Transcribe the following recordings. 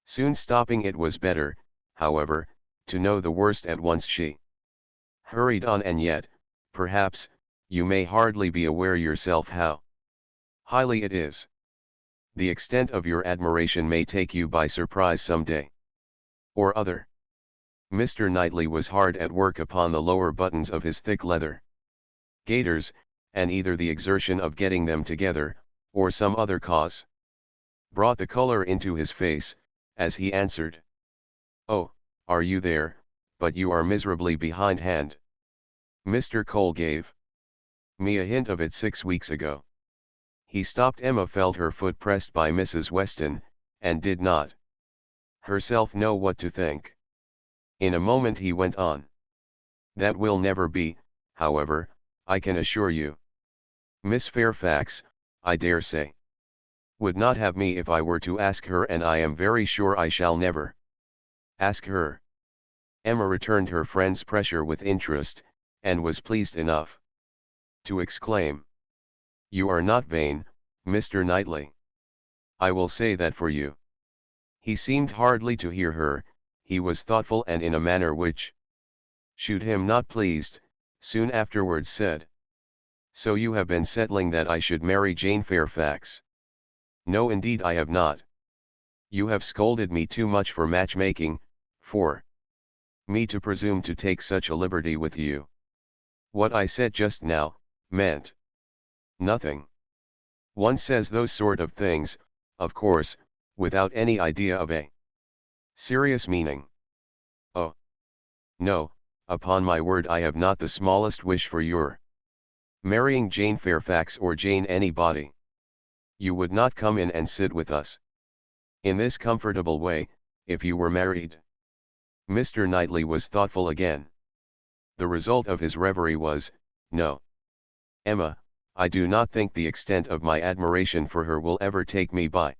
Soon stopping it was better, however, to know the worst at once. She hurried on, and yet, perhaps, you may hardly be aware yourself how highly it is. The extent of your admiration may take you by surprise some day or other. Mr. Knightley was hard at work upon the lower buttons of his thick leather gaiters, and either the exertion of getting them together, or some other cause, brought the color into his face, as he answered, "Oh, are you there? But you are miserably behindhand. Mr. Cole gave me a hint of it 6 weeks ago." He stopped. Emma felt her foot pressed by Mrs. Weston, and did not herself know what to think. In a moment he went on. "That will never be, however, I can assure you. Miss Fairfax, I dare say, would not have me if I were to ask her, and I am very sure I shall never ask her." Emma returned her friend's pressure with interest, and was pleased enough to exclaim, "You are not vain, Mr. Knightley. I will say that for you." He seemed hardly to hear her. He was thoughtful, and in a manner which shewed him not pleased, soon afterwards said, "So you have been settling that I should marry Jane Fairfax?" "No, indeed I have not. You have scolded me too much for matchmaking, for me to presume to take such a liberty with you. What I said just now, meant nothing. One says those sort of things, of course, without any idea of a serious meaning. Oh, no, upon my word I have not the smallest wish for your marrying Jane Fairfax, or Jane anybody. You would not come in and sit with us in this comfortable way, if you were married." Mr. Knightley was thoughtful again. The result of his reverie was, "No, Emma, I do not think the extent of my admiration for her will ever take me by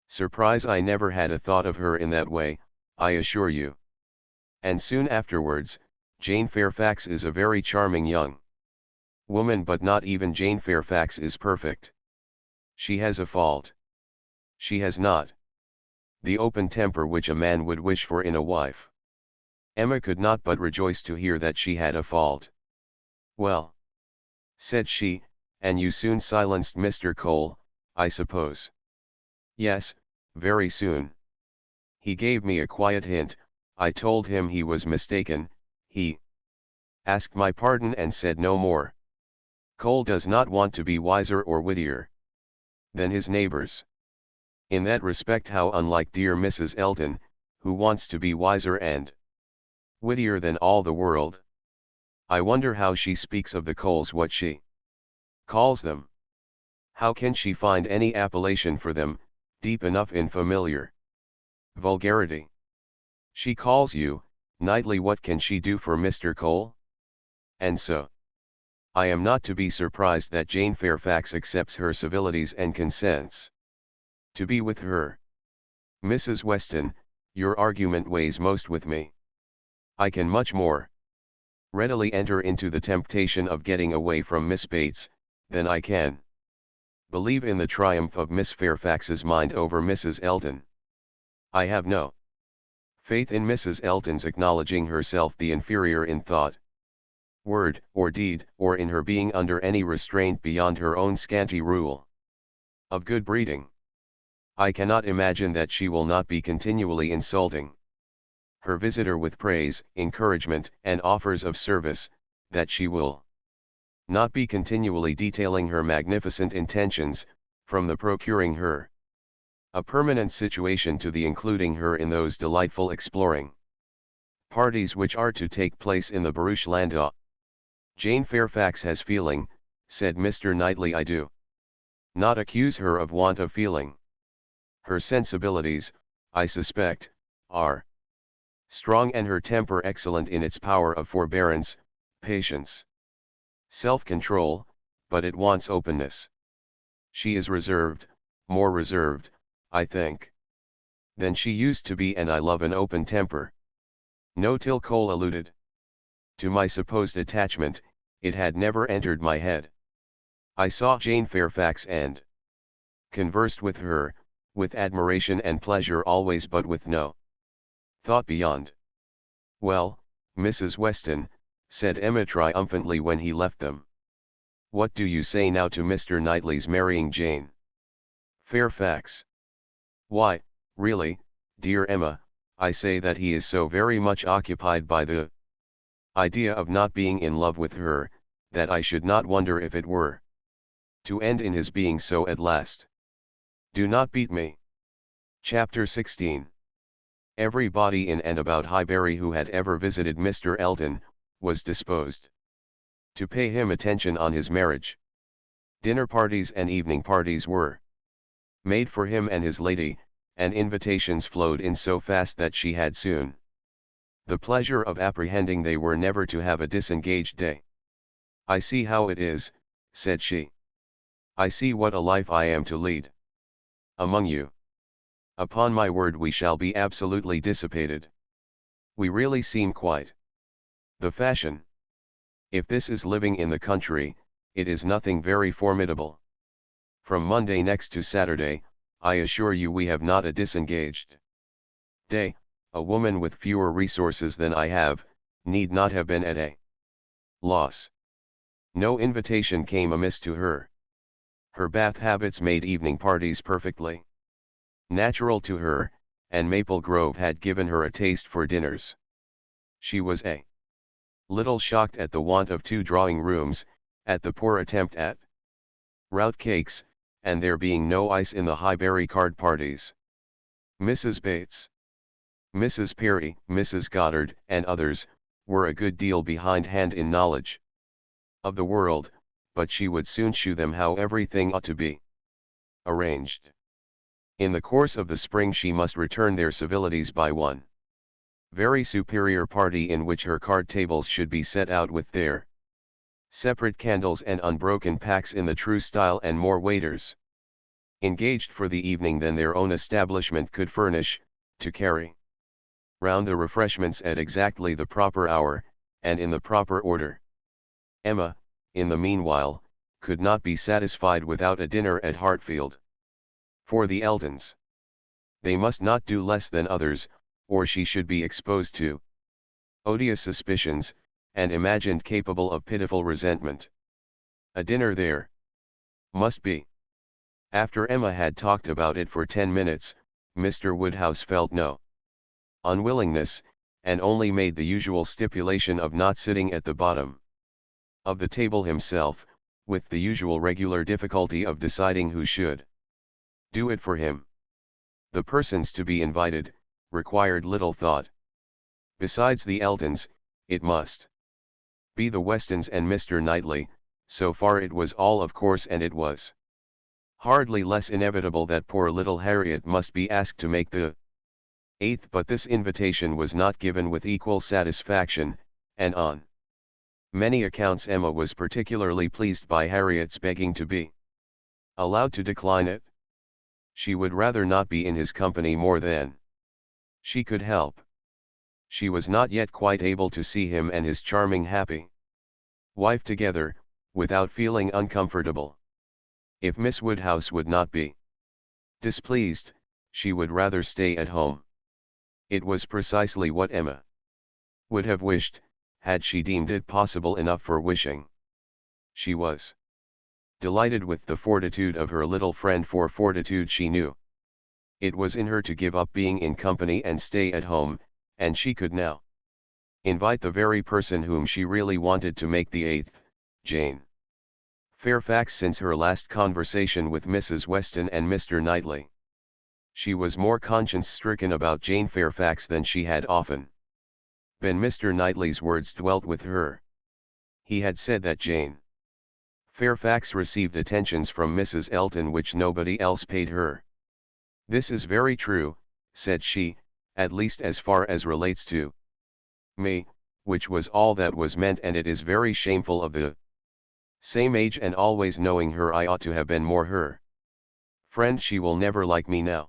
surprise. I never had a thought of her in that way, I assure you." And soon afterwards, "Jane Fairfax is a very charming young woman, but not even Jane Fairfax is perfect. She has a fault. She has not the open temper which a man would wish for in a wife." Emma could not but rejoice to hear that she had a fault. "Well," said she, "and you soon silenced Mr. Cole, I suppose?" "Yes, very soon. He gave me a quiet hint. I told him he was mistaken. He asked my pardon and said no more. Cole does not want to be wiser or wittier than his neighbors. In that respect how unlike dear Mrs. Elton, who wants to be wiser and wittier than all the world. I wonder how she speaks of the Coles, what she calls them. How can she find any appellation for them, deep enough in familiar vulgarity? She calls you, Knightley. What can she do for Mr. Cole? And so, I am not to be surprised that Jane Fairfax accepts her civilities and consents to be with her. Mrs. Weston, your argument weighs most with me. I can much more readily enter into the temptation of getting away from Miss Bates, than I can believe in the triumph of Miss Fairfax's mind over Mrs. Elton. I have no faith in Mrs. Elton's acknowledging herself the inferior in thought, word, or deed, or in her being under any restraint beyond her own scanty rule of good breeding. I cannot imagine that she will not be continually insulting her visitor with praise, encouragement, and offers of service, that she will not be continually detailing her magnificent intentions, from the procuring her a permanent situation to the including her in those delightful exploring parties which are to take place in the barouche landau. Jane Fairfax has feeling, said Mr. Knightley. I do not accuse her of want of feeling. Her sensibilities, I suspect, are strong, and her temper excellent in its power of forbearance, patience, self-control, but it wants openness. She is reserved, more reserved, I think, than she used to be, and I love an open temper. No, till Cole alluded to my supposed attachment, it had never entered my head. I saw Jane Fairfax and conversed with her, with admiration and pleasure always, but with no thought beyond. "Well, Mrs. Weston," said Emma triumphantly when he left them. "What do you say now to Mr. Knightley's marrying Jane Fairfax?" "Why, really, dear Emma, I say that he is so very much occupied by the idea of not being in love with her, that I should not wonder if it were to end in his being so at last. Do not beat me." Chapter 16. Everybody in and about Highbury who had ever visited Mr. Elton, was disposed to pay him attention on his marriage. Dinner parties and evening parties were made for him and his lady, and invitations flowed in so fast that she had soon the pleasure of apprehending they were never to have a disengaged day. "I see how it is," said she. "I see what a life I am to lead among you. Upon my word we shall be absolutely dissipated. We really seem quite the fashion. If this is living in the country, it is nothing very formidable. From Monday next to Saturday, I assure you we have not a disengaged day. A woman with fewer resources than I have, need not have been at a loss. No invitation came amiss to her. Her bath habits made evening parties perfectly natural to her, and Maple Grove had given her a taste for dinners. She was a little shocked at the want of 2 drawing rooms, at the poor attempt at rout cakes, and there being no ice in the Highbury card parties. Mrs. Bates, Mrs. Perry, Mrs. Goddard, and others, were a good deal behindhand in knowledge of the world, but she would soon shew them how everything ought to be arranged. In the course of the spring she must return their civilities by one very superior party, in which her card tables should be set out with their separate candles and unbroken packs in the true style, and more waiters engaged for the evening than their own establishment could furnish, to carry round the refreshments at exactly the proper hour, and in the proper order. Emma, in the meanwhile, could not be satisfied without a dinner at Hartfield. For the Eltons, they must not do less than others, or she should be exposed to odious suspicions, and imagined capable of pitiful resentment. A dinner there must be. After Emma had talked about it for 10 minutes, Mr. Woodhouse felt no unwillingness, and only made the usual stipulation of not sitting at the bottom of the table himself, with the usual regular difficulty of deciding who should do it for him. The persons to be invited required little thought. Besides the Eltons, it must be the Westons and Mr. Knightley. So far it was all of course, and it was hardly less inevitable that poor little Harriet must be asked to make the 8th, but this invitation was not given with equal satisfaction, and on many accounts Emma was particularly pleased by Harriet's begging to be allowed to decline it. She would rather not be in his company more than she could help. She was not yet quite able to see him and his charming happy wife together, without feeling uncomfortable. If Miss Woodhouse would not be displeased, she would rather stay at home. It was precisely what Emma would have wished, had she deemed it possible enough for wishing. She was delighted with the fortitude of her little friend, for fortitude she knew it was in her to give up being in company and stay at home, and she could now invite the very person whom she really wanted to make the 8th, Jane Fairfax. Since her last conversation with Mrs. Weston and Mr. Knightley, she was more conscience-stricken about Jane Fairfax than she had often been. Mr. Knightley's words dwelt with her. He had said that Jane Fairfax received attentions from Mrs. Elton which nobody else paid her. "This is very true," said she, "at least as far as relates to me, which was all that was meant, and it is very shameful of the same age, and always knowing her I ought to have been more her friend. She will never like me now.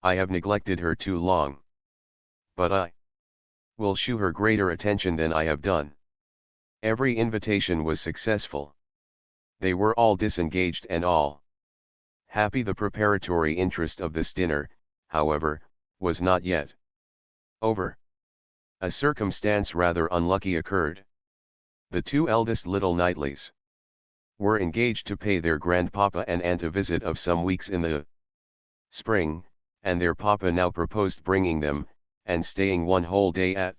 I have neglected her too long. But I will shew her greater attention than I have done." Every invitation was successful. They were all disengaged and all Happy the preparatory interest of this dinner, however, was not yet over. A circumstance rather unlucky occurred. The two eldest little Knightleys were engaged to pay their grandpapa and aunt a visit of some weeks in the spring, and their papa now proposed bringing them, and staying one whole day at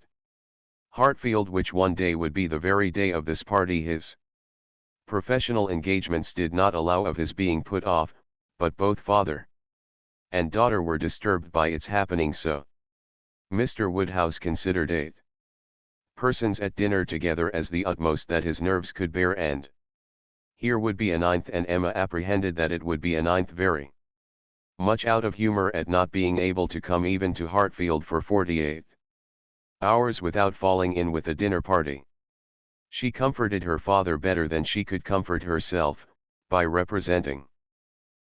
Hartfield, which one day would be the very day of this party. His professional engagements did not allow of his being put off, but both father and daughter were disturbed by its happening so. Mr. Woodhouse considered 8 persons at dinner together as the utmost that his nerves could bear, and here would be a 9th, and Emma apprehended that it would be a 9th very much out of humor at not being able to come even to Hartfield for 48 hours without falling in with a dinner party. She comforted her father better than she could comfort herself, by representing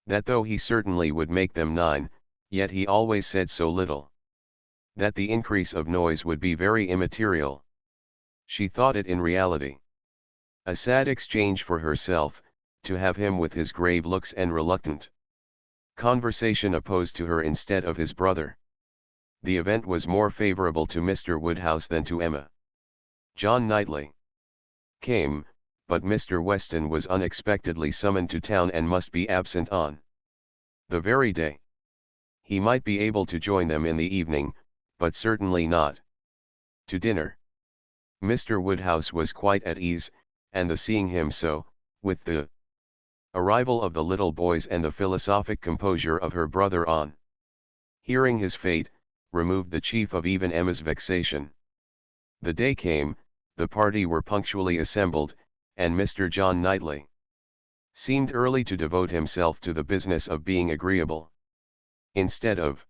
that though he certainly would make them 9, yet he always said so little that the increase of noise would be very immaterial. She thought it in reality a sad exchange for herself, to have him with his grave looks and reluctant conversation opposed to her instead of his brother. The event was more favorable to Mr. Woodhouse than to Emma. John Knightley came, but Mr. Weston was unexpectedly summoned to town and must be absent on the very day. He might be able to join them in the evening, but certainly not to dinner. Mr. Woodhouse was quite at ease, and the seeing him so, with the arrival of the little boys and the philosophic composure of her brother on hearing his fate, removed the chief of even Emma's vexation. The day came, the party were punctually assembled, and Mr. John Knightley seemed early to devote himself to the business of being agreeable. Instead of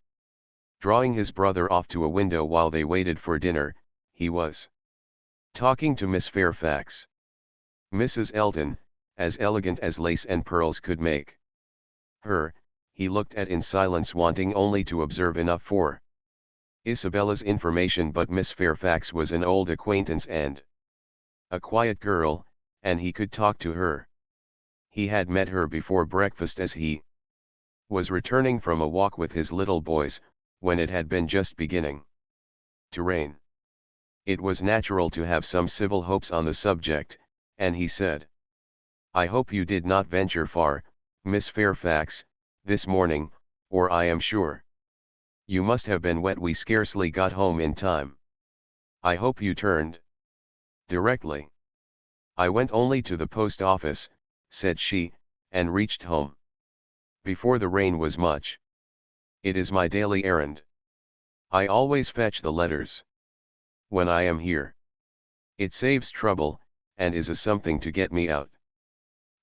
drawing his brother off to a window while they waited for dinner, he was talking to Miss Fairfax. Mrs. Elton, as elegant as lace and pearls could make her, he looked at in silence, wanting only to observe enough for Isabella's information, but Miss Fairfax was an old acquaintance and a quiet girl, and he could talk to her. He had met her before breakfast as he was returning from a walk with his little boys, when it had been just beginning to rain. It was natural to have some civil hopes on the subject, and he said, "I hope you did not venture far, Miss Fairfax, this morning, or I am sure you must have been wet. We scarcely got home in time. I hope you turned directly." "I went only to the post office," said she, "and reached home before the rain was much. It is my daily errand. I always fetch the letters when I am here. It saves trouble, and is a something to get me out.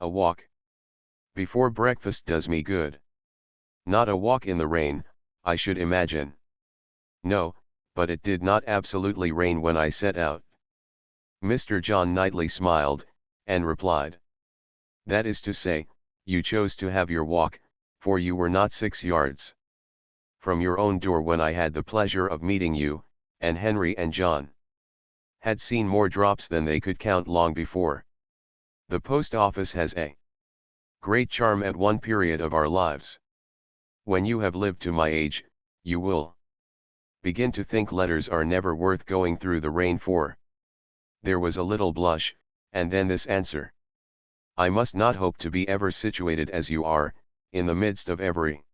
A walk before breakfast does me good. Not a walk in the rain, I should imagine." "No, but it did not absolutely rain when I set out." Mr. John Knightley smiled, and replied, "That is to say, you chose to have your walk, for you were not 6 yards from your own door when I had the pleasure of meeting you, and Henry and John had seen more drops than they could count long before. The post office has a great charm at one period of our lives. When you have lived to my age, you will begin to think letters are never worth going through the rain for." There was a little blush, and then this answer: "I must not hope to be ever situated as you are, in the midst of every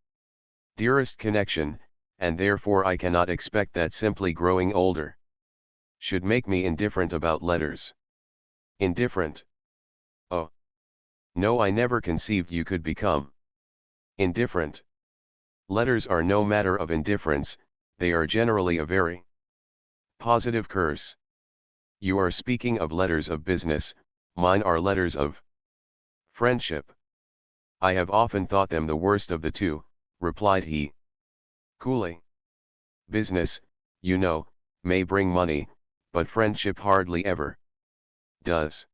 dearest connection, and therefore I cannot expect that simply growing older should make me indifferent about letters." "Indifferent? Oh, no, I never conceived you could become indifferent. Letters are no matter of indifference, they are generally a very positive curse. You are speaking of letters of business, mine are letters of friendship." "I have often thought them the worst of the two," replied he, coolly. "Business, you know, may bring money, but friendship hardly ever does."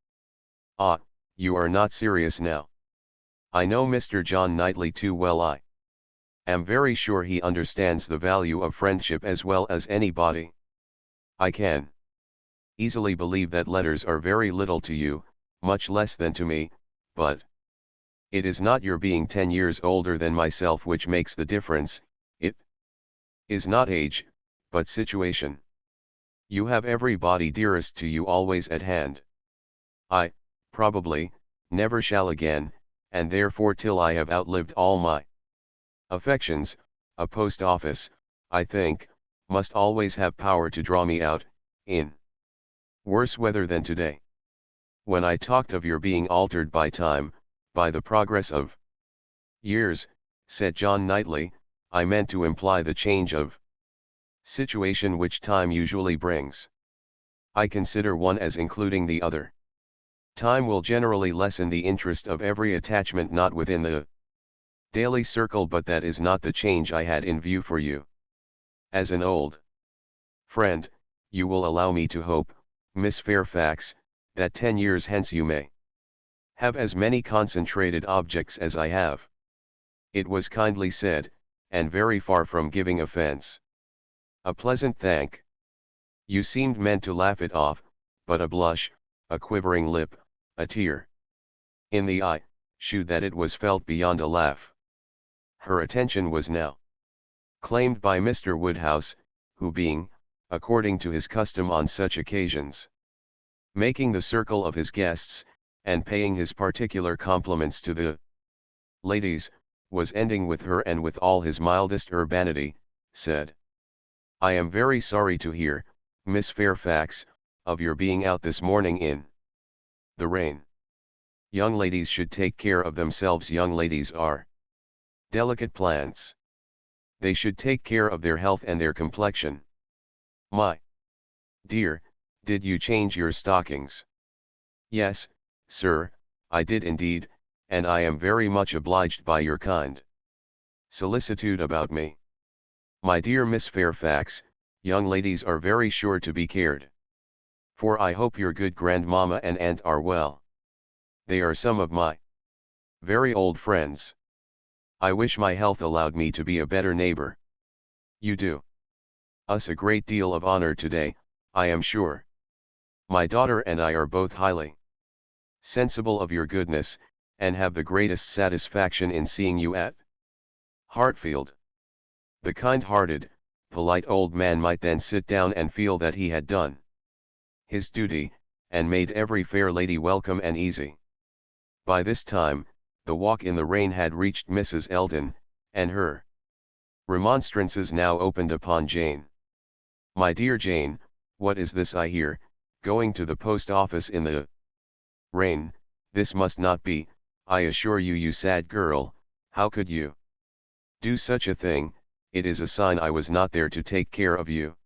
"Ah, you are not serious now." "I know Mr. John Knightley too well. I am very sure he understands the value of friendship as well as anybody. I can easily believe that letters are very little to you, much less than to me, but It is not your being 10 years older than myself which makes the difference, it is not age, but situation. You have everybody dearest to you always at hand. I, probably, never shall again, and therefore till I have outlived all my affections, a post office, I think, must always have power to draw me out, in worse weather than today. When I talked of your being altered by time, by the progress of years, said John Knightley, I meant to imply the change of situation which time usually brings. I consider one as including the other. Time will generally lessen the interest of every attachment not within the daily circle, but that is not the change I had in view for you. As an old friend, you will allow me to hope, Miss Fairfax, that 10 years hence you may have as many concentrated objects as I have. It was kindly said, and very far from giving offense. A pleasant thank. You seemed meant to laugh it off, but a blush, a quivering lip, a tear in the eye, shewed that it was felt beyond a laugh. Her attention was now claimed by Mr. Woodhouse, who being, according to his custom on such occasions, making the circle of his guests, and paying his particular compliments to the ladies, was ending with her and with all his mildest urbanity, said, I am very sorry to hear, Miss Fairfax, of your being out this morning in the rain. Young ladies should take care of themselves. Young ladies are delicate plants. They should take care of their health and their complexion. My dear, did you change your stockings? Yes, sir, I did indeed, and I am very much obliged by your kind solicitude about me. My dear Miss Fairfax, young ladies are very sure to be cared for. I hope your good grandmamma and aunt are well. They are some of my very old friends. I wish my health allowed me to be a better neighbor. You do us a great deal of honor today, I am sure. My daughter and I are both highly sensible of your goodness, and have the greatest satisfaction in seeing you at Hartfield. The kind-hearted, polite old man might then sit down and feel that he had done his duty, and made every fair lady welcome and easy. By this time, the walk in the rain had reached Mrs. Eldon, and her remonstrances now opened upon Jane. My dear Jane, what is this I hear, going to the post office in the rain? This must not be, I assure you, you sad girl, how could you do such a thing? It is a sign I was not there to take care of you.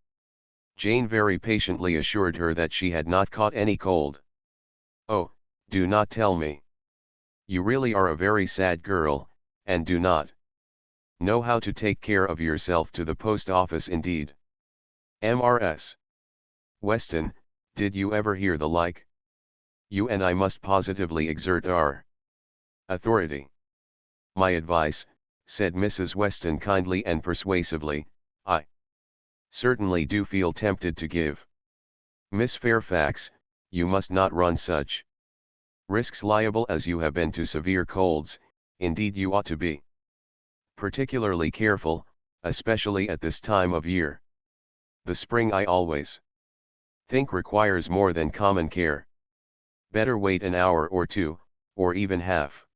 Jane very patiently assured her that she had not caught any cold. Oh, do not tell me. You really are a very sad girl, and do not know how to take care of yourself. To the post office indeed. Mrs. Weston, did you ever hear the like? You and I must positively exert our authority. My advice, said Mrs. Weston kindly and persuasively, I certainly do feel tempted to give. Miss Fairfax, you must not run such risks. Liable as you have been to severe colds, indeed you ought to be particularly careful, especially at this time of year. The spring, I always think, requires more than common care. Better wait an hour or two, or even half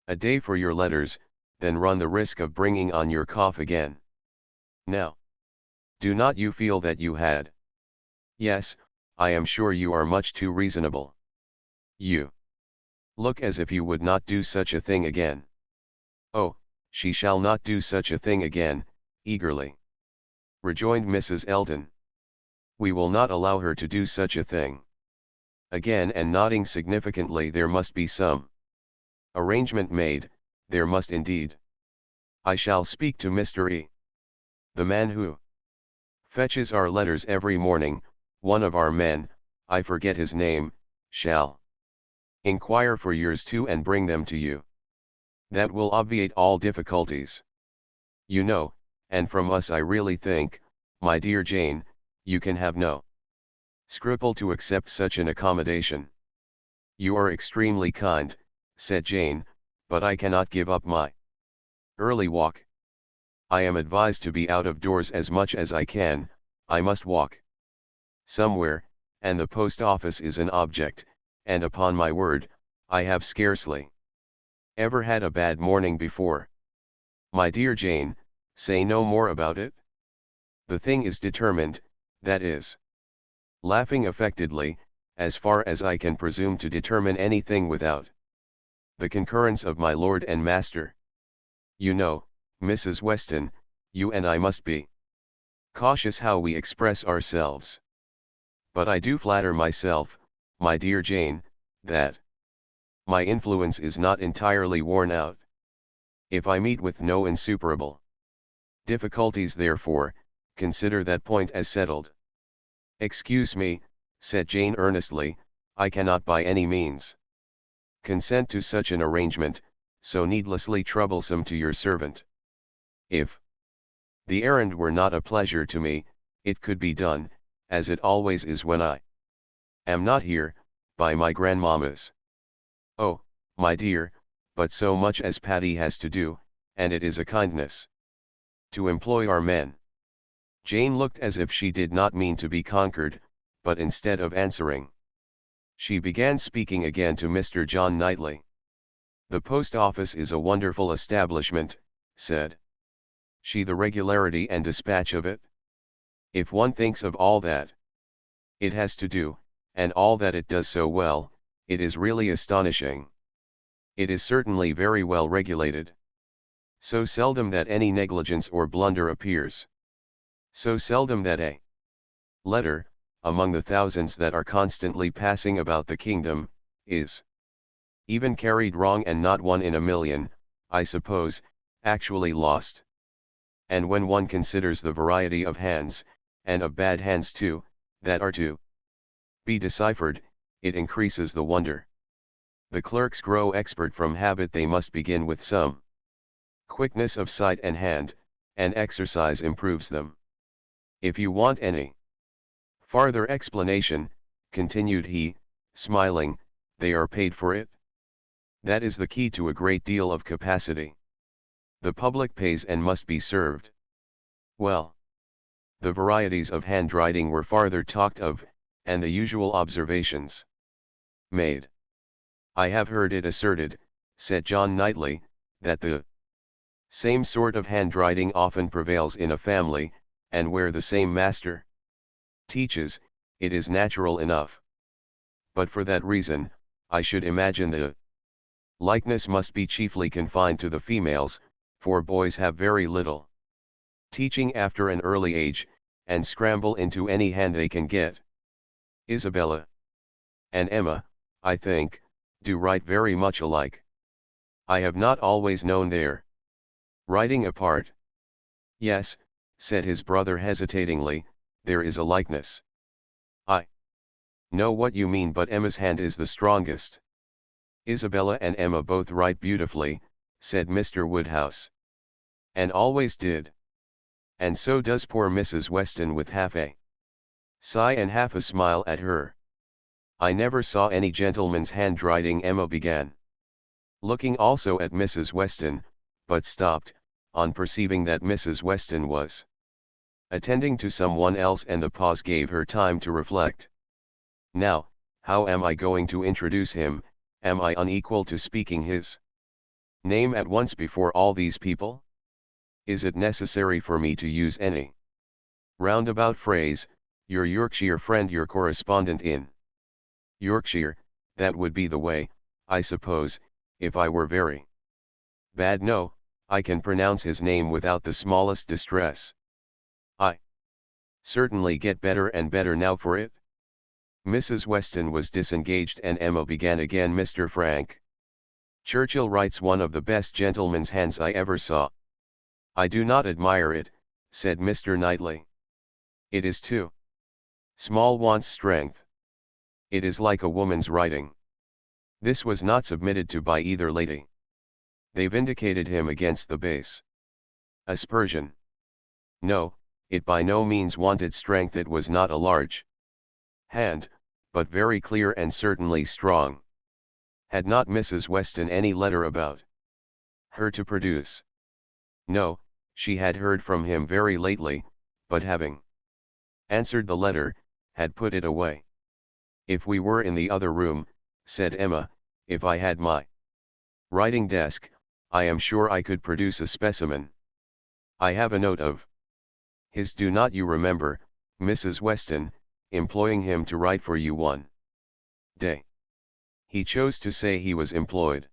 a day for your letters, than run the risk of bringing on your cough again. Now, do not you feel that you had? Yes, I am sure you are much too reasonable. You look as if you would not do such a thing again. Oh, she shall not do such a thing again, eagerly rejoined Mrs. Eldon. We will not allow her to do such a thing again. And nodding significantly, there must be some arrangement made, there must indeed. I shall speak to Mr. E. the man who fetches our letters every morning. One of our men, I forget his name, shall inquire for yours too and bring them to you. That will obviate all difficulties. You know, and from us I really think, my dear Jane, you can have no scruple to accept such an accommodation. You are extremely kind, said Jane, but I cannot give up my early walk. I am advised to be out of doors as much as I can. I must walk somewhere, and the post office is an object, and upon my word, I have scarcely ever had a bad morning before. My dear Jane, say no more about it. The thing is determined, that is. Laughing affectedly, as far as I can presume to determine anything without the concurrence of my lord and master. You know, Mrs. Weston, you and I must be cautious how we express ourselves. But I do flatter myself, my dear Jane, that my influence is not entirely worn out. If I meet with no insuperable difficulties, therefore, consider that point as settled. Excuse me, said Jane earnestly, I cannot by any means consent to such an arrangement, so needlessly troublesome to your servant. If the errand were not a pleasure to me, it could be done, as it always is when I am not here, by my grandmamma's. Oh, my dear, but so much as Patty has to do, and it is a kindness to employ our men. Jane looked as if she did not mean to be conquered, but instead of answering, she began speaking again to Mr. John Knightley. The post office is a wonderful establishment, said she. The regularity and dispatch of it. If one thinks of all that it has to do, and all that it does so well, it is really astonishing. It is certainly very well regulated. So seldom that any negligence or blunder appears. So seldom that a letter, among the thousands that are constantly passing about the kingdom, is even carried wrong, and not one in a million, I suppose, actually lost. And when one considers the variety of hands, and of bad hands too, that are to be deciphered, it increases the wonder. The clerks grow expert from habit. They must begin with some quickness of sight and hand, and exercise improves them. If you want any farther explanation, continued he, smiling, they are paid for it. That is the key to a great deal of capacity. The public pays and must be served. Well, the varieties of handwriting were farther talked of, and the usual observations made. I have heard it asserted, said John Knightley, that the same sort of handwriting often prevails in a family, and where the same master teaches, it is natural enough. But for that reason, I should imagine the likeness must be chiefly confined to the females, for boys have very little teaching after an early age, and scramble into any hand they can get. Isabella and Emma, I think, do write very much alike. I have not always known their writing apart. Yes, said his brother hesitatingly, there is a likeness. I know what you mean, but Emma's hand is the strongest. Isabella and Emma both write beautifully, said Mr. Woodhouse. And always did. And so does poor Mrs. Weston, with half a sigh and half a smile at her. I never saw any gentleman's handwriting, Emma began, looking also at Mrs. Weston, but stopped, on perceiving that Mrs. Weston was attending to some one else, and the pause gave her time to reflect. Now, how am I going to introduce him? Am I unequal to speaking his name at once before all these people? Is it necessary for me to use any roundabout phrase, your Yorkshire friend, your correspondent in Yorkshire? That would be the way, I suppose, if I were very bad. No, I can pronounce his name without the smallest distress. I certainly get better and better now for it. Mrs. Weston was disengaged, and Emma began again. Mr. Frank Churchill writes one of the best gentleman's hands I ever saw. I do not admire it, said Mr. Knightley. It is too small, wants strength. It is like a woman's writing. This was not submitted to by either lady. They vindicated him against the base aspersion. No, it by no means wanted strength. It was not a large hand, but very clear and certainly strong. Had not Mrs. Weston any letter about her to produce. No, she had heard from him very lately, but having answered the letter, had put it away. If we were in the other room, said Emma, if I had my writing desk, I am sure I could produce a specimen. I have a note of his, do not you remember, Mrs. Weston, employing him to write for you one day. He chose to say he was employed.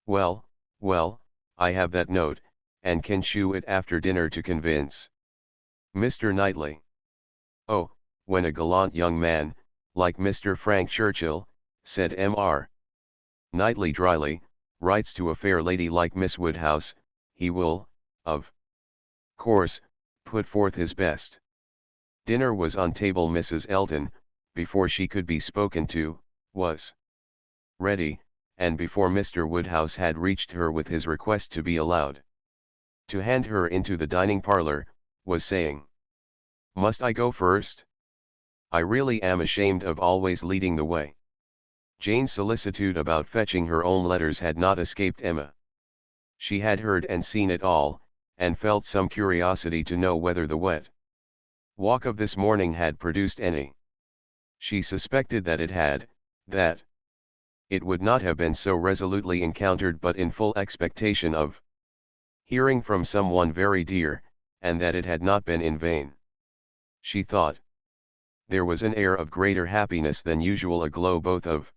Well, well, I have that note, and can shew it after dinner to convince Mr. Knightley. Oh, when a gallant young man, like Mr. Frank Churchill, said Mr. Knightley dryly, writes to a fair lady like Miss Woodhouse, he will, of course, put forth his best. Dinner was on table. Mrs. Elton, before she could be spoken to, was ready, and before Mr. Woodhouse had reached her with his request to be allowed to hand her into the dining parlour, was saying, "Must I go first? I really am ashamed of always leading the way." Jane's solicitude about fetching her own letters had not escaped Emma. She had heard and seen it all, and felt some curiosity to know whether the wet walk of this morning had produced any. She suspected that it had, that it would not have been so resolutely encountered but in full expectation of hearing from some one very dear, and that it had not been in vain. She thought there was an air of greater happiness than usual aglow both of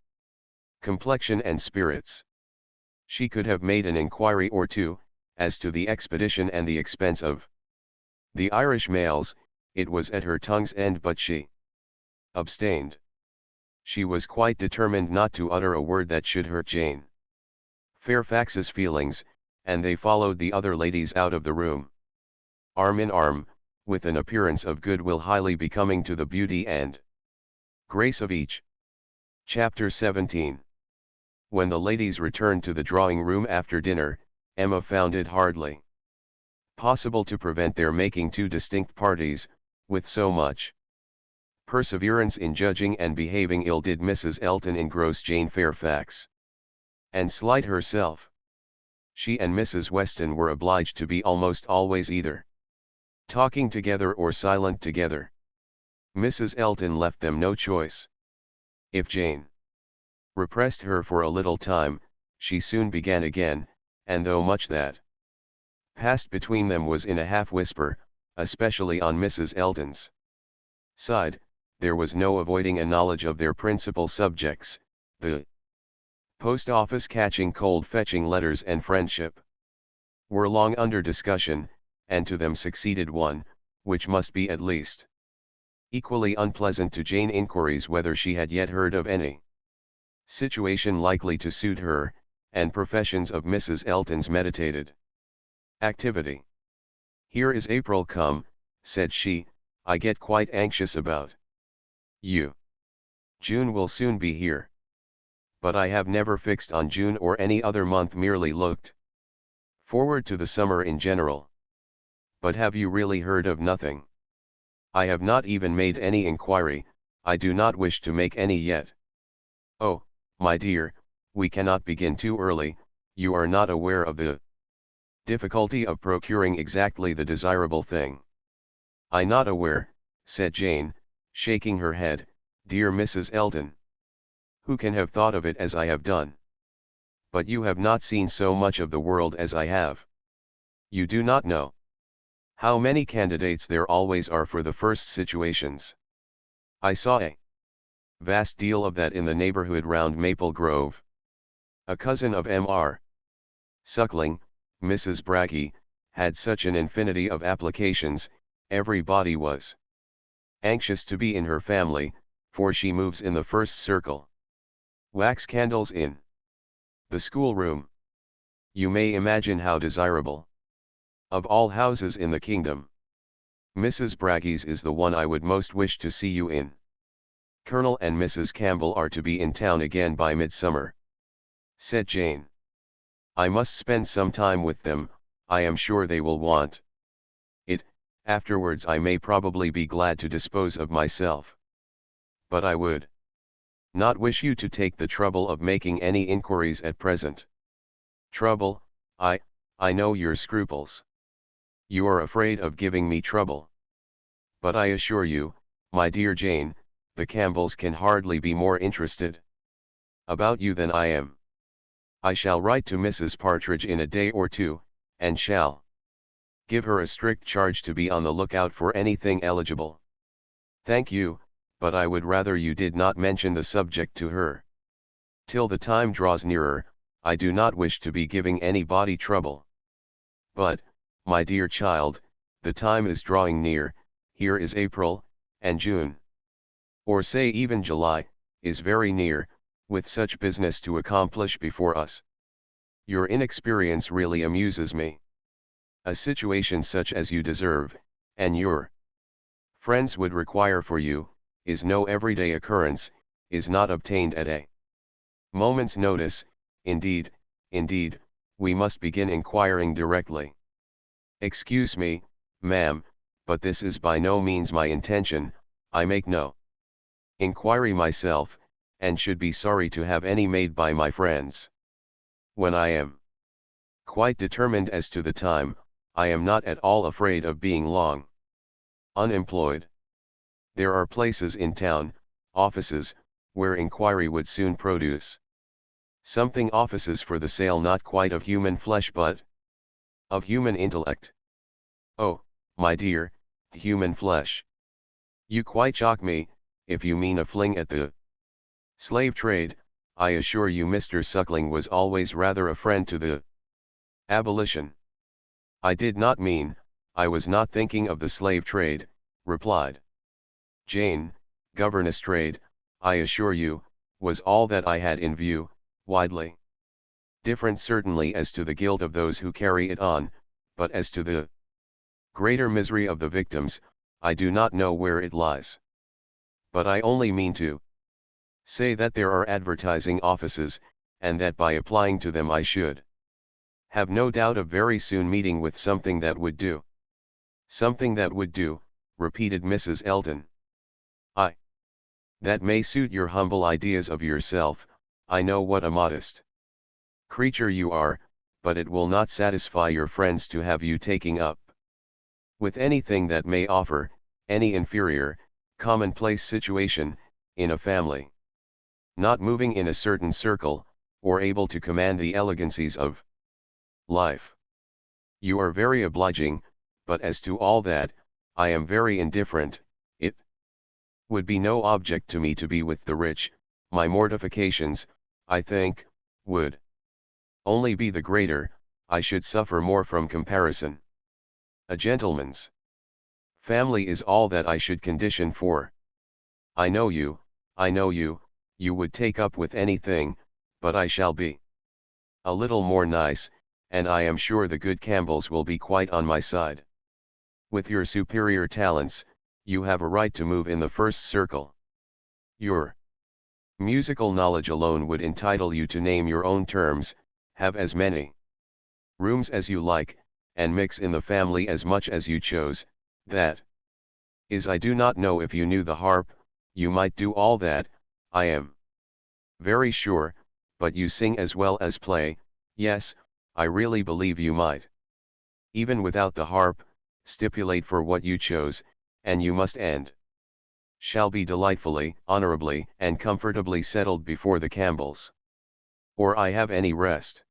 complexion and spirits. She could have made an inquiry or two, as to the expedition and the expense of the Irish mails, it was at her tongue's end, but she abstained. She was quite determined not to utter a word that should hurt Jane Fairfax's feelings, and they followed the other ladies out of the room, arm in arm, with an appearance of goodwill highly becoming to the beauty and grace of each. Chapter 17. When the ladies returned to the drawing-room after dinner, Emma found it hardly possible to prevent their making two distinct parties, with so much perseverance in judging and behaving ill did Mrs. Elton engross Jane Fairfax and slight herself. She and Mrs. Weston were obliged to be almost always either talking together or silent together. Mrs. Elton left them no choice. If Jane repressed her for a little time, she soon began again, and though much that passed between them was in a half-whisper, especially on Mrs. Elton's side, there was no avoiding a knowledge of their principal subjects, the post office, catching cold, fetching letters, and friendship were long under discussion, and to them succeeded one, which must be at least equally unpleasant to Jane, inquiries whether she had yet heard of any situation likely to suit her, and professions of Mrs. Elton's meditated activity. "Here is April come," said she, "I get quite anxious about you. June will soon be here. But I have never fixed on June or any other month, merely looked forward to the summer in general. But have you really heard of nothing?" "I have not even made any inquiry, I do not wish to make any yet." "Oh, my dear, we cannot begin too early, you are not aware of the difficulty of procuring exactly the desirable thing." "I not aware," said Jane, shaking her head, "dear Mrs. Elton. Who can have thought of it as I have done? But you have not seen so much of the world as I have. You do not know how many candidates there always are for the first situations. I saw a vast deal of that in the neighborhood round Maple Grove. A cousin of Mr. Suckling, Mrs. Bragge, had such an infinity of applications, everybody was anxious to be in her family, for she moves in the first circle. Wax candles in the schoolroom. You may imagine how desirable. Of all houses in the kingdom, Mrs. Bragge's is the one I would most wish to see you in. Colonel and Mrs. Campbell are to be in town again by midsummer," said Jane. "I must spend some time with them, I am sure they will want it. Afterwards I may probably be glad to dispose of myself. But I would not wish you to take the trouble of making any inquiries at present." "Trouble, I, I know your scruples. You are afraid of giving me trouble. But I assure you, my dear Jane, the Campbells can hardly be more interested about you than I am. I shall write to Mrs. Partridge in a day or two, and shall give her a strict charge to be on the lookout for anything eligible. Thank you, but I would rather you did not mention the subject to her. Till the time draws nearer, I do not wish to be giving anybody trouble. But, my dear child, the time is drawing near. Here is April, and June, or say even July, is very near, with such business to accomplish before us. Your inexperience really amuses me. A situation such as you deserve, and your friends would require for you, is no everyday occurrence, is not obtained at a moment's notice. Indeed, we must begin inquiring directly. Excuse me, ma'am, but this is by no means my intention. I make no inquiry myself, and should be sorry to have any made by my friends. When I am quite determined as to the time, I am not at all afraid of being long unemployed. There are places in town, offices, where inquiry would soon produce something, offices for the sale not quite of human flesh but of human intellect. Oh, my dear, human flesh. You quite shock me, if you mean a fling at the slave trade. I assure you Mr. Suckling was always rather a friend to the abolition. I did not mean, I was not thinking of the slave trade, replied Jane. Governess trade, I assure you, was all that I had in view, widely different certainly as to the guilt of those who carry it on, but as to the greater misery of the victims, I do not know where it lies. But I only mean to say that there are advertising offices, and that by applying to them I should have no doubt of very soon meeting with something that would do. Something that would do, repeated Mrs. Elton. I. That may suit your humble ideas of yourself. I know what a modest creature you are, but it will not satisfy your friends to have you taking up with anything that may offer any inferior, commonplace situation in a family, not moving in a certain circle, or able to command the elegancies of life. You are very obliging, but as to all that, I am very indifferent. It would be no object to me to be with the rich. My mortifications, I think, would only be the greater. I should suffer more from comparison. A gentleman's family is all that I should condition for. I know you, you would take up with anything, but I shall be a little more nice, and I am sure the good Campbells will be quite on my side. With your superior talents, you have a right to move in the first circle. Your musical knowledge alone would entitle you to name your own terms, have as many rooms as you like, and mix in the family as much as you chose. That is, I do not know if you knew the harp, you might do all that, I am very sure, but you sing as well as play. Yes, I really believe you might. Even without the harp, stipulate for what you chose, and you must and shall be delightfully, honorably, and comfortably settled before the Campbells. Or I have any rest.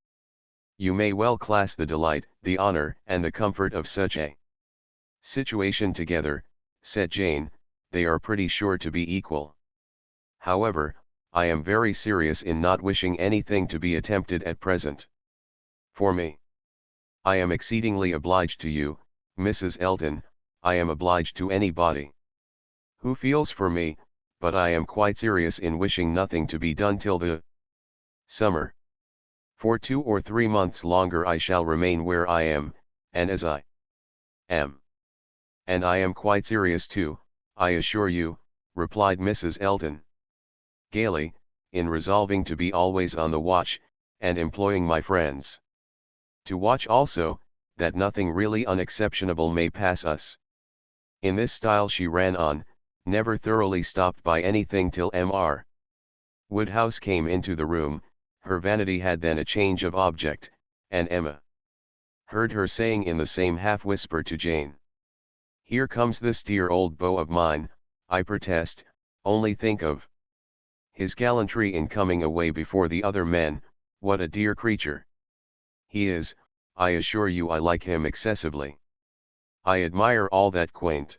You may well class the delight, the honor, and the comfort of such a situation together, said Jane. They are pretty sure to be equal. However, I am very serious in not wishing anything to be attempted at present. For me, I am exceedingly obliged to you, Mrs. Elton. I am obliged to anybody who feels for me, but I am quite serious in wishing nothing to be done till the summer. For 2 or 3 months longer I shall remain where I am, and as I am. And I am quite serious too, I assure you, replied Mrs. Elton gaily, in resolving to be always on the watch, and employing my friends to watch also, that nothing really unexceptionable may pass us. In this style she ran on, never thoroughly stopped by anything till Mr. Woodhouse came into the room. Her vanity had then a change of object, and Emma heard her saying in the same half-whisper to Jane. "Here comes this dear old beau of mine, I protest, only think of his gallantry in coming away before the other men, what a dear creature. He is, I assure you I like him excessively. I admire all that quaint,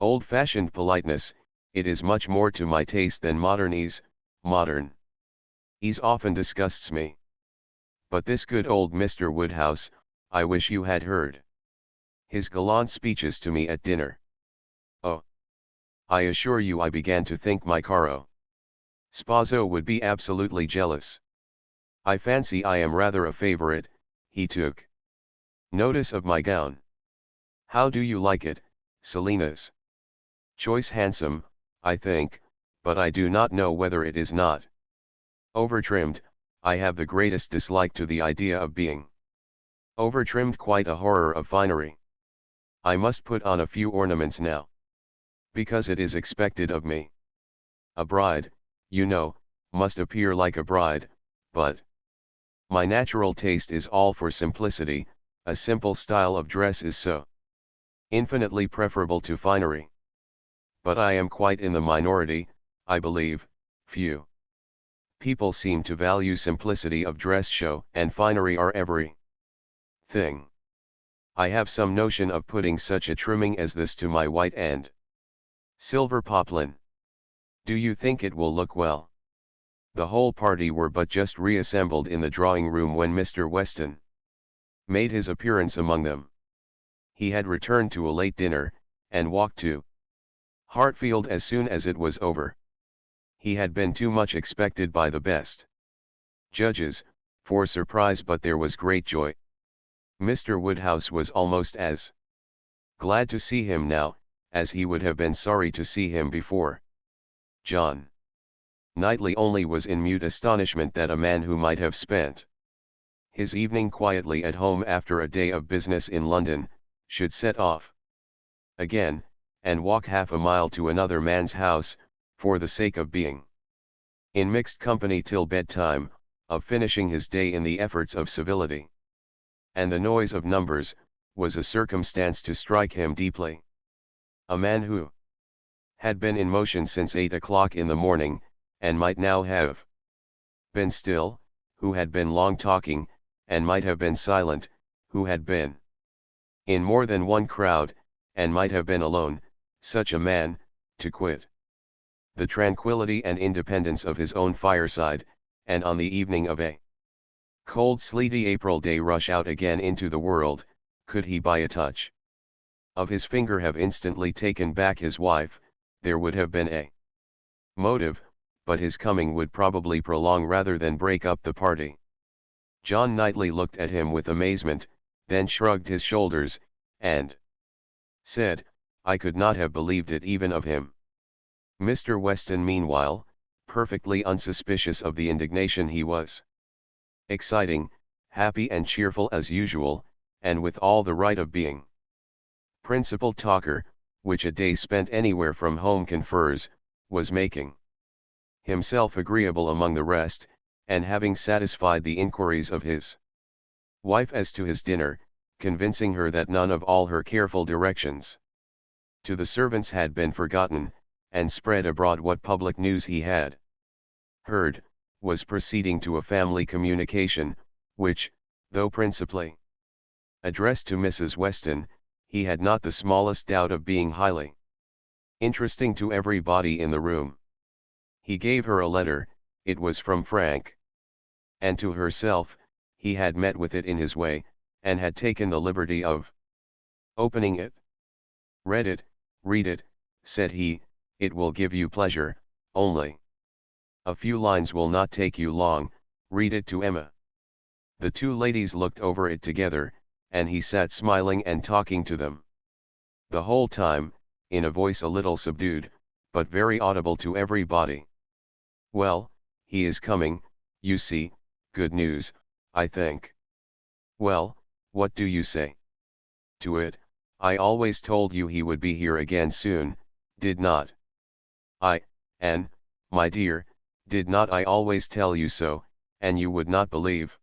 old-fashioned politeness, it is much more to my taste than modern ease often disgusts me. But this good old Mr. Woodhouse, I wish you had heard his gallant speeches to me at dinner. Oh! I assure you I began to think my caro sposo would be absolutely jealous. I fancy I am rather a favorite, he took notice of my gown. How do you like it, Selena's? Choice handsome, I think, but I do not know whether it is not over-trimmed. I have the greatest dislike to the idea of being over-trimmed, quite a horror of finery. I must put on a few ornaments now, because it is expected of me. A bride, you know, must appear like a bride, but my natural taste is all for simplicity, a simple style of dress is so infinitely preferable to finery. But I am quite in the minority, I believe. Few people seem to value simplicity of dress. Show and finery are every thing. I have some notion of putting such a trimming as this to my white and silver poplin. Do you think it will look well? The whole party were but just reassembled in the drawing-room when Mr. Weston made his appearance among them. He had returned to a late dinner, and walked to Hartfield as soon as it was over. He had been too much expected by the best judges, for surprise, but there was great joy. Mr. Woodhouse was almost as glad to see him now, as he would have been sorry to see him before. John Knightley only was in mute astonishment that a man who might have spent his evening quietly at home after a day of business in London, should set off again, and walk half a mile to another man's house, for the sake of being in mixed company till bedtime, of finishing his day in the efforts of civility. And the noise of numbers, was a circumstance to strike him deeply. A man who had been in motion since 8 o'clock in the morning, and might now have been still, who had been long talking, and might have been silent, who had been in more than one crowd, and might have been alone, such a man, to quit the tranquillity and independence of his own fireside, and on the evening of a cold sleety April day rush out again into the world, could he by a touch of his finger have instantly taken back his wife, there would have been a motive, but his coming would probably prolong rather than break up the party. John Knightley looked at him with amazement, then shrugged his shoulders, and said, I could not have believed it even of him. Mr. Weston meanwhile, perfectly unsuspicious of the indignation he was exciting, happy and cheerful as usual, and with all the right of being principal talker, which a day spent anywhere from home confers, was making himself agreeable among the rest, and having satisfied the inquiries of his wife as to his dinner, convincing her that none of all her careful directions to the servants had been forgotten, and spread abroad what public news he had heard, was proceeding to a family communication, which, though principally addressed to Mrs. Weston, he had not the smallest doubt of being highly interesting to everybody in the room. He gave her a letter, it was from Frank. And to herself, he had met with it in his way, and had taken the liberty of opening it. Read it, said he, it will give you pleasure, only a few lines will not take you long, read it to Emma. The two ladies looked over it together, and he sat smiling and talking to them the whole time, in a voice a little subdued, but very audible to everybody. Well, he is coming, you see, good news, I think. Well, what do you say to it? I always told you he would be here again soon, did not I, Anne, my dear, did not I always tell you so, and you would not believe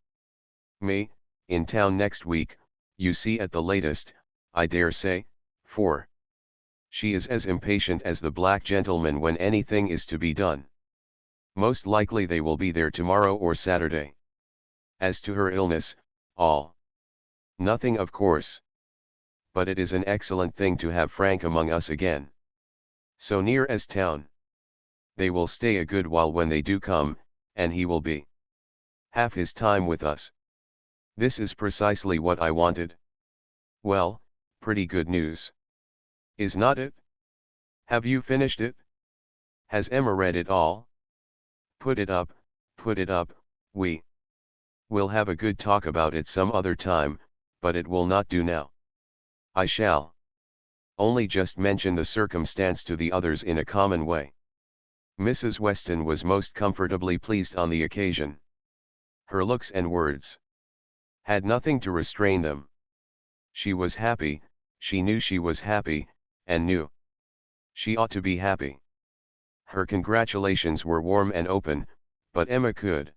me? In town next week, You see at the latest, I dare say, 4. She is as impatient as the black gentleman when anything is to be done. Most likely they will be there tomorrow or Saturday. As to her illness, all. Nothing of course. But it is an excellent thing to have Frank among us again. So near as town. They will stay a good while when they do come, and he will be half his time with us. This is precisely what I wanted. Well, pretty good news. Is not it? Have you finished it? Has Emma read it all? Put it up, we will have a good talk about it some other time, but it will not do now. I shall only just mention the circumstance to the others in a common way. Mrs. Weston was most comfortably pleased on the occasion. Her looks and words had nothing to restrain them. She was happy, she knew she was happy, and knew she ought to be happy. Her congratulations were warm and open, but Emma could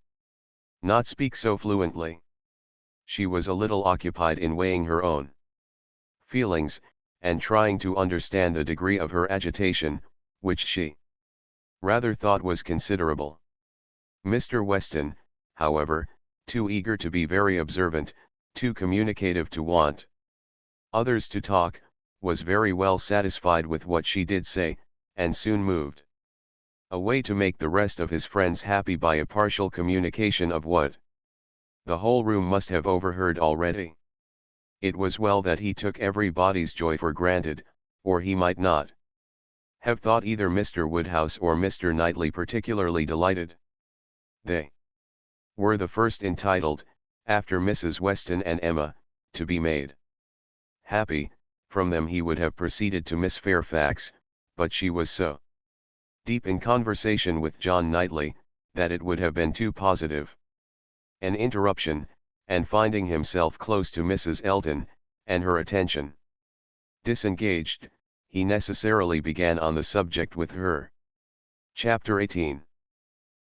not speak so fluently. She was a little occupied in weighing her own feelings, and trying to understand the degree of her agitation, which she rather thought was considerable. Mr. Weston, however, too eager to be very observant, too communicative to want others to talk, was very well satisfied with what she did say, and soon moved away to make the rest of his friends happy by a partial communication of what the whole room must have overheard already. It was well that he took everybody's joy for granted, or he might not have thought either Mr. Woodhouse or Mr. Knightley particularly delighted. They were the first entitled, after Mrs. Weston and Emma, to be made happy. From them he would have proceeded to Miss Fairfax, but she was so deep in conversation with John Knightley, that it would have been too positive an interruption, and finding himself close to Mrs. Elton, and her attention disengaged, he necessarily began on the subject with her. Chapter 18.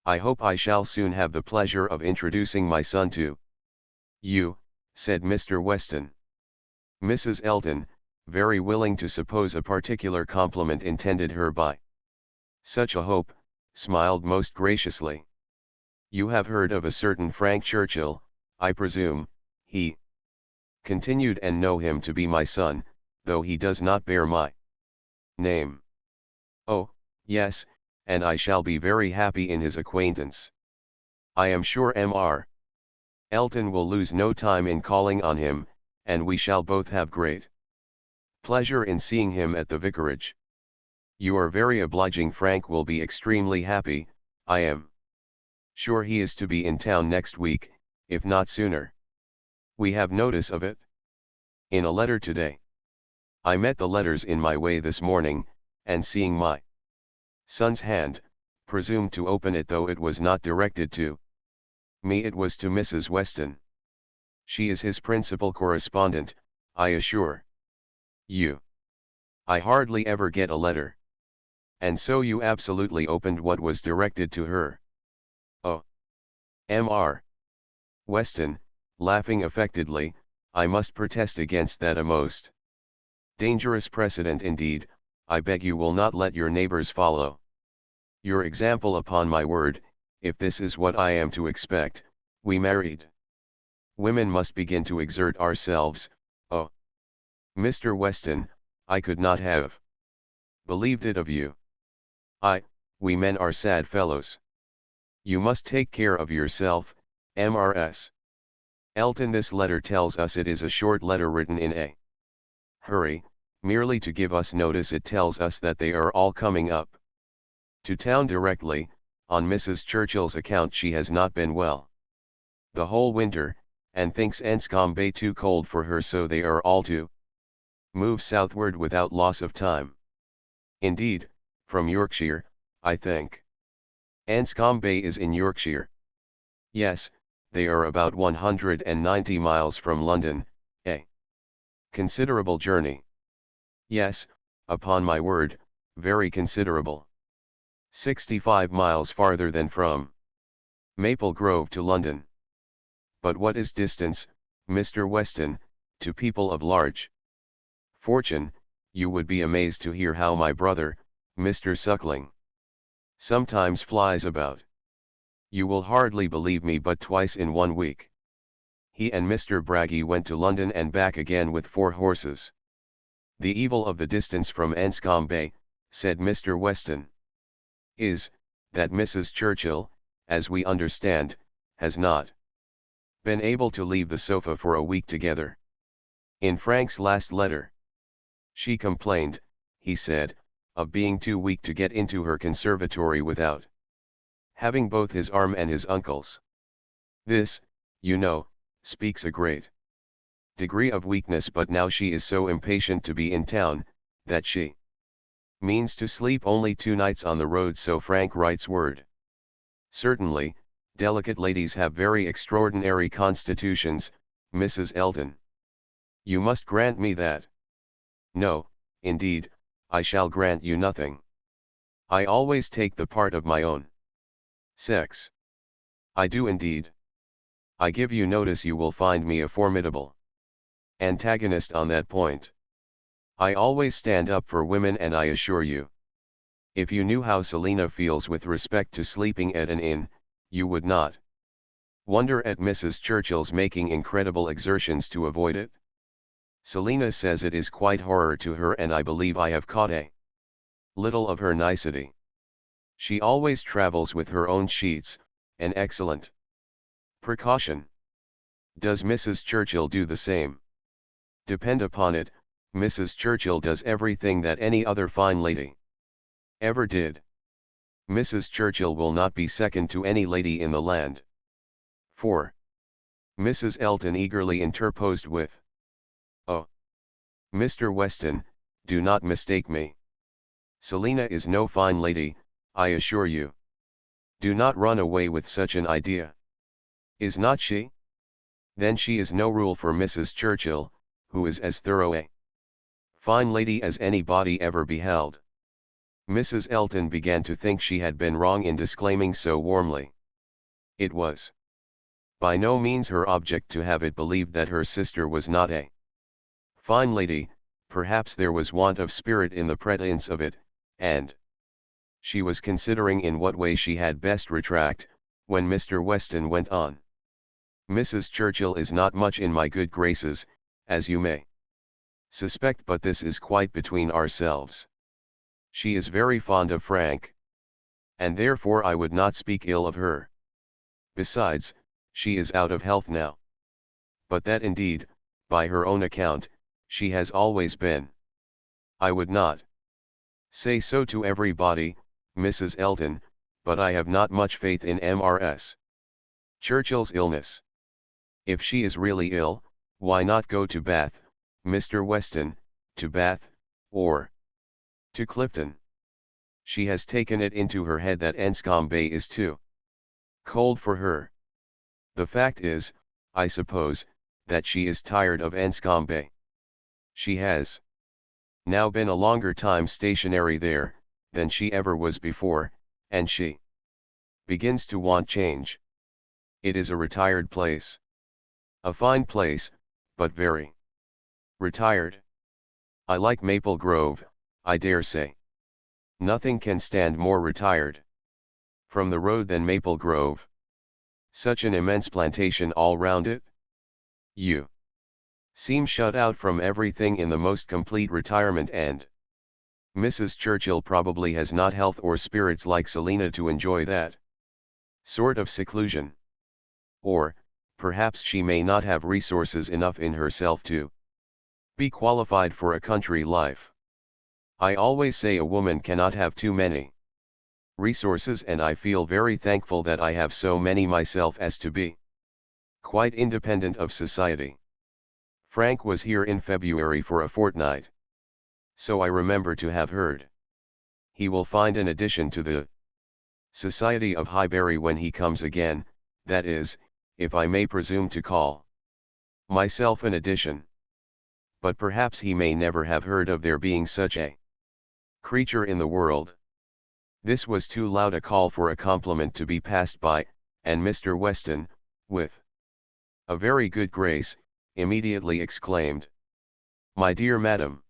I hope I shall soon have the pleasure of introducing my son to you, said Mr. Weston. Mrs. Elton, very willing to suppose a particular compliment intended her by such a hope, smiled most graciously. You have heard of a certain Frank Churchill, I presume, he continued, and know him to be my son, though he does not bear my name. Oh, yes, and I shall be very happy in his acquaintance. I am sure Mr. Elton will lose no time in calling on him, and we shall both have great pleasure in seeing him at the vicarage. You are very obliging. Frank will be extremely happy, I am sure. He is to be in town next week, if not sooner. We have notice of it in a letter today. I met the letters in my way this morning, and seeing my son's hand, presumed to open it, though it was not directed to me, it was to Mrs. Weston. She is his principal correspondent, I assure you. I hardly ever get a letter. And so you absolutely opened what was directed to her. Oh, Mr. Weston, laughing affectedly, I must protest against that, a most dangerous precedent indeed. I beg you will not let your neighbors follow your example. Upon my word, if this is what I am to expect, we married women must begin to exert ourselves. Oh, Mr. Weston, I could not have believed it of you. We men are sad fellows. You must take care of yourself, Mrs. Elton. This letter tells us it is a short letter written in a hurry, merely to give us notice. It tells us that they are all coming up to town directly. On Mrs. Churchill's account she has not been well the whole winter, and thinks Enscombe too cold for her, so they are all to move southward without loss of time. Indeed, from Yorkshire, I think. Enscombe is in Yorkshire. Yes, they are about 190 miles from London, a considerable journey. Yes, upon my word, very considerable. 65 miles farther than from Maple Grove to London. But what is distance, Mr. Weston, To people of large fortune, you would be amazed to hear how my brother, Mr. Suckling, sometimes flies about. You will hardly believe me, but twice in 1 week, he and Mr. Braggie went to London and back again with 4 horses. The evil of the distance from Enscombe, said Mr. Weston, is, that Mrs. Churchill, as we understand, has not been able to leave the sofa for a week together. In Frank's last letter, she complained, he said, of being too weak to get into her conservatory without having both his arm and his uncle's. This, you know, speaks a great degree of weakness, but now she is so impatient to be in town, that she means to sleep only 2 nights on the road, so Frank writes word. Certainly, delicate ladies have very extraordinary constitutions, Mrs. Elton. You must grant me that. No, indeed, I shall grant you nothing. I always take the part of my own sex. I do indeed. I give you notice you will find me a formidable antagonist on that point. I always stand up for women, and I assure you, if you knew how Selina feels with respect to sleeping at an inn, you would not wonder at Mrs. Churchill's making incredible exertions to avoid it. Selina says it is quite horror to her, and I believe I have caught a little of her nicety. She always travels with her own sheets, an excellent precaution. Does Mrs. Churchill do the same? Depend upon it, Mrs. Churchill does everything that any other fine lady ever did. Mrs. Churchill will not be second to any lady in the land. 4. Mrs. Elton eagerly interposed with, "Oh, Mr. Weston, do not mistake me. Selina is no fine lady, I assure you. Do not run away with such an idea. Is not she? Then she is no rule for Mrs. Churchill, who is as thorough a fine lady as anybody ever beheld." Mrs. Elton began to think she had been wrong in disclaiming so warmly. It was by no means her object to have it believed that her sister was not a fine lady. Perhaps there was want of spirit in the pretense of it, and she was considering in what way she had best retract, when Mr. Weston went on. "Mrs. Churchill is not much in my good graces, as you may suspect, but this is quite between ourselves. She is very fond of Frank, and therefore I would not speak ill of her. Besides, she is out of health now. But that indeed, by her own account, she has always been. I would not say so to everybody, Mrs. Elton, but I have not much faith in Mrs. Churchill's illness. If she is really ill, why not go to Bath, Mr. Weston, to Bath, or to Clifton? She has taken it into her head that Enscombe is too cold for her. The fact is, I suppose, that she is tired of Enscombe. She has now been a longer time stationary there, than she ever was before, and she begins to want change. It is a retired place. A fine place, but very retired. I like Maple Grove, I dare say. Nothing can stand more retired from the road than Maple Grove. Such an immense plantation all round it. You seem shut out from everything in the most complete retirement, and Mrs. Churchill probably has not health or spirits like Selina to enjoy that sort of seclusion. Or, perhaps she may not have resources enough in herself to be qualified for a country life. I always say a woman cannot have too many resources, and I feel very thankful that I have so many myself as to be quite independent of society. Frank was here in February for a fortnight. So I remember to have heard. He will find an addition to the Society of Highbury when he comes again, that is, if I may presume to call myself an addition. But perhaps he may never have heard of there being such a creature in the world. This was too loud a call for a compliment to be passed by, and Mr. Weston, with a very good grace, immediately exclaimed, "My dear madam!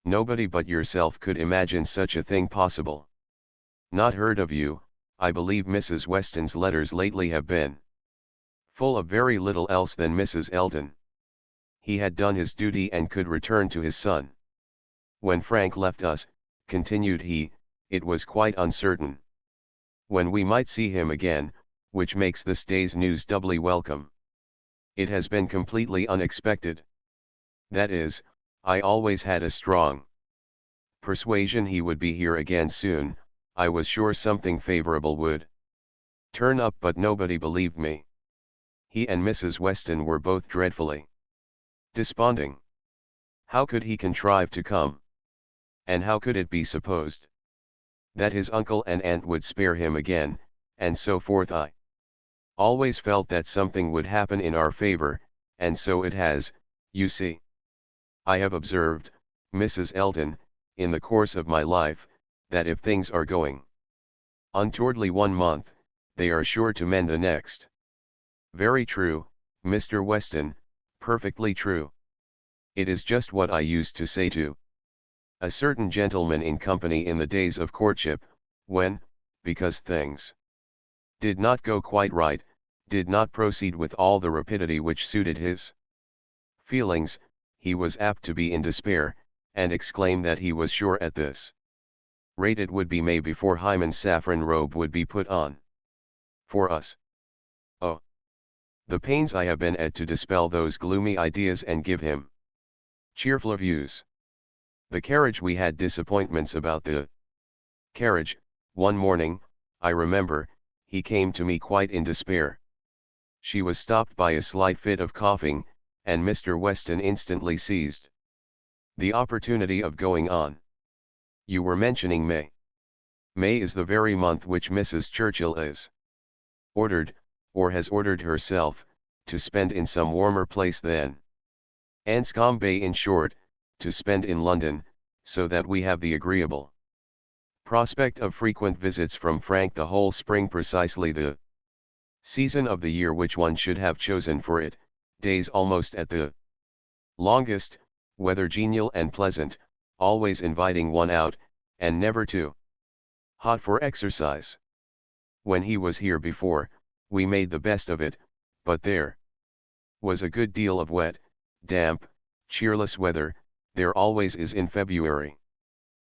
Nobody but yourself could imagine such a thing possible. Not heard of you. I believe Mrs. Weston's letters lately have been full of very little else than Mrs. Eldon." He had done his duty and could return to his son. "When Frank left us," continued he, "it was quite uncertain when we might see him again, which makes this day's news doubly welcome. It has been completely unexpected. That is, I always had a strong persuasion he would be here again soon. I was sure something favorable would turn up, but nobody believed me. He and Mrs. Weston were both dreadfully desponding. How could he contrive to come? And how could it be supposed that his uncle and aunt would spare him again, and so forth? I always felt that something would happen in our favor, and so it has, you see. I have observed, Mrs. Eldon, in the course of my life, that if things are going untowardly one month, they are sure to mend the next." "Very true, Mr. Weston, perfectly true. It is just what I used to say to a certain gentleman in company in the days of courtship, when, because things did not go quite right, did not proceed with all the rapidity which suited his feelings, he was apt to be in despair, and exclaim that he was sure at this rate it would be May before Hymen's saffron robe would be put on for us. Oh, the pains I have been at to dispel those gloomy ideas and give him cheerful views. The carriage, we had disappointments about the carriage. One morning, I remember, he came to me quite in despair. She was stopped by a slight fit of coughing, and Mr. Weston instantly seized the opportunity of going on. "You were mentioning May. May is the very month which Mrs. Churchill is ordered, or has ordered herself, to spend in some warmer place than Anscombe, in short, to spend in London, so that we have the agreeable prospect of frequent visits from Frank the whole spring, precisely the season of the year which one should have chosen for it, days almost at the longest, weather genial and pleasant, always inviting one out, and never too hot for exercise. When he was here before, we made the best of it, but there was a good deal of wet, damp, cheerless weather. There always is in February,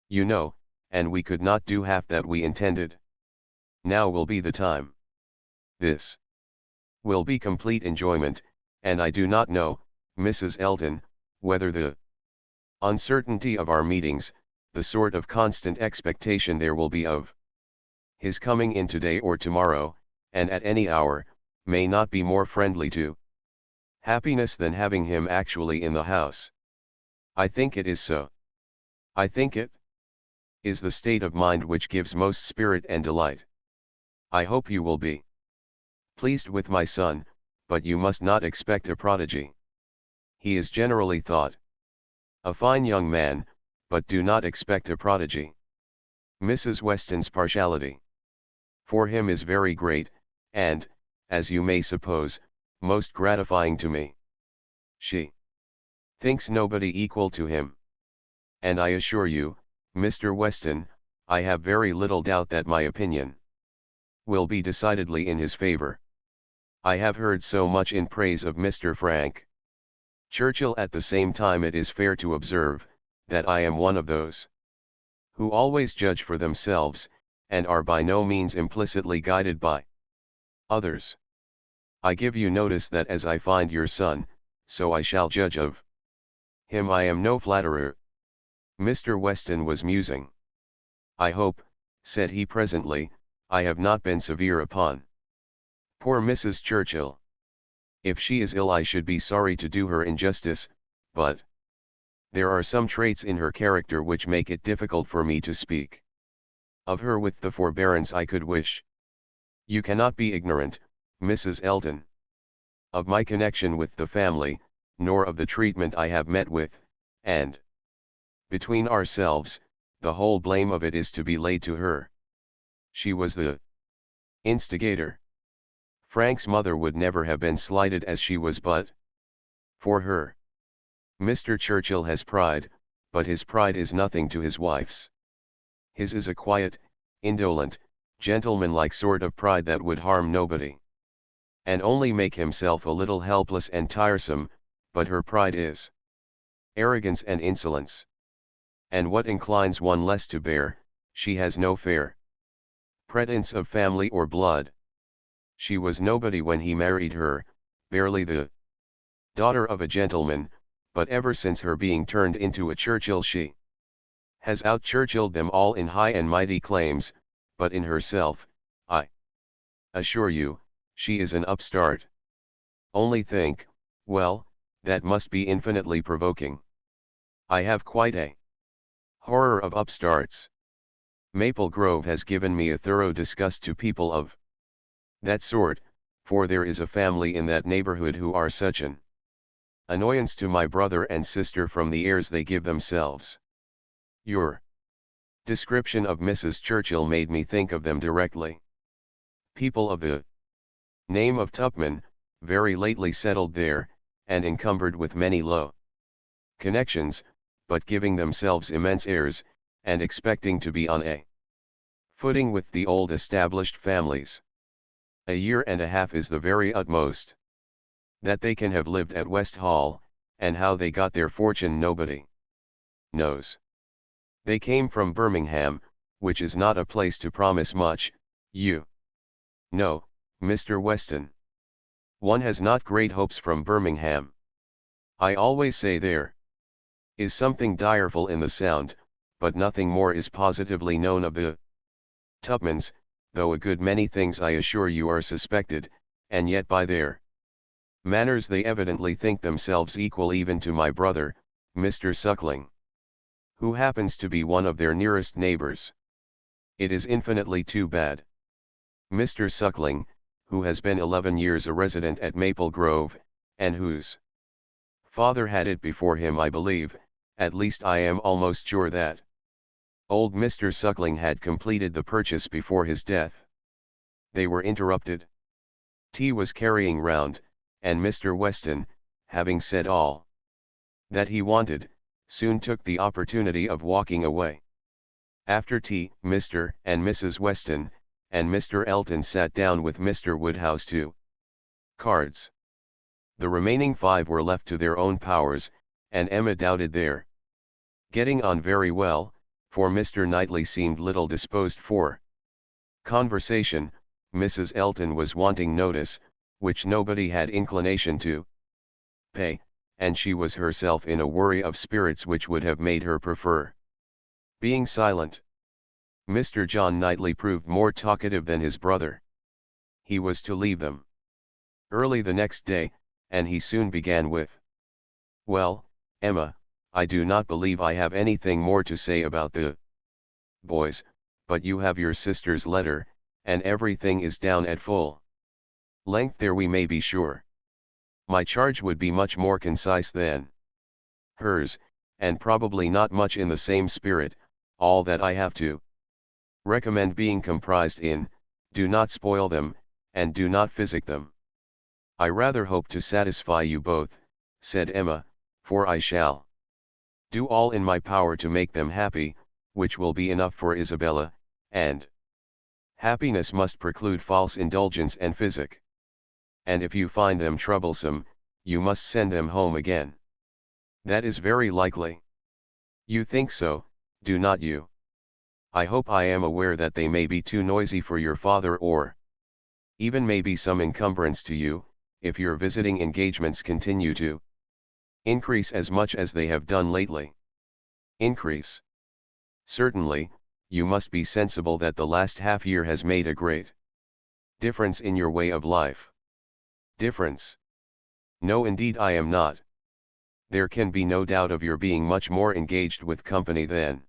you know, and we could not do half that we intended. Now will be the time. This will be complete enjoyment, and I do not know, Mrs. Eldon, whether the uncertainty of our meetings, the sort of constant expectation there will be of his coming in today or tomorrow, and at any hour, may not be more friendly to happiness than having him actually in the house. I think it is so. I think it is the state of mind which gives most spirit and delight. I hope you will be pleased with my son, but you must not expect a prodigy. He is generally thought a fine young man, but do not expect a prodigy. Mrs. Weston's partiality for him is very great, and, as you may suppose, most gratifying to me. She thinks nobody equal to him. And I assure you, Mr. Weston, I have very little doubt that my opinion will be decidedly in his favor. I have heard so much in praise of Mr. Frank Churchill. At the same time, it is fair to observe, that I am one of those who always judge for themselves, and are by no means implicitly guided by others. I give you notice that as I find your son, so I shall judge of him. I am no flatterer." Mr. Weston was musing. "I hope," said he presently, "I have not been severe upon poor Mrs. Churchill. If she is ill, I should be sorry to do her injustice, but there are some traits in her character which make it difficult for me to speak of her with the forbearance I could wish. You cannot be ignorant, Mrs. Eldon, of my connection with the family, nor of the treatment I have met with, and, between ourselves, the whole blame of it is to be laid to her. She was the instigator. Frank's mother would never have been slighted as she was, but For her. Mr. Churchill has pride, but his pride is nothing to his wife's. His is a quiet, indolent, gentlemanlike sort of pride that would harm nobody. And only make himself a little helpless and tiresome, but her pride is arrogance and insolence. And what inclines one less to bear, she has no fair pretence of family or blood. She was nobody when he married her, barely the daughter of a gentleman, but ever since her being turned into a Churchill she has out-Churchilled them all in high and mighty claims, but in herself, I assure you, she is an upstart. Only think, well, that must be infinitely provoking. I have quite a horror of upstarts. Maple Grove has given me a thorough disgust to people of that sort, for there is a family in that neighborhood who are such an annoyance to my brother and sister from the airs they give themselves. Your description of Mrs. Churchill made me think of them directly. People of the name of Tupman, very lately settled there, and encumbered with many low connections, but giving themselves immense airs, and expecting to be on a footing with the old established families. A year and a half is the very utmost that they can have lived at West Hall, and how they got their fortune nobody knows. They came from Birmingham, which is not a place to promise much, you know, Mr. Weston. One has not great hopes from Birmingham. I always say there is something direful in the sound, but nothing more is positively known of the Tupmans, though a good many things I assure you are suspected, and yet by their manners they evidently think themselves equal even to my brother, Mr. Suckling, who happens to be one of their nearest neighbors. It is infinitely too bad. Mr. Suckling, who has been 11 years a resident at Maple Grove, and whose father had it before him, I believe, at least I am almost sure that old Mr. Suckling had completed the purchase before his death. They were interrupted. Tea was carrying round, and Mr. Weston, having said all that he wanted, soon took the opportunity of walking away. After tea, Mr. and Mrs. Weston, and Mr. Elton sat down with Mr. Woodhouse to cards. The remaining 5 were left to their own powers, and Emma doubted their getting on very well, for Mr. Knightley seemed little disposed for conversation. Mrs. Elton was wanting notice, which nobody had inclination to pay, and she was herself in a worry of spirits which would have made her prefer being silent. Mr. John Knightley proved more talkative than his brother. He was to leave them early the next day, and he soon began with, "Well, Emma, I do not believe I have anything more to say about the boys, but you have your sister's letter, and everything is down at full length there, we may be sure. My charge would be much more concise than hers, and probably not much in the same spirit. All that I have to recommend being comprised in, do not spoil them, and do not physic them." "I rather hope to satisfy you both," said Emma, "for I shall do all in my power to make them happy, which will be enough for Isabella, and happiness must preclude false indulgence and physic. And if you find them troublesome, you must send them home again." "That is very likely." "You think so, do not you?" "I hope I am aware that they may be too noisy for your father, or even may be some encumbrance to you, if your visiting engagements continue to increase as much as they have done lately." "Increase? Certainly. You must be sensible that the last half year has made a great difference in your way of life." "Difference? No, indeed I am not. There can be no doubt of your being much more engaged with company than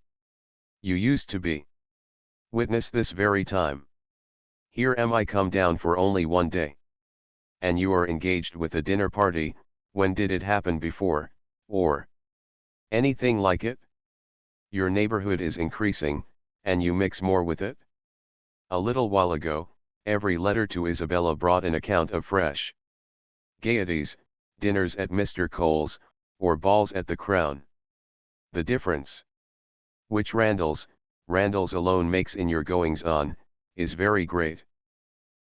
you used to be. Witness this very time. Here am I come down for only 1 day. And you are engaged with a dinner party. When did it happen before, or anything like it? Your neighborhood is increasing, and you mix more with it. A little while ago, every letter to Isabella brought an account of fresh gaieties, dinners at Mr. Cole's, or balls at the Crown. The difference which Randalls alone makes in your goings-on, is very great.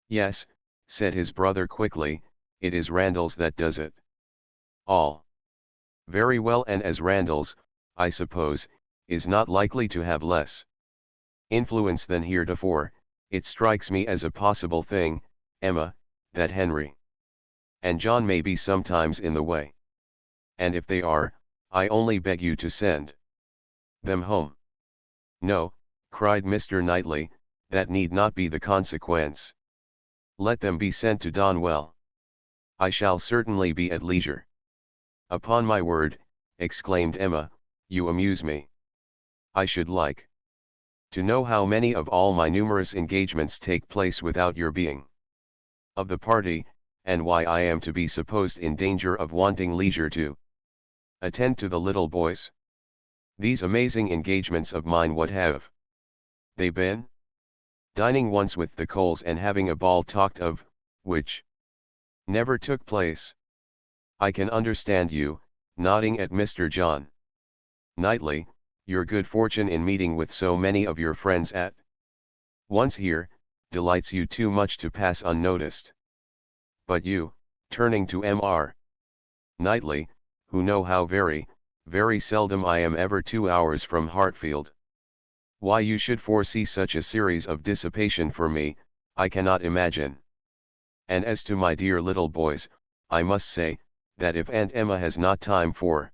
Yes, said his brother quickly, it is Randalls that does it. All. Very well, and as Randalls, I suppose, is not likely to have less influence than heretofore, it strikes me as a possible thing, Emma, that Henry and John may be sometimes in the way. And if they are, I only beg you to send them home. No, cried Mr. Knightley, that need not be the consequence. Let them be sent to Donwell. I shall certainly be at leisure. Upon my word, exclaimed Emma, you amuse me. I should like to know how many of all my numerous engagements take place without your being of the party, and why I am to be supposed in danger of wanting leisure to attend to the little boys. These amazing engagements of mine, what have they been? Dining once with the Coles and having a ball talked of, which never took place. I can understand you, nodding at Mr. John Knightley, your good fortune in meeting with so many of your friends at once here, delights you too much to pass unnoticed. But you, turning to Mr. Knightley, who know how very, very seldom I am ever 2 hours from Hartfield. Why you should foresee such a series of dissipation for me, I cannot imagine. And as to my dear little boys, I must say, that if Aunt Emma has not time for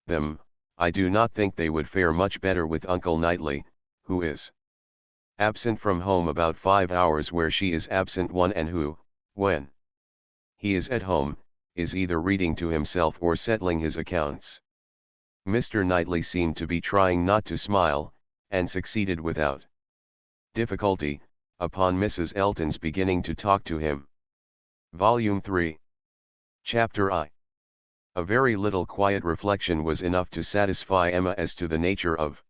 them, I do not think they would fare much better with Uncle Knightley, who is absent from home about 5 hours where she is absent one, and who, when he is at home, is either reading to himself or settling his accounts. Mr. Knightley seemed to be trying not to smile, and succeeded without difficulty, upon Mrs. Elton's beginning to talk to him. Volume 3. Chapter I. A very little quiet reflection was enough to satisfy Emma as to the nature of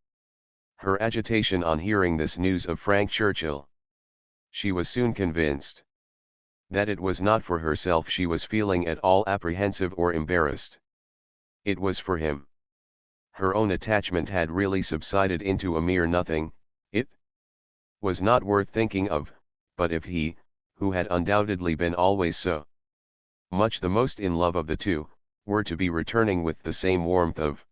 her agitation on hearing this news of Frank Churchill. She was soon convinced that it was not for herself she was feeling at all apprehensive or embarrassed. It was for him. Her own attachment had really subsided into a mere nothing. It was not worth thinking of, but if he, who had undoubtedly been always so much the most in love of the two, were to be returning with the same warmth of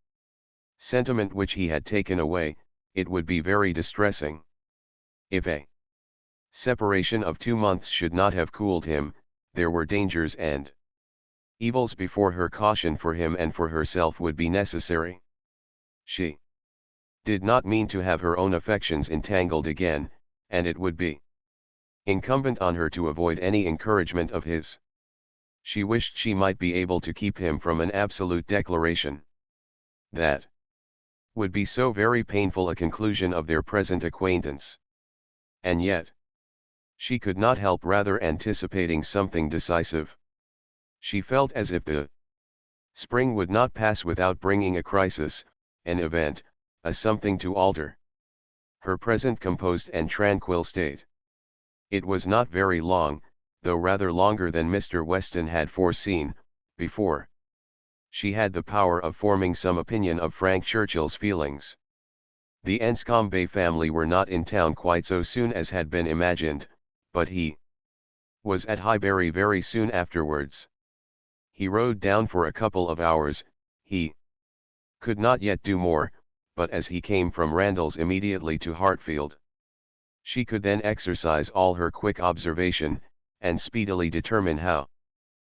sentiment which he had taken away, it would be very distressing. If a separation of 2 months should not have cooled him, there were dangers and evils before her. Caution for him and for herself would be necessary. She did not mean to have her own affections entangled again, and it would be incumbent on her to avoid any encouragement of his. She wished she might be able to keep him from an absolute declaration. That would be so very painful a conclusion of their present acquaintance. And yet, she could not help rather anticipating something decisive. She felt as if the spring would not pass without bringing a crisis, an event, a something to alter her present composed and tranquil state. It was not very long, though rather longer than Mr. Weston had foreseen, before she had the power of forming some opinion of Frank Churchill's feelings. The Enscombe family were not in town quite so soon as had been imagined, but he was at Highbury very soon afterwards. He rode down for a couple of hours. He could not yet do more, but as he came from Randalls immediately to Hartfield, she could then exercise all her quick observation, and speedily determine how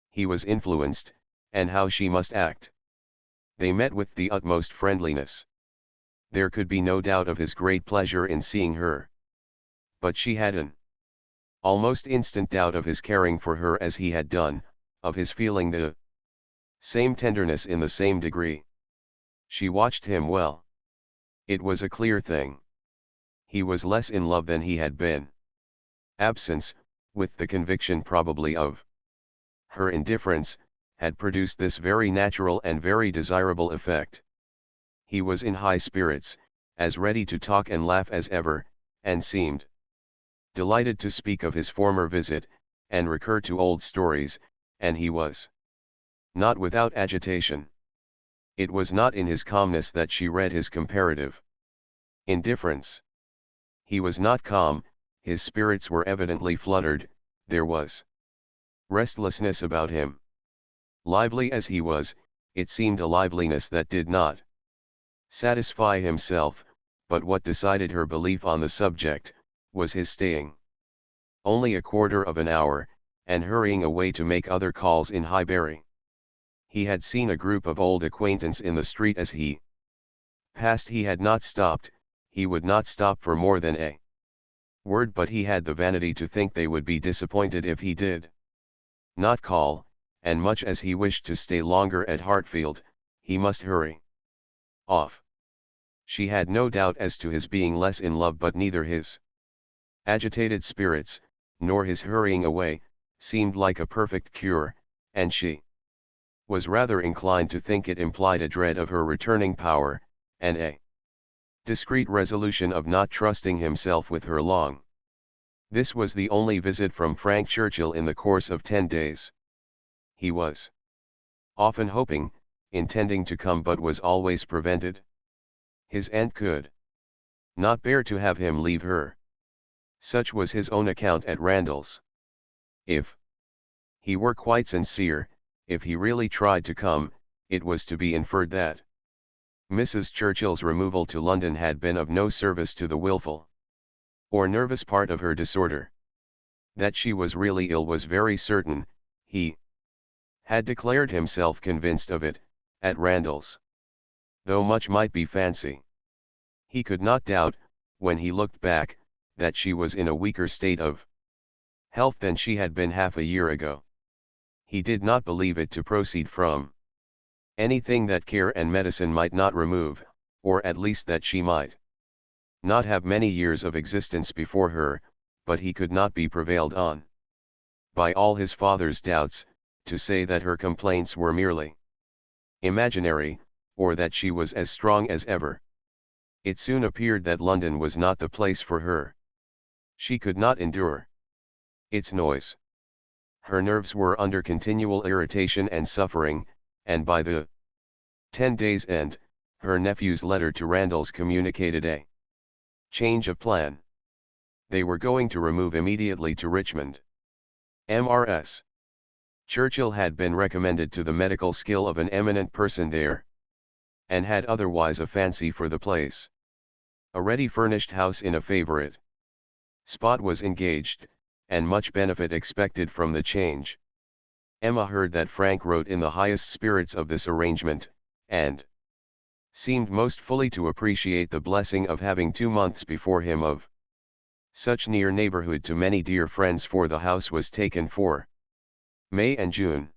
he was influenced, and how she must act. They met with the utmost friendliness. There could be no doubt of his great pleasure in seeing her. But she had an almost instant doubt of his caring for her as he had done, of his feeling the same tenderness in the same degree. She watched him well. It was a clear thing. He was less in love than he had been. Absence, with the conviction probably of her indifference, had produced this very natural and very desirable effect. He was in high spirits, as ready to talk and laugh as ever, and seemed delighted to speak of his former visit, and recur to old stories, and he was not without agitation. It was not in his calmness that she read his comparative indifference. He was not calm, his spirits were evidently fluttered, there was restlessness about him. Lively as he was, it seemed a liveliness that did not satisfy himself, but what decided her belief on the subject, was his staying only a quarter of an hour, and hurrying away to make other calls in Highbury. He had seen a group of old acquaintance in the street as he passed. He had not stopped, he would not stop for more than a word, but he had the vanity to think they would be disappointed if he did not call, and much as he wished to stay longer at Hartfield, he must hurry off. She had no doubt as to his being less in love, but neither his agitated spirits, nor his hurrying away, seemed like a perfect cure, and she was rather inclined to think it implied a dread of her returning power, and a discreet resolution of not trusting himself with her long. This was the only visit from Frank Churchill in the course of 10 days. He was often hoping, intending to come, but was always prevented. His aunt could not bear to have him leave her. Such was his own account at Randalls. If he were quite sincere, if he really tried to come, it was to be inferred that Mrs. Churchill's removal to London had been of no service to the wilful or nervous part of her disorder. That she was really ill was very certain, he had declared himself convinced of it, at Randalls. Though much might be fancy, he could not doubt, when he looked back, that she was in a weaker state of health than she had been half a year ago. He did not believe it to proceed from anything that care and medicine might not remove, or at least that she might not have many years of existence before her, but he could not be prevailed on, by all his father's doubts, to say that her complaints were merely imaginary, or that she was as strong as ever. It soon appeared that London was not the place for her. She could not endure its noise. Her nerves were under continual irritation and suffering, and by the 10 days' end, her nephew's letter to Randalls communicated a change of plan. They were going to remove immediately to Richmond. Mrs. Churchill had been recommended to the medical skill of an eminent person there, and had otherwise a fancy for the place. A ready furnished house in a favourite spot was engaged, and much benefit expected from the change. Emma heard that Frank wrote in the highest spirits of this arrangement, and seemed most fully to appreciate the blessing of having 2 months before him of such near neighbourhood to many dear friends, for the house was taken for May and June.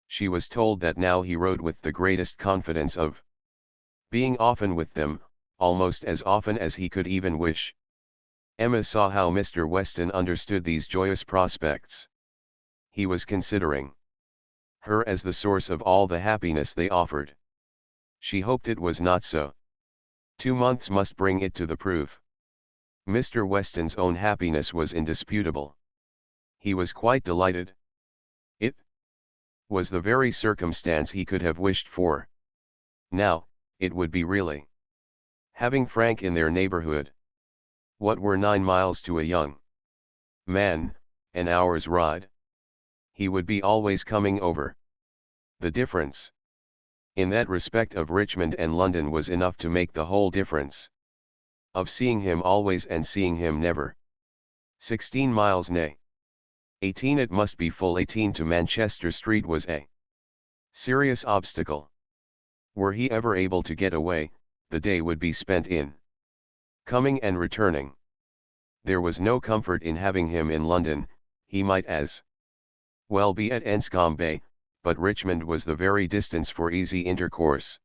She was told that now he wrote with the greatest confidence of being often with them, almost as often as he could even wish. Emma saw how Mr. Weston understood these joyous prospects. He was considering her as the source of all the happiness they offered. She hoped it was not so. 2 months must bring it to the proof. Mr. Weston's own happiness was indisputable. He was quite delighted. It was the very circumstance he could have wished for. Now, it would be really having Frank in their neighbourhood. What were 9 miles to a young man, an hour's ride? He would be always coming over. The difference in that respect of Richmond and London was enough to make the whole difference of seeing him always and seeing him never. 16 miles, nay, 18, it must be full 18 to Manchester Street was a serious obstacle. Were he ever able to get away, the day would be spent in coming and returning. There was no comfort in having him in London. He might as well be at Enscombe Bay, but Richmond was the very distance for easy intercourse.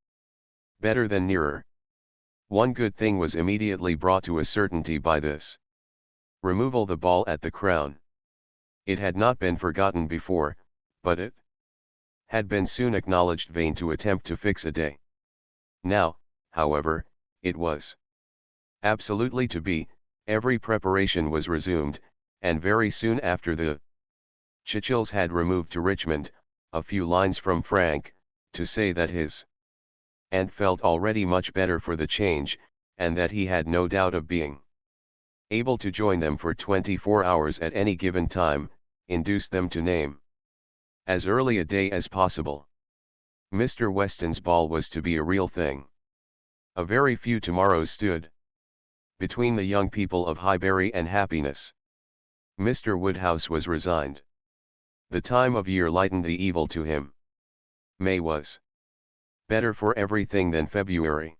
Better than nearer. One good thing was immediately brought to a certainty by this removal: the ball at the Crown. It had not been forgotten before, but it had been soon acknowledged vain to attempt to fix a day. Now, however, it was absolutely to be. Every preparation was resumed, and very soon after the Churchills had removed to Richmond, a few lines from Frank, to say that his aunt felt already much better for the change, and that he had no doubt of being able to join them for 24 hours at any given time, induced them to name as early a day as possible. Mr. Weston's ball was to be a real thing. A very few tomorrows stood between the young people of Highbury and happiness. Mr. Woodhouse was resigned. The time of year lightened the evil to him. May was better for everything than February.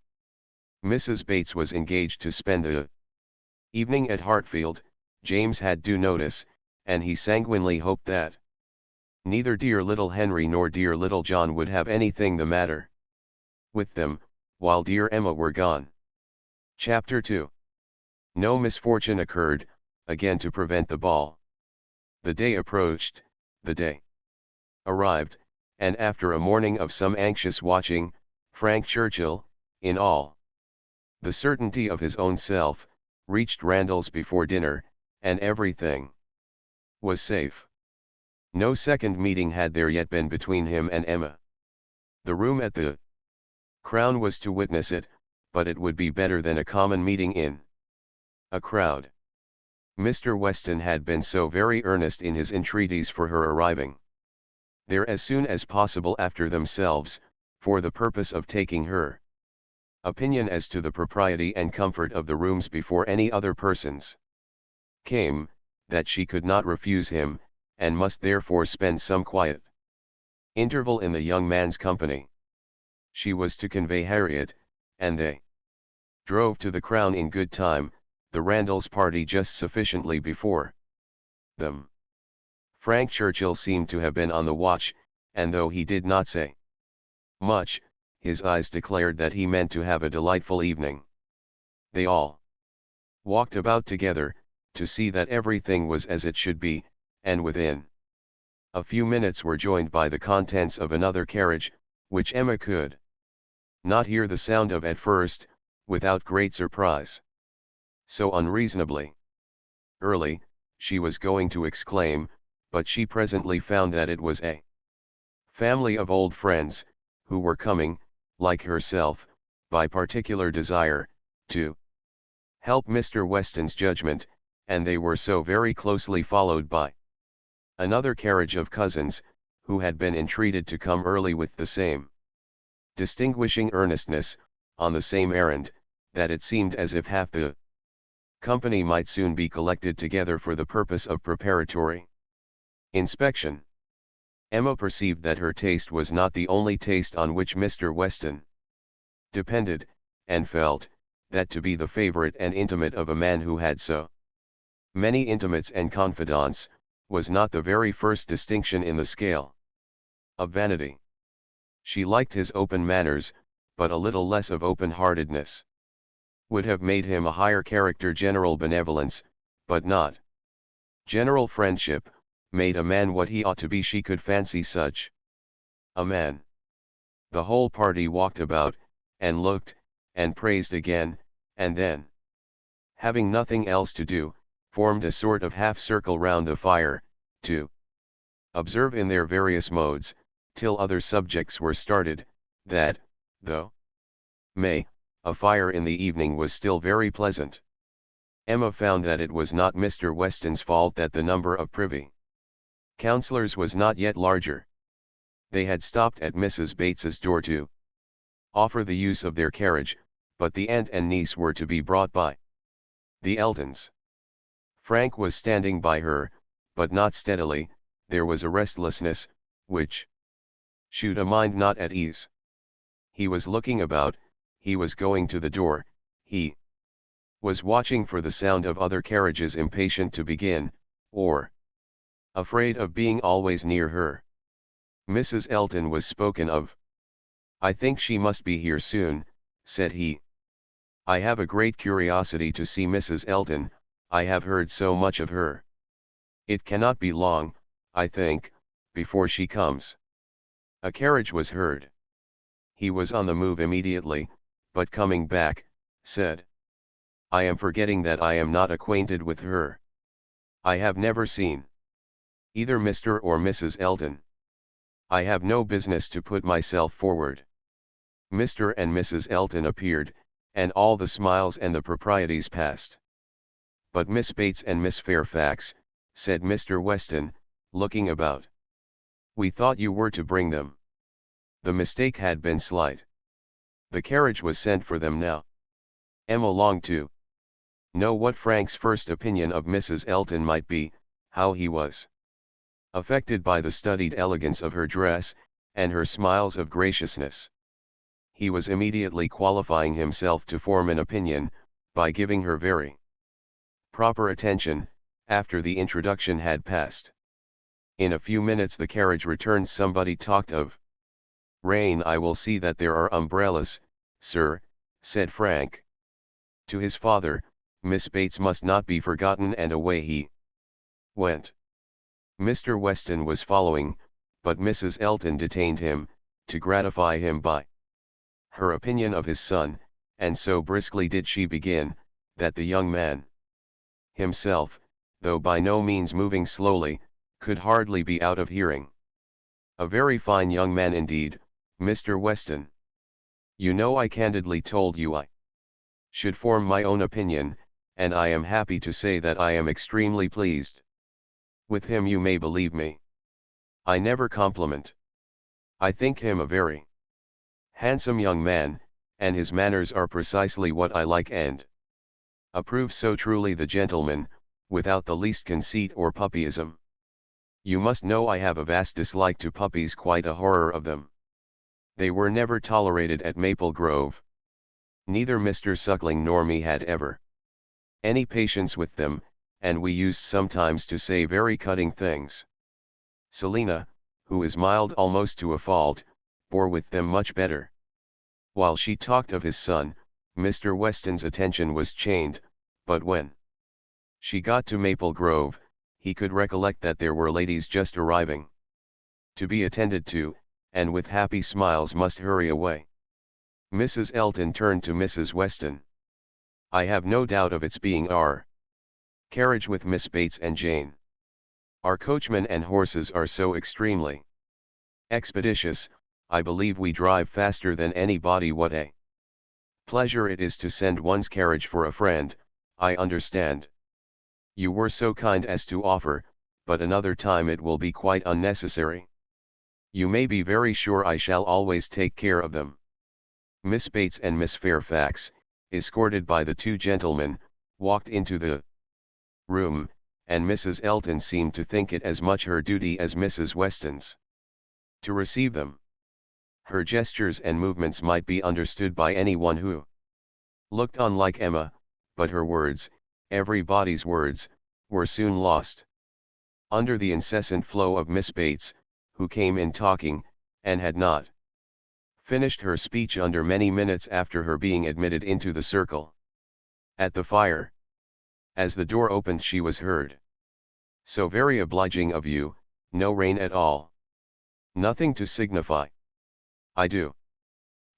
Mrs. Bates was engaged to spend the evening at Hartfield, James had due notice, and he sanguinely hoped that neither dear little Henry nor dear little John would have anything the matter with them, while dear Emma were gone. Chapter 2. No misfortune occurred, again to prevent the ball. The day approached, the day arrived, and after a morning of some anxious watching, Frank Churchill, in all the certainty of his own self, reached Randalls before dinner, and everything was safe. No second meeting had there yet been between him and Emma. The room at the Crown was to witness it, but it would be better than a common meeting in a crowd. Mr. Weston had been so very earnest in his entreaties for her arriving there as soon as possible after themselves, for the purpose of taking her opinion as to the propriety and comfort of the rooms before any other persons came, that she could not refuse him, and must therefore spend some quiet interval in the young man's company. She was to convey Harriet, and they drove to the Crown in good time, the Randalls party just sufficiently before them. Frank Churchill seemed to have been on the watch, and though he did not say much, his eyes declared that he meant to have a delightful evening. They all walked about together, to see that everything was as it should be, and within a few minutes were joined by the contents of another carriage, which Emma could not hear the sound of at first, without great surprise. So unreasonably early, she was going to exclaim, but she presently found that it was a family of old friends, who were coming, like herself, by particular desire, to help Mr. Weston's judgment, and they were so very closely followed by another carriage of cousins, who had been entreated to come early with the same distinguishing earnestness, on the same errand, that it seemed as if half the company might soon be collected together for the purpose of preparatory inspection. Emma perceived that her taste was not the only taste on which Mr. Weston depended, and felt, that to be the favorite and intimate of a man who had so many intimates and confidants, was not the very first distinction in the scale of vanity. She liked his open manners, but a little less of open-heartedness would have made him a higher character. General benevolence, but not general friendship, made a man what he ought to be. She could fancy such a man. The whole party walked about, and looked, and praised again, and then, having nothing else to do, formed a sort of half-circle round the fire, to observe in their various modes, till other subjects were started, that, though a fire in the evening was still very pleasant. Emma found that it was not Mr. Weston's fault that the number of privy councillors was not yet larger. They had stopped at Mrs. Bates's door to offer the use of their carriage, but the aunt and niece were to be brought by the Eltons. Frank was standing by her, but not steadily. There was a restlessness, which shewed a mind not at ease. He was looking about, he was going to the door, he was watching for the sound of other carriages, impatient to begin, or afraid of being always near her. Mrs. Elton was spoken of. "I think she must be here soon," said he. "I have a great curiosity to see Mrs. Elton, I have heard so much of her. It cannot be long, I think, before she comes." A carriage was heard. He was on the move immediately, but coming back, said, "I am forgetting that I am not acquainted with her. I have never seen either Mr. or Mrs. Elton." I have no business to put myself forward. Mr. and Mrs. Elton appeared, and all the smiles and the proprieties passed. But Miss Bates and Miss Fairfax, said Mr. Weston, looking about. We thought you were to bring them. The mistake had been slight. The carriage was sent for them now. Emma longed to know what Frank's first opinion of Mrs. Elton might be, how he was affected by the studied elegance of her dress, and her smiles of graciousness. He was immediately qualifying himself to form an opinion, by giving her very proper attention, after the introduction had passed. In a few minutes the carriage returned. Somebody talked of rain. I will see that there are umbrellas, sir, said Frank to his father. Miss Bates must not be forgotten, and away he went. Mr. Weston was following, but Mrs. Elton detained him, to gratify him by her opinion of his son, and so briskly did she begin, that the young man himself, though by no means moving slowly, could hardly be out of hearing. A very fine young man indeed, Mr. Weston. You know I candidly told you I should form my own opinion, and I am happy to say that I am extremely pleased with him. You may believe me. I never compliment. I think him a very handsome young man, and his manners are precisely what I like and approve. So truly the gentleman, without the least conceit or puppyism. You must know I have a vast dislike to puppies, quite a horror of them. They were never tolerated at Maple Grove. Neither Mr. Suckling nor me had ever any patience with them, and we used sometimes to say very cutting things. Selina, who is mild almost to a fault, bore with them much better. While she talked of his son, Mr. Weston's attention was chained, but when she got to Maple Grove, he could recollect that there were ladies just arriving to be attended to, and with happy smiles must hurry away. Mrs. Elton turned to Mrs. Weston. I have no doubt of its being our carriage with Miss Bates and Jane. Our coachman and horses are so extremely expeditious, I believe we drive faster than anybody. What a pleasure it is to send one's carriage for a friend. I understand you were so kind as to offer, but another time it will be quite unnecessary. You may be very sure I shall always take care of them. Miss Bates and Miss Fairfax, escorted by the two gentlemen, walked into the room, and Mrs. Elton seemed to think it as much her duty as Mrs. Weston's to receive them. Her gestures and movements might be understood by anyone who looked on like Emma, but her words, everybody's words, were soon lost under the incessant flow of Miss Bates, who came in talking, and had not finished her speech under many minutes after her being admitted into the circle. At the fire, as the door opened, she was heard. So very obliging of you. No rain at all. Nothing to signify. I do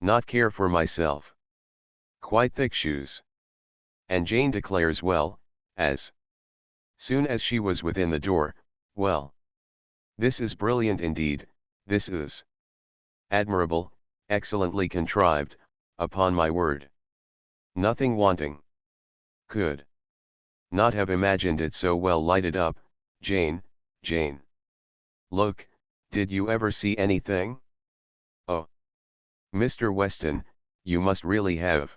not care for myself. Quite thick shoes. And Jane declares, well, as soon as she was within the door, well, this is brilliant indeed, this is admirable, excellently contrived, upon my word. Nothing wanting. Could not have imagined it so well lighted up. Jane, Jane. Look, did you ever see anything? Oh, Mr. Weston, you must really have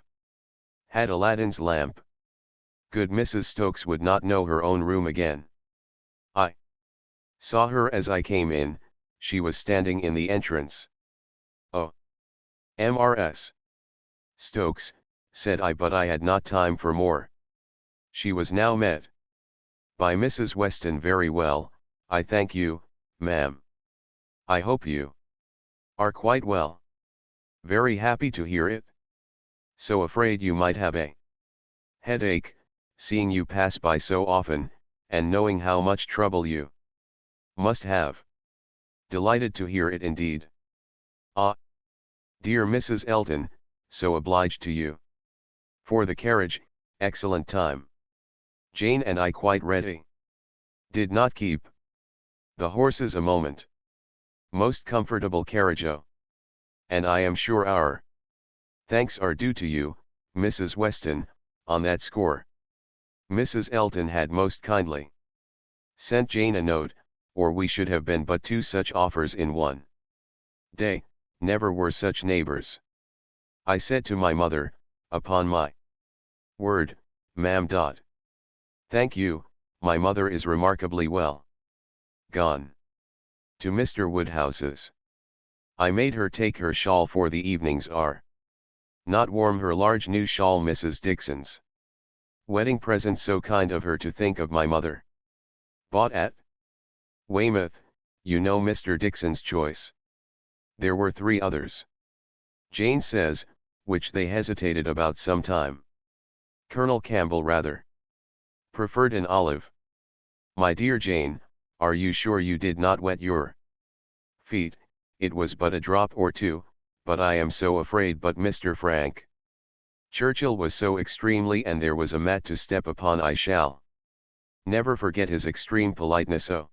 had Aladdin's lamp. Good Mrs. Stokes would not know her own room again. I saw her as I came in, she was standing in the entrance. Oh, Mrs. Stokes, said I, but I had not time for more. She was now met by Mrs. Weston. Very well, I thank you, ma'am. I hope you are quite well. Very happy to hear it. So afraid you might have a headache, seeing you pass by so often, and knowing how much trouble you must have. Delighted to hear it indeed. Ah, dear Mrs. Elton, so obliged to you. For the carriage, excellent time. Jane and I quite ready. Did not keep the horses a moment. Most comfortable carriage, oh. And I am sure our thanks are due to you, Mrs. Weston, on that score. Mrs. Elton had most kindly sent Jane a note, or we should have been but two such offers in one day, never were such neighbors. I said to my mother, upon my word, ma'am. Thank you, my mother is remarkably well. Gone to Mr. Woodhouse's. I made her take her shawl, for the evenings are not warm, her large new shawl, Mrs. Dixon's wedding present, so kind of her to think of my mother. Bought at Weymouth, you know Mr. Dixon's choice. There were three others, Jane says, which they hesitated about some time. Colonel Campbell rather preferred an olive. My dear Jane, are you sure you did not wet your feet? It was but a drop or two, but I am so afraid. But Mr. Frank Churchill was so extremely, and there was a mat to step upon. I shall never forget his extreme politeness. Oh,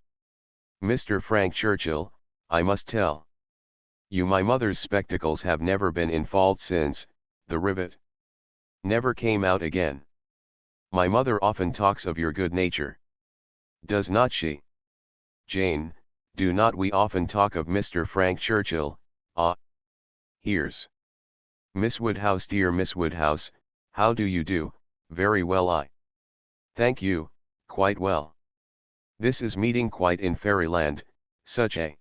Mr. Frank Churchill, I must tell you, my mother's spectacles have never been in fault since the rivet never came out again. My mother often talks of your good nature. Does not she? Jane, do not we often talk of Mr. Frank Churchill? Ah, here's Miss Woodhouse. Dear Miss Woodhouse, how do you do? Very well, I thank you, quite well. This is meeting quite in fairyland. Such a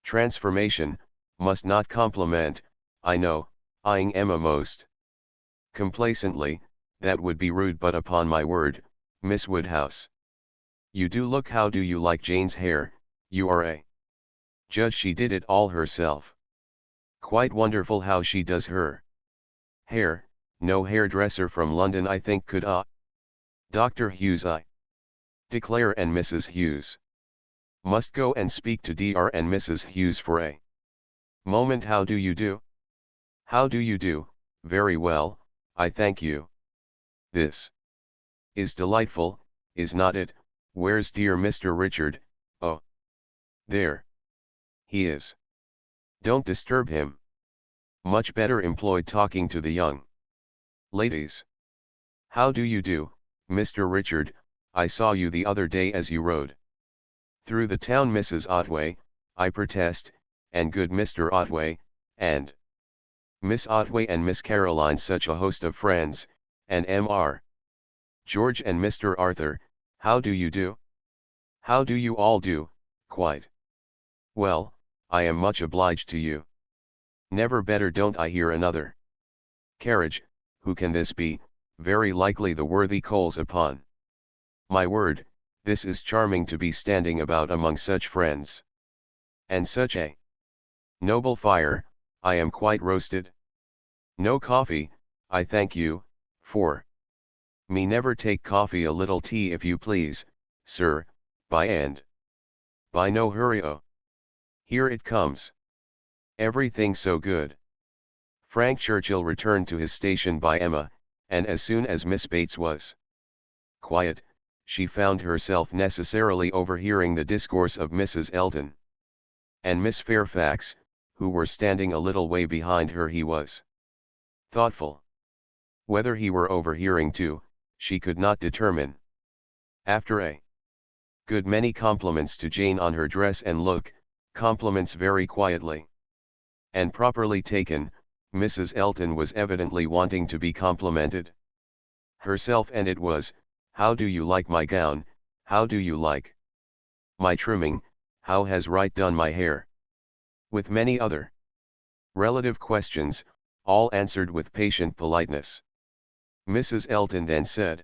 transformation must not compliment, I know, eyeing Emma most complacently. That would be rude, but upon my word, Miss Woodhouse, you do look. How do you like Jane's hair? You are a judge. She did it all herself. Quite wonderful how she does her hair. No hairdresser from London, I think, could. Dr. Hughes, I declare, and Mrs. Hughes must go and speak to Dr. and Mrs. Hughes for a moment. How do you do? How do you do? Very well, I thank you. This is delightful, is not it? Where's dear Mr. Richard? Oh, there he is. Don't disturb him. Much better employed talking to the young ladies. How do you do, Mr. Richard? I saw you the other day as you rode through the town. Mrs. Otway, I protest, and good Mr. Otway, and Miss Otway and Miss Caroline, such a host of friends, and Mr. George and Mr. Arthur. How do you do? How do you all do? Quite well, I am much obliged to you. Never better. Don't I hear another carriage? Who can this be? Very likely the worthy Coles. Upon my word, this is charming to be standing about among such friends. And such a noble fire. I am quite roasted. No coffee, I thank you, for me never take coffee. A little tea, if you please, sir, by and by. No hurry. Oh, here it comes. Everything so good. Frank Churchill returned to his station by Emma, and as soon as Miss Bates was quiet, she found herself necessarily overhearing the discourse of Mrs. Elton and Miss Fairfax, who were standing a little way behind her. He was thoughtful. Whether he were overhearing too, she could not determine. After a good many compliments to Jane on her dress and look, compliments very quietly and properly taken, Mrs. Elton was evidently wanting to be complimented herself, and it was, how do you like my gown? How do you like my trimming? How has Wright done my hair? With many other relative questions, all answered with patient politeness. Mrs. Elton then said,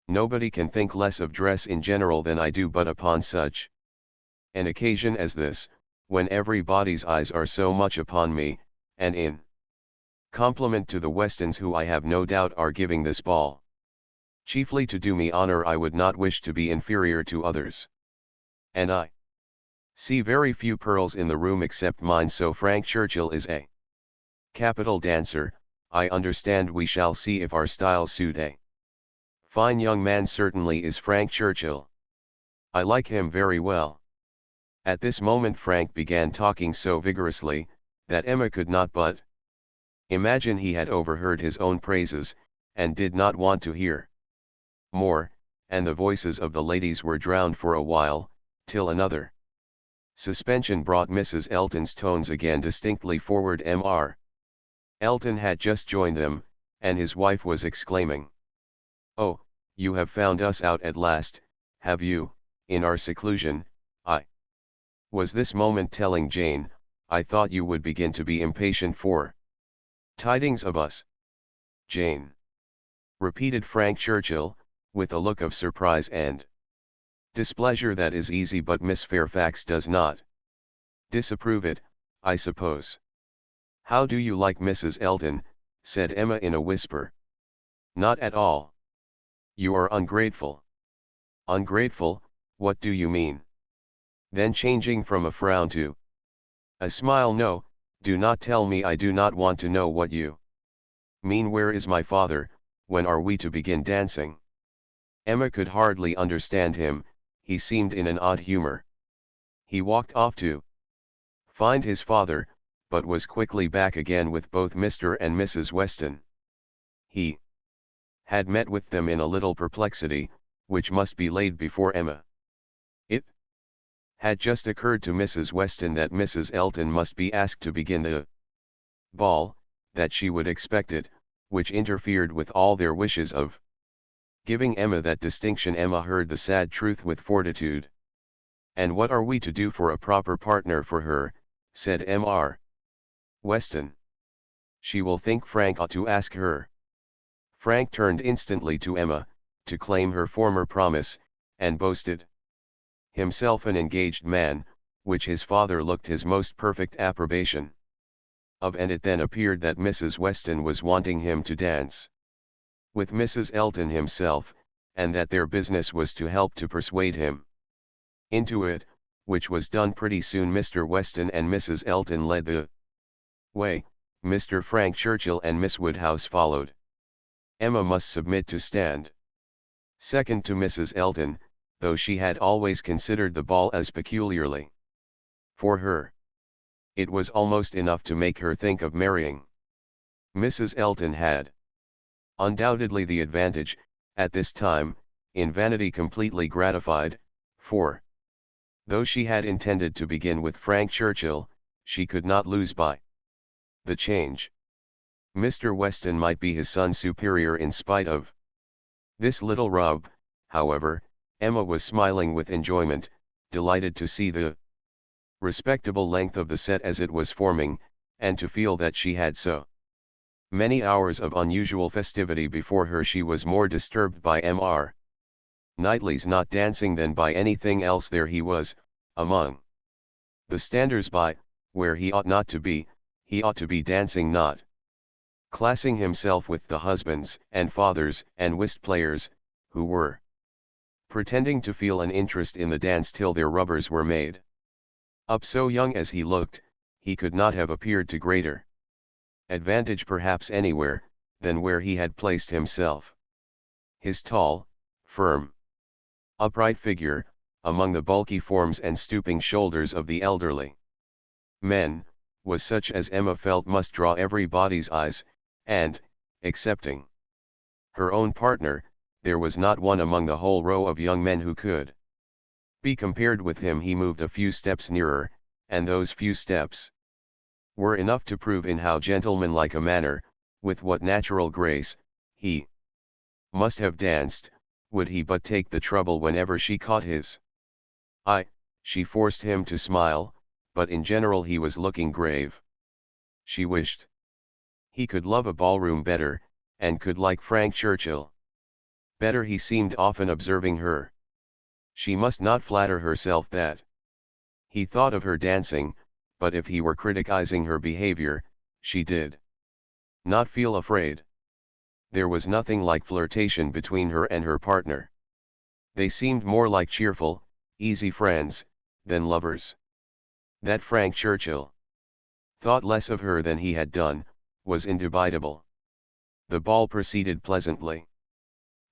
nobody can think less of dress in general than I do, but upon such an occasion as this, when everybody's eyes are so much upon me, and in compliment to the Westons, who I have no doubt are giving this ball chiefly to do me honor, I would not wish to be inferior to others. And I see very few pearls in the room except mine, so Frank Churchill is a capital dancer. I understand we shall see if our styles suit. A fine young man certainly is Frank Churchill. I like him very well. At this moment Frank began talking so vigorously, that Emma could not but imagine he had overheard his own praises, and did not want to hear more, and the voices of the ladies were drowned for a while, till another suspension brought Mrs. Elton's tones again distinctly forward. Mr. Elton had just joined them, and his wife was exclaiming, "Oh, you have found us out at last, have you, in our seclusion? I was this moment telling Jane, I thought you would begin to be impatient for tidings of us." "Jane," repeated Frank Churchill, with a look of surprise and displeasure. "That is easy, but Miss Fairfax does not disapprove it, I suppose." "How do you like Mrs. Elton?" said Emma in a whisper. "Not at all." "You are ungrateful." "Ungrateful, what do you mean?" Then changing from a frown to a smile, "No, do not tell me, I do not want to know what you mean. Where is my father? When are we to begin dancing?" Emma could hardly understand him, he seemed in an odd humor. He walked off to find his father, but was quickly back again with both Mr. and Mrs. Weston. He had met with them in a little perplexity, which must be laid before Emma. It had just occurred to Mrs. Weston that Mrs. Elton must be asked to begin the ball, that she would expect it, which interfered with all their wishes of giving Emma that distinction. Emma heard the sad truth with fortitude. "And what are we to do for a proper partner for her?" said Mr. Weston. "She will think Frank ought to ask her." Frank turned instantly to Emma, to claim her former promise, and boasted himself an engaged man, which his father looked his most perfect approbation of, and it then appeared that Mrs. Weston was wanting him to dance with Mrs. Elton himself, and that their business was to help to persuade him into it, which was done pretty soon. Mr. Weston and Mrs. Elton led the way, Mr. Frank Churchill and Miss Woodhouse followed. Emma must submit to stand second to Mrs. Elton, though she had always considered the ball as peculiarly for her. It was almost enough to make her think of marrying. Mrs. Elton had undoubtedly the advantage, at this time, in vanity completely gratified, for though she had intended to begin with Frank Churchill, she could not lose by the change. Mr. Weston might be his son's superior in spite of this little rub. However, Emma was smiling with enjoyment, delighted to see the respectable length of the set as it was forming, and to feel that she had so many hours of unusual festivity before her. She was more disturbed by Mr. Knightley's not dancing than by anything else. There he was, among the standers-by, where he ought not to be. He ought to be dancing, not classing himself with the husbands and fathers and whist players, who were pretending to feel an interest in the dance till their rubbers were made up. So young as he looked, he could not have appeared to greater advantage perhaps anywhere, than where he had placed himself. His tall, firm, upright figure, among the bulky forms and stooping shoulders of the elderly men, was such as Emma felt must draw everybody's eyes, and, excepting her own partner, there was not one among the whole row of young men who could be compared with him. He moved a few steps nearer, and those few steps were enough to prove in how gentlemanlike a manner, with what natural grace, he must have danced, would he but take the trouble. Whenever she caught his eye, she forced him to smile, but in general he was looking grave. She wished he could love a ballroom better, and could like Frank Churchill better. He seemed often observing her. She must not flatter herself that he thought of her dancing, but if he were criticizing her behavior, she did not feel afraid. There was nothing like flirtation between her and her partner. They seemed more like cheerful, easy friends, than lovers. That Frank Churchill thought less of her than he had done, was indubitable. The ball proceeded pleasantly.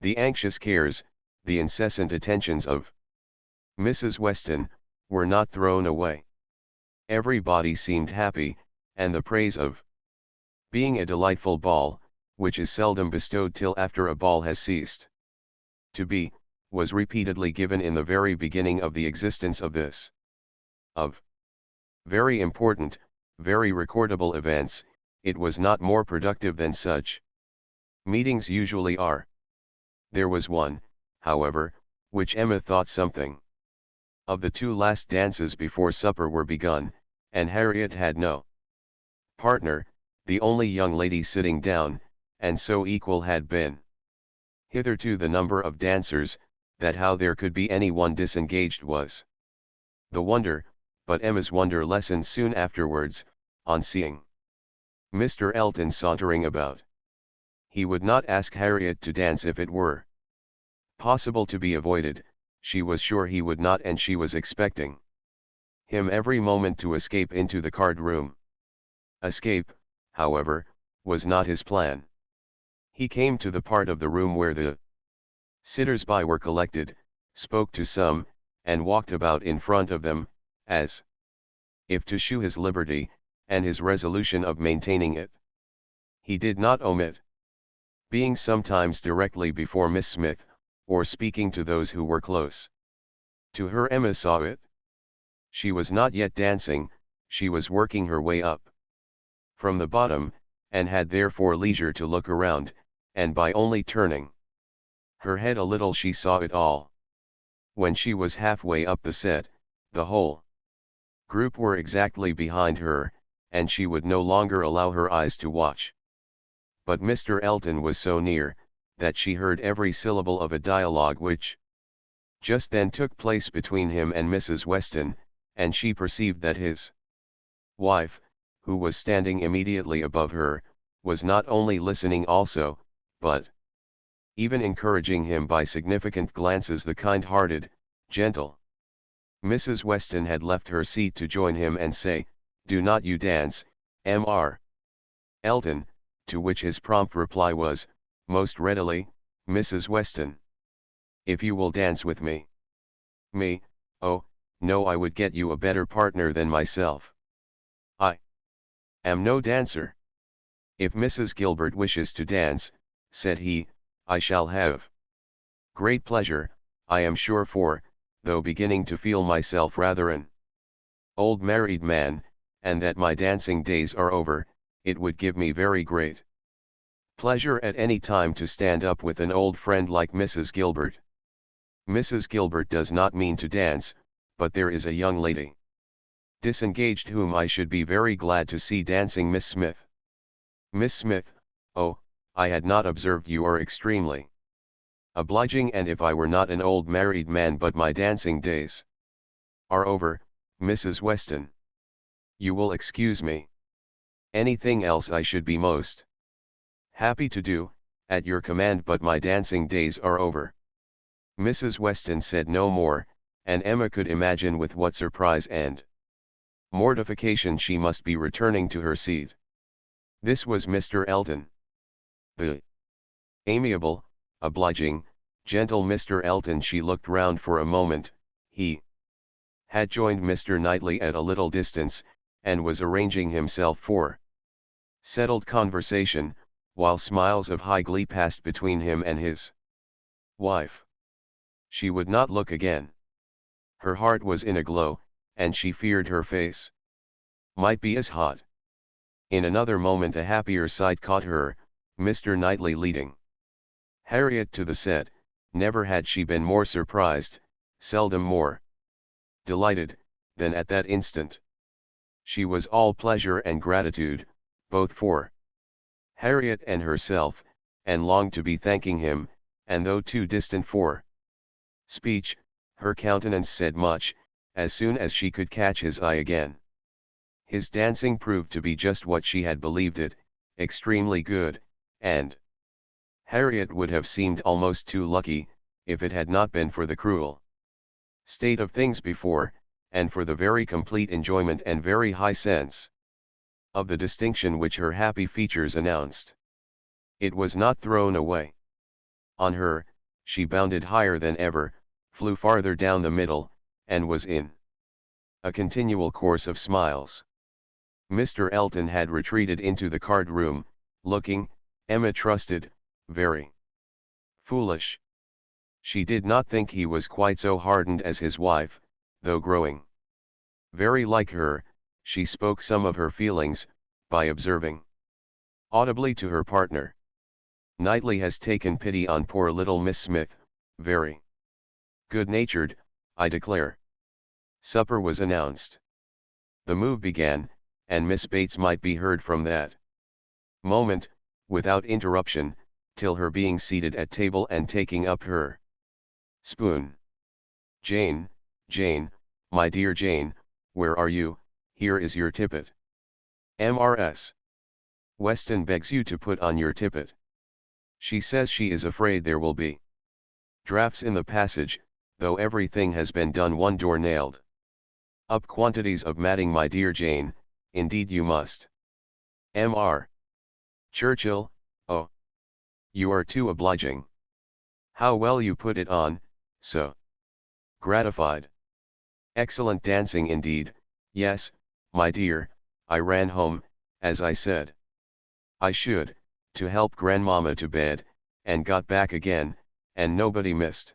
The anxious cares, the incessant attentions of Mrs. Weston, were not thrown away. Everybody seemed happy, and the praise of being a delightful ball, which is seldom bestowed till after a ball has ceased to be, was repeatedly given in the very beginning of the existence of this. Of very important, very recordable events, it was not more productive than such meetings usually are. There was one, however, which Emma thought something of. The two last dances before supper were begun, and Harriet had no partner, the only young lady sitting down, and so equal had been hitherto the number of dancers, that how there could be any one disengaged was the wonder, but Emma's wonder lessened soon afterwards, on seeing Mr. Elton sauntering about. He would not ask Harriet to dance if it were possible to be avoided, she was sure he would not, and she was expecting him every moment to escape into the card room. Escape, however, was not his plan. He came to the part of the room where the sitters-by were collected, spoke to some, and walked about in front of them, as if to shew his liberty, and his resolution of maintaining it. He did not omit being sometimes directly before Miss Smith, or speaking to those who were close to her. Emma saw it. She was not yet dancing, she was working her way up from the bottom, and had therefore leisure to look around, and by only turning her head a little she saw it all. When she was halfway up the set, the whole group were exactly behind her, and she would no longer allow her eyes to watch. But Mr. Elton was so near, that she heard every syllable of a dialogue which just then took place between him and Mrs. Weston, and she perceived that his wife, who was standing immediately above her, was not only listening also, but even encouraging him by significant glances. The kind-hearted, gentle Mrs. Weston had left her seat to join him and say, "Do not you dance, Mr. Elton," to which his prompt reply was, "Most readily, Mrs. Weston. If you will dance with me." "Me? Oh, no, I would get you a better partner than myself. I am no dancer." "If Mrs. Gilbert wishes to dance," said he, "I shall have great pleasure, I am sure, for, though beginning to feel myself rather an old married man, and that my dancing days are over, it would give me very great pleasure at any time to stand up with an old friend like Mrs. Gilbert. Mrs. Gilbert does not mean to dance, but there is a young lady disengaged whom I should be very glad to see dancing, Miss Smith." "Miss Smith, oh, I had not observed. You are extremely obliging, and if I were not an old married man, but my dancing days are over, Mrs. Weston, you will excuse me. Anything else I should be most happy to do, at your command, but my dancing days are over." Mrs. Weston said no more, and Emma could imagine with what surprise and mortification she must be returning to her seat. This was Mr. Elton. The amiable, obliging, gentle Mr. Elton. She looked round for a moment. He had joined Mr. Knightley at a little distance, and was arranging himself for settled conversation, while smiles of high glee passed between him and his wife. She would not look again. Her heart was in a glow, and she feared her face might be as hot. In another moment a happier sight caught her, Mr. Knightley leading Harriet to the set. Never had she been more surprised, seldom more delighted, than at that instant. She was all pleasure and gratitude, both for Harriet and herself, and longed to be thanking him, and though too distant for speech, her countenance said much, as soon as she could catch his eye again. His dancing proved to be just what she had believed it, extremely good, and Harriet would have seemed almost too lucky, if it had not been for the cruel state of things before, and for the very complete enjoyment and very high sense of the distinction which her happy features announced. It was not thrown away on her. She bounded higher than ever, flew farther down the middle, and was in A continual course of smiles. Mr. Elton had retreated into the card room, looking, Emma trusted, very foolish. She did not think he was quite so hardened as his wife, though growing very like her. She spoke some of her feelings, by observing audibly to her partner, Knightley has taken pity on poor little Miss Smith, very good-natured, I declare. Supper was announced. The move began, and Miss Bates might be heard from that moment, without interruption, till her being seated at table and taking up her spoon. Jane, Jane, my dear Jane, where are you? Here is your tippet. Mrs. Weston begs you to put on your tippet. She says she is afraid there will be drafts in the passage, though everything has been done one door nailed up quantities of matting, my dear Jane, indeed you must. Mr. Churchill, oh, you are too obliging. How well you put it on, so gratified. Excellent dancing indeed. Yes, my dear, I ran home, as I said I should, to help grandmamma to bed, and got back again, and nobody missed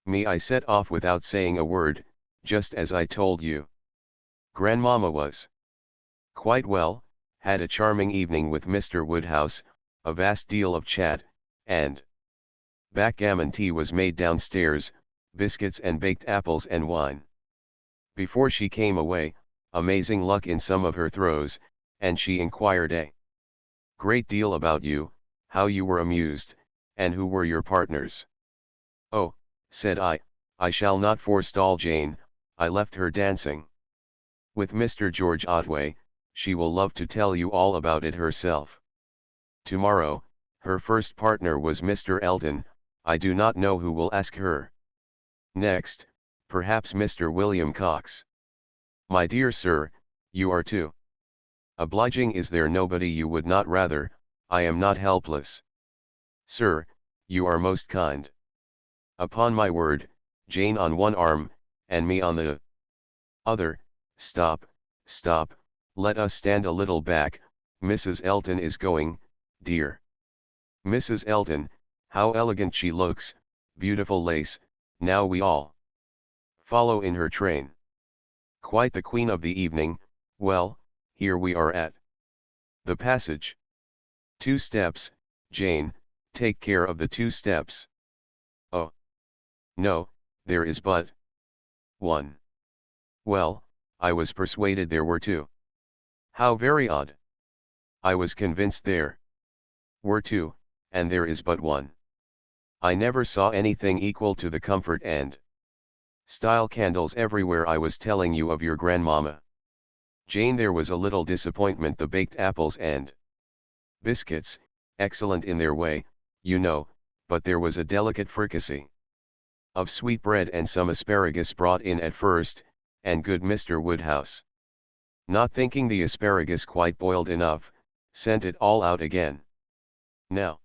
me. I set off without saying a word, just as I told you. Grandmamma was quite well, had a charming evening with Mr. Woodhouse, a vast deal of chat, and backgammon tea was made downstairs, biscuits and baked apples and wine. Before she came away, amazing luck in some of her throws, and she inquired a great deal about you, how you were amused, and who were your partners. Oh, said I shall not forestall Jane, I left her dancing with Mr. George Otway, she will love to tell you all about it herself. Tomorrow, her first partner was Mr. Elton, I do not know who will ask her. Next, perhaps Mr. William Cox. My dear sir, you are too obliging. Is there nobody you would not rather? I am not helpless. Sir, you are most kind. Upon my word, Jane on one arm, and me on the other. Stop, stop, let us stand a little back. Mrs. Elton is going, dear. Mrs. Elton, how elegant she looks, beautiful lace, now we all follow in her train. Quite the queen of the evening. Well, here we are at the passage. 2 steps, Jane, take care of the 2 steps. Oh. No, there is but 1. Well, I was persuaded there were 2. How very odd. I was convinced there were 2, and there is but 1. I never saw anything equal to the comfort and style. Candles everywhere. I was telling you of your grandmamma. Jane, there was a little disappointment. The baked apples and biscuits, excellent in their way, you know, but there was a delicate fricassee of sweetbread and some asparagus brought in at first, and good Mr. Woodhouse, not thinking the asparagus quite boiled enough, sent it all out again. Now,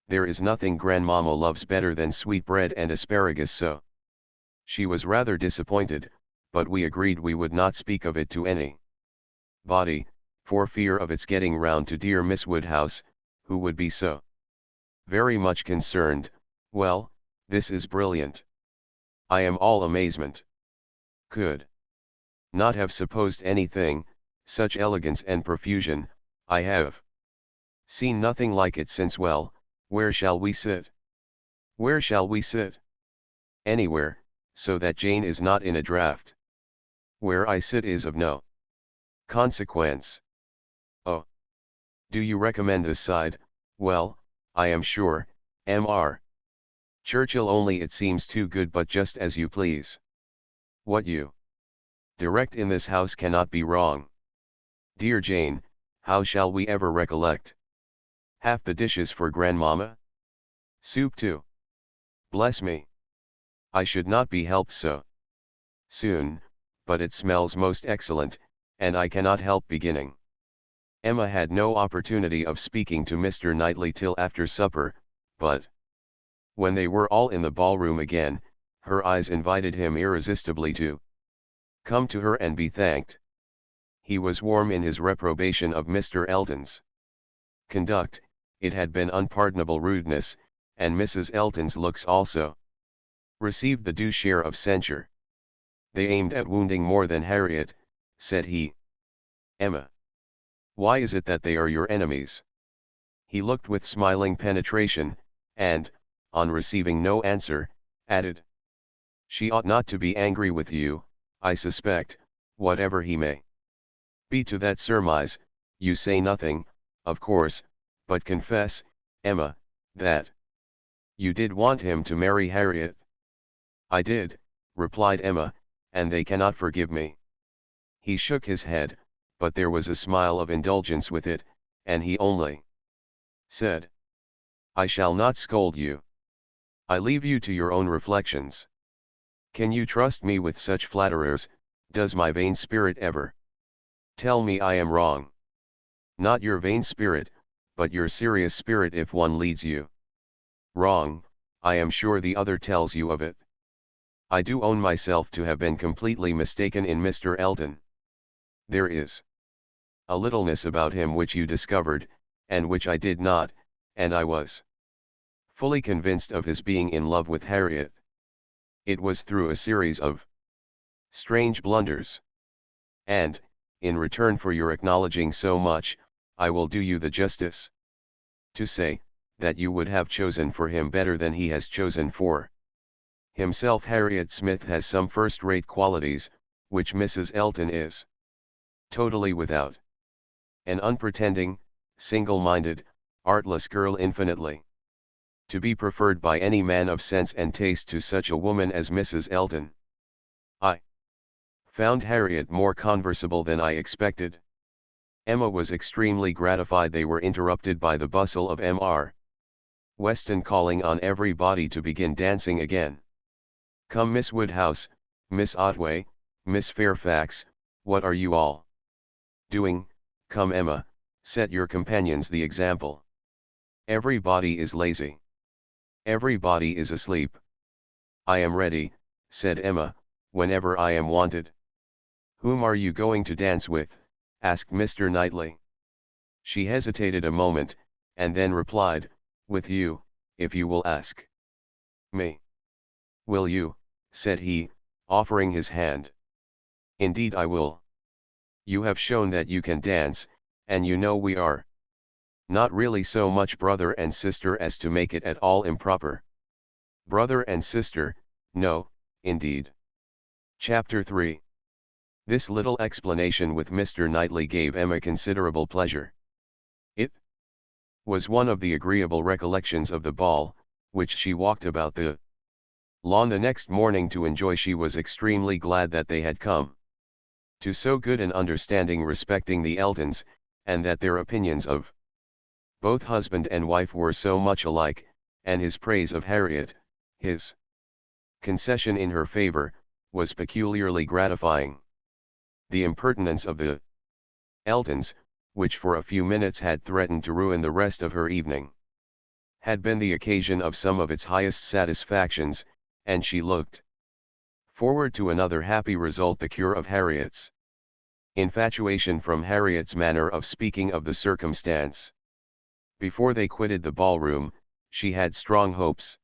there is nothing grandmamma loves better than sweetbread and asparagus, so she was rather disappointed, but we agreed we would not speak of it to any body, for fear of its getting round to dear Miss Woodhouse, who would be so very much concerned. Well, this is brilliant. I am all amazement. Could not have supposed anything, such elegance and profusion. I have seen nothing like it since. Well, where shall we sit? Where shall we sit? Anywhere, so that Jane is not in a draught. Where I sit is of no consequence. Oh. Do you recommend this side? Well, I am sure, Mr. Churchill, only it seems too good, but just as you please. What you direct in this house cannot be wrong. Dear Jane, how shall we ever recollect half the dishes for grandmamma? Soup too. Bless me. I should not be helped so soon, but it smells most excellent, and I cannot help beginning. Emma had no opportunity of speaking to Mr. Knightley till after supper, but when they were all in the ballroom again, her eyes invited him irresistibly to Come to her and be thanked. He was warm in his reprobation of Mr. Elton's conduct. It had been unpardonable rudeness, and Mrs. Elton's looks also received the due share of censure. They aimed at wounding more than Harriet, said he. Emma. Why is it that they are your enemies? He looked with smiling penetration, and, on receiving no answer, added. She ought not to be angry with you, I suspect, whatever he may be to that surmise. You say nothing, of course, but confess, Emma, that you did want him to marry Harriet. I did, replied Emma, and they cannot forgive me. He shook his head, but there was a smile of indulgence with it, and he only said, I shall not scold you. I leave you to your own reflections. Can you trust me with such flatterers? Does my vain spirit ever tell me I am wrong? Not your vain spirit, but your serious spirit if one leads you wrong, I am sure the other tells you of it. I do own myself to have been completely mistaken in Mr. Elton. There is a littleness about him which you discovered, and which I did not, and I was fully convinced of his being in love with Harriet. It was through a series of strange blunders. And, in return for your acknowledging so much, I will do you the justice to say, that you would have chosen for him better than he has chosen for himself. Harriet Smith has some first-rate qualities, which Mrs. Elton is totally without. An unpretending, single-minded, artless girl infinitely to be preferred by any man of sense and taste to such a woman as Mrs. Elton. I found Harriet more conversable than I expected. Emma was extremely gratified. They were interrupted by the bustle of Mr. Weston calling on everybody to begin dancing again. Come Miss Woodhouse, Miss Otway, Miss Fairfax, what are you all doing? Come Emma, set your companions the example. Everybody is lazy. Everybody is asleep. I am ready, said Emma, whenever I am wanted. Whom are you going to dance with? Asked Mr. Knightley. She hesitated a moment, and then replied, with you, if you will ask me. Will you? Said he, offering his hand. Indeed I will. You have shown that you can dance, and you know we are not really so much brother and sister as to make it at all improper. Brother and sister, no, indeed. Chapter 3. This little explanation with Mr. Knightley gave Emma considerable pleasure. It was one of the agreeable recollections of the ball, which she walked about the lawn the next morning to enjoy. She was extremely glad that they had come to so good an understanding respecting the Eltons, and that their opinions of both husband and wife were so much alike, and his praise of Harriet, his concession in her favor, was peculiarly gratifying. The impertinence of the Eltons, which for a few minutes had threatened to ruin the rest of her evening, had been the occasion of some of its highest satisfactions, and she looked forward to another happy result, the cure of Harriet's infatuation from Harriet's manner of speaking of the circumstance. Before they quitted the ballroom, she had strong hopes.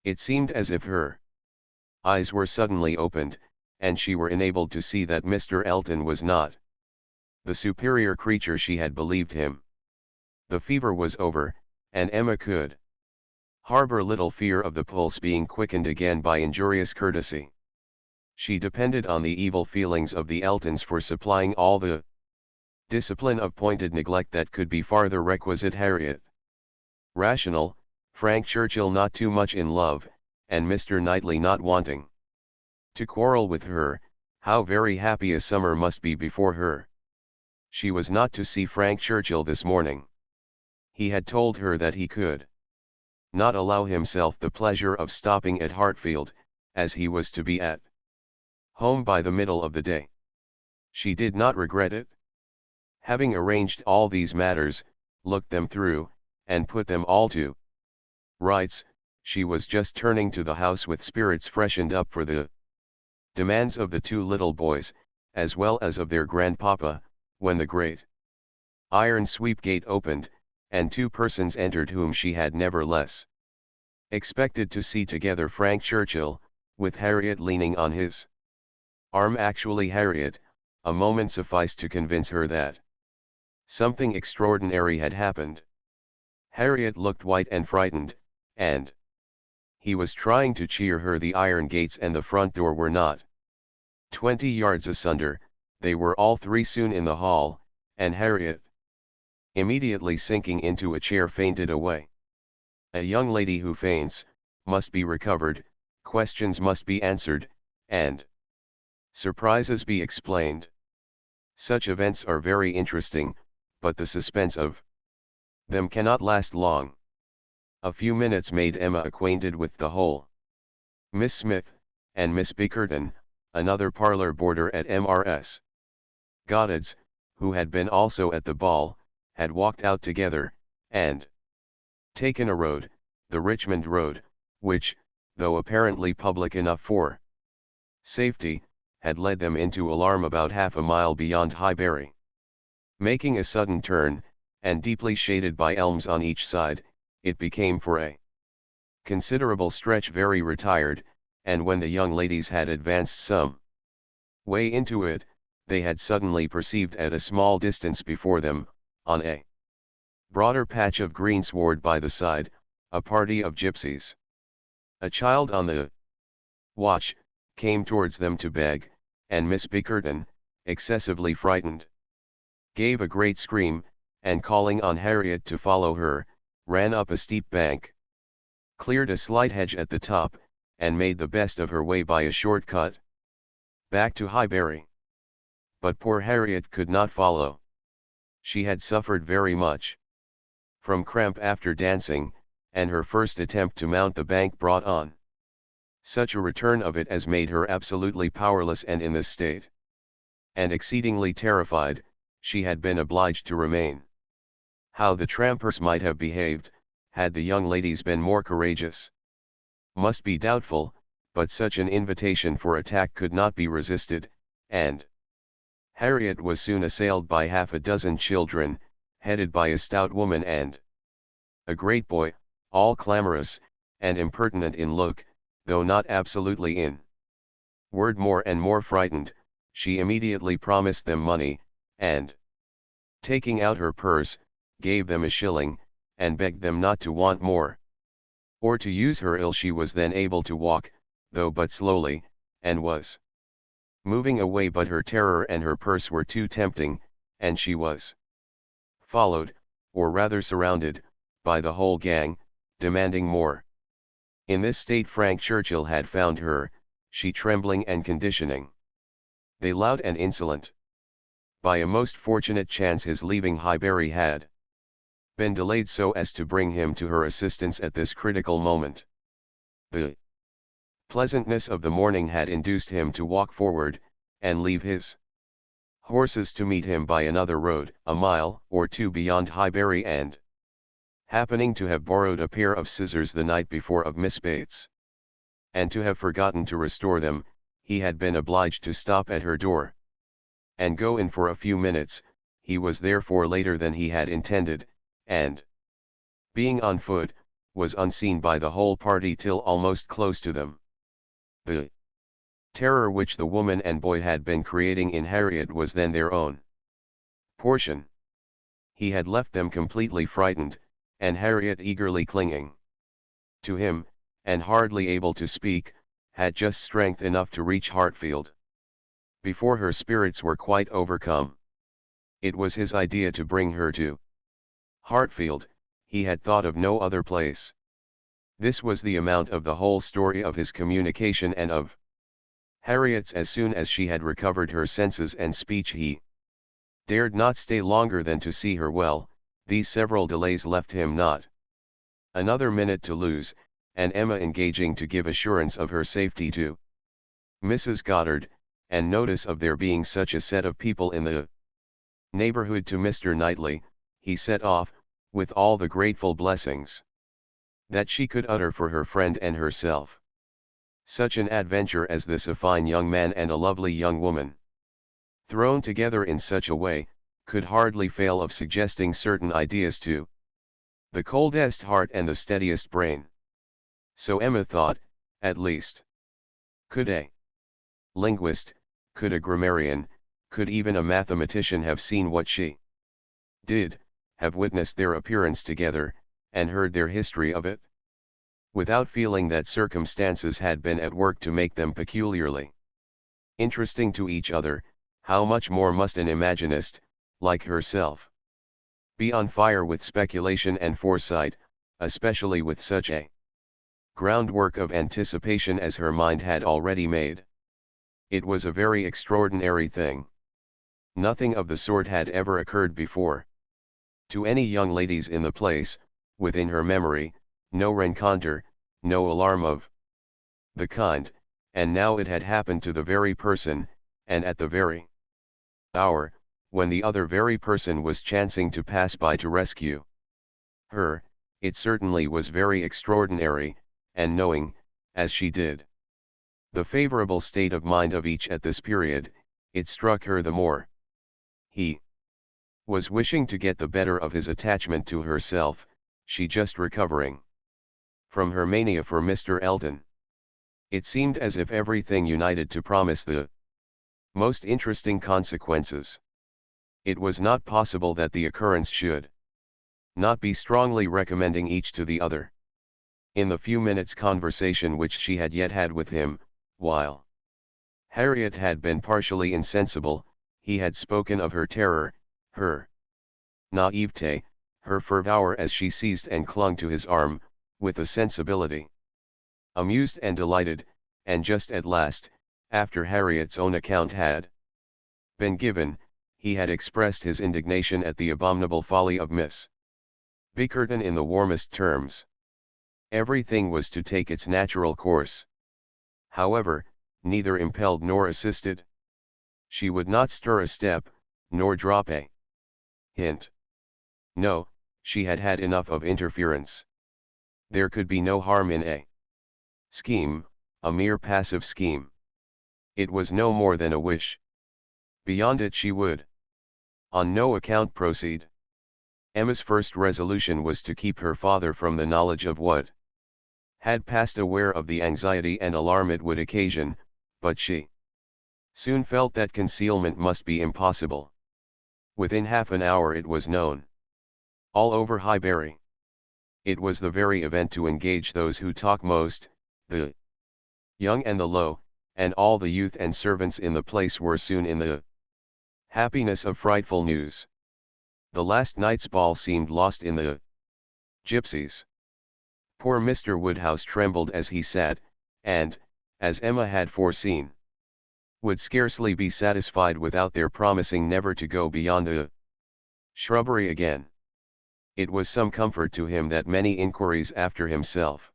It seemed as if her eyes were suddenly opened, and she were enabled to see that Mr. Elton was not the superior creature she had believed him. The fever was over, and Emma could harbor little fear of the pulse being quickened again by injurious courtesy. She depended on the evil feelings of the Eltons for supplying all the discipline of pointed neglect that could be farther requisite. Harriet rational, Frank Churchill not too much in love, and Mr. Knightley not wanting to quarrel with her. How very happy a summer must be before her. She was not to see Frank Churchill this morning. He had told her that he could not allow himself the pleasure of stopping at Hartfield, as he was to be at home by the middle of the day. She did not regret it. Having arranged all these matters, looked them through, and put them all to rights, she was just turning to the house with spirits freshened up for the demands of the two little boys, as well as of their grandpapa, when the great iron sweep gate opened, and two persons entered whom she had never less expected to see together. Frank Churchill, with Harriet leaning on his arm. Actually Harriet, a moment sufficed to convince her that something extraordinary had happened. Harriet looked white and frightened, and he was trying to cheer her. The iron gates and the front door were not 20 yards asunder. They were all three soon in the hall, and Harriet, immediately sinking into a chair, fainted away. A young lady who faints, must be recovered, questions must be answered, and surprises be explained. Such events are very interesting, but the suspense of them cannot last long. A few minutes made Emma acquainted with the whole. Miss Smith, and Miss Bickerton, another parlour boarder at Mrs. Goddard's, who had been also at the ball, had walked out together, and taken a road, the Richmond Road, which, though apparently public enough for safety, had led them into alarm about half a mile beyond Highbury. Making a sudden turn, and deeply shaded by elms on each side, it became for a considerable stretch very retired, and when the young ladies had advanced some way into it, they had suddenly perceived at a small distance before them, on a broader patch of greensward by the side, a party of gypsies. A child on the watch came towards them to beg, and Miss Bickerton, excessively frightened, gave a great scream, and calling on Harriet to follow her, ran up a steep bank, cleared a slight hedge at the top, and made the best of her way by a short cut back to Highbury. But poor Harriet could not follow. She had suffered very much from cramp after dancing, and her first attempt to mount the bank brought on such a return of it as made her absolutely powerless, and in this state, and exceedingly terrified, she had been obliged to remain. How the trampers might have behaved, had the young ladies been more courageous, must be doubtful, but such an invitation for attack could not be resisted, and Harriet was soon assailed by half a dozen children, headed by a stout woman and a great boy, all clamorous, and impertinent in look, though not absolutely in word. More and more frightened, she immediately promised them money, and, taking out her purse, gave them a shilling, and begged them not to want more, or to use her ill. She was then able to walk, though but slowly, and was moving away, but her terror and her purse were too tempting, and she was followed, or rather surrounded, by the whole gang, demanding more. In this state Frank Churchill had found her, she trembling and conditioning. They loud and insolent. By a most fortunate chance his leaving Highbury had been delayed so as to bring him to her assistance at this critical moment. The pleasantness of the morning had induced him to walk forward, and leave his horses to meet him by another road, a mile or two beyond Highbury, and, happening to have borrowed a pair of scissors the night before of Miss Bates, and to have forgotten to restore them, he had been obliged to stop at her door, and go in for a few minutes. He was therefore later than he had intended, and, being on foot, was unseen by the whole party till almost close to them. The terror which the woman and boy had been creating in Harriet was then their own portion. He had left them completely frightened, and Harriet eagerly clinging to him, and hardly able to speak, had just strength enough to reach Hartfield before her spirits were quite overcome. It was his idea to bring her to Hartfield, he had thought of no other place. This was the amount of the whole story of his communication and of Harriet's. As soon as she had recovered her senses and speech, he dared not stay longer than to see her well. These several delays left him not another minute to lose, and Emma engaging to give assurance of her safety to Mrs. Goddard, and notice of there being such a set of people in the neighborhood to Mr. Knightley, he set off, with all the grateful blessings that she could utter for her friend and herself. Such an adventure as this, a fine young man and a lovely young woman, thrown together in such a way, could hardly fail of suggesting certain ideas to the coldest heart and the steadiest brain. So Emma thought, at least. Could a linguist, could a grammarian, could even a mathematician have seen what she did, have witnessed their appearance together, and heard their history of it, without feeling that circumstances had been at work to make them peculiarly interesting to each other, how much more must an imaginist, like herself, be on fire with speculation and foresight, especially with such a groundwork of anticipation as her mind had already made. It was a very extraordinary thing. Nothing of the sort had ever occurred before. To any young ladies in the place, within her memory, no rencontre, no alarm of the kind, and now it had happened to the very person, and at the very hour, when the other very person was chancing to pass by to rescue her. It certainly was very extraordinary, and knowing, as she did, the favorable state of mind of each at this period, it struck her the more. He was wishing to get the better of his attachment to herself, she just recovering from her mania for Mr. Eldon. It seemed as if everything united to promise the most interesting consequences. It was not possible that the occurrence should not be strongly recommending each to the other. In the few minutes' conversation which she had yet had with him, while Harriet had been partially insensible, he had spoken of her terror, her naivete, her fervour as she seized and clung to his arm, with a sensibility amused and delighted, and just at last, after Harriet's own account had been given, he had expressed his indignation at the abominable folly of Miss Bickerton in the warmest terms. Everything was to take its natural course. However, neither impelled nor assisted. She would not stir a step, nor drop a hint. No, she had had enough of interference. There could be no harm in a scheme, a mere passive scheme. It was no more than a wish. Beyond it she would on no account proceed. Emma's first resolution was to keep her father from the knowledge of what had passed, aware of the anxiety and alarm it would occasion, but she soon felt that concealment must be impossible. Within half an hour it was known all over Highbury. It was the very event to engage those who talk most, the young and the low, and all the youth and servants in the place were soon in the happiness of frightful news. The last night's ball seemed lost in the gypsies. Poor Mr. Woodhouse trembled as he sat, and, as Emma had foreseen, would scarcely be satisfied without their promising never to go beyond the shrubbery again. It was some comfort to him that many inquiries after himself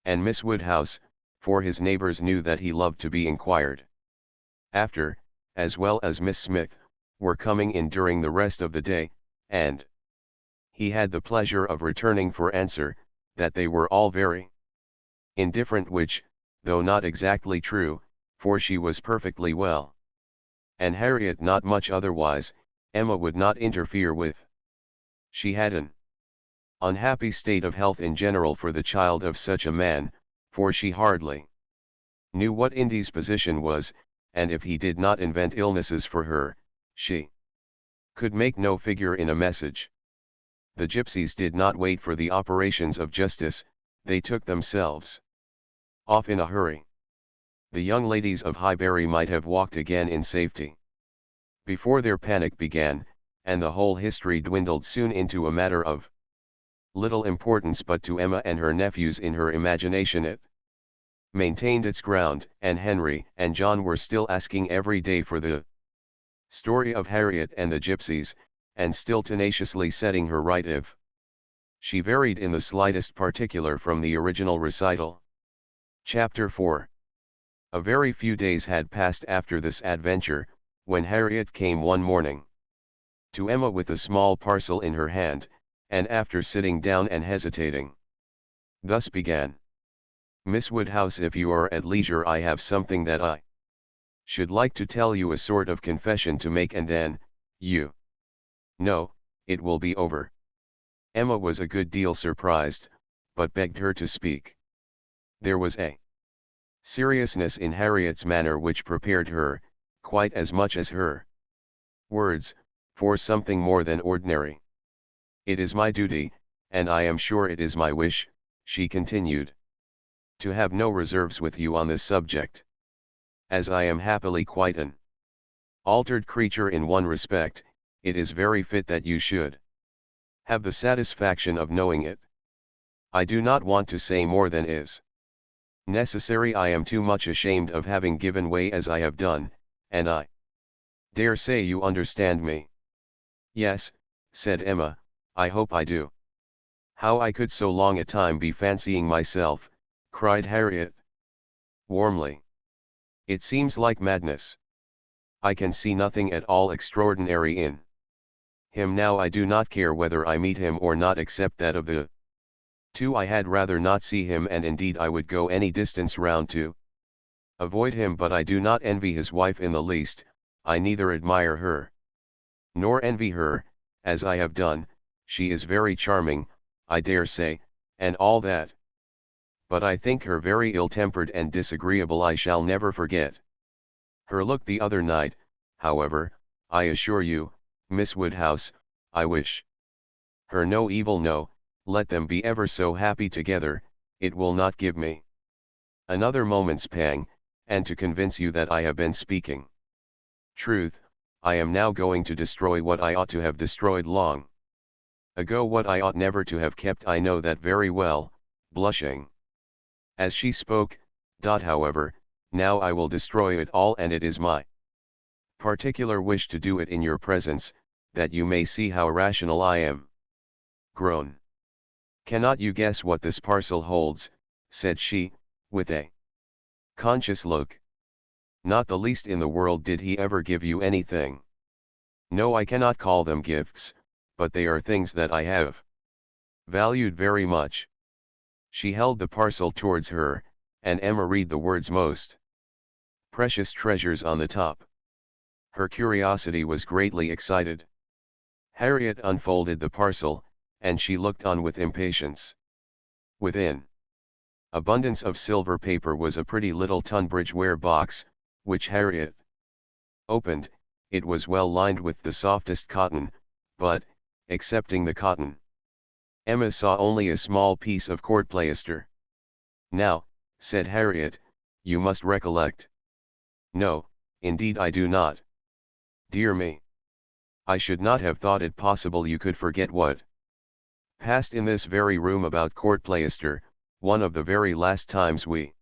and Miss Woodhouse, for his neighbors knew that he loved to be inquired after, as well as Miss Smith, were coming in during the rest of the day, and he had the pleasure of returning for answer, that they were all very indifferent, which, though not exactly true, for she was perfectly well, and Harriet not much otherwise, Emma would not interfere with. She had an unhappy state of health in general for the child of such a man, for she hardly knew what indisposition was, and if he did not invent illnesses for her, she could make no figure in a message. The gypsies did not wait for the operations of justice, they took themselves off in a hurry. The young ladies of Highbury might have walked again in safety before their panic began, and the whole history dwindled soon into a matter of little importance, but to Emma and her nephews in her imagination it maintained its ground, and Henry and John were still asking every day for the story of Harriet and the gypsies, and still tenaciously setting her right if she varied in the slightest particular from the original recital. Chapter 4. A very few days had passed after this adventure, when Harriet came one morning to Emma with a small parcel in her hand, and after sitting down and hesitating, thus began. Miss Woodhouse, if you are at leisure, I have something that I should like to tell you, a sort of confession to make, and then, you know, it will be over. Emma was a good deal surprised, but begged her to speak. There was a seriousness in Harriet's manner which prepared her, quite as much as her words, for something more than ordinary. "It is my duty, and I am sure it is my wish," she continued, "to have no reserves with you on this subject. As I am happily quite an altered creature in one respect, it is very fit that you should have the satisfaction of knowing it. I do not want to say more than is necessary. I am too much ashamed of having given way as I have done, and I dare say you understand me." "Yes," said Emma, "I hope I do." "How I could so long a time be fancying myself," cried Harriet warmly. "It seems like madness. I can see nothing at all extraordinary in him now. I do not care whether I meet him or not, except that of the two I had rather not see him, and indeed I would go any distance round to avoid him. But I do not envy his wife in the least. I neither admire her nor envy her, as I have done. She is very charming, I dare say, and all that. But I think her very ill-tempered and disagreeable. I shall never forget her look the other night. However, I assure you, Miss Woodhouse, I wish her no evil. No, let them be ever so happy together, it will not give me another moment's pang, and to convince you that I have been speaking truth, I am now going to destroy what I ought to have destroyed long ago, what I ought never to have kept. I know that very well," blushing as she spoke. However, now I will destroy it all, and it is my particular wish to do it in your presence, that you may see how rational I am grown. "Cannot you guess what this parcel holds?" said she, with a conscious look. "Not the least in the world. Did he ever give you anything?" "No, I cannot call them gifts, but they are things that I have valued very much." She held the parcel towards her, and Emma read the words "most precious treasures" on the top. Her curiosity was greatly excited. Harriet unfolded the parcel, and she looked on with impatience. Within abundance of silver paper was a pretty little Tunbridge ware box, which Harriet opened. It was well lined with the softest cotton, but, excepting the cotton, Emma saw only a small piece of court plaister. "Now," said Harriet, "you must recollect." "No, indeed I do not." "Dear me! I should not have thought it possible you could forget what passed in this very room about court plaister. One of the very last times we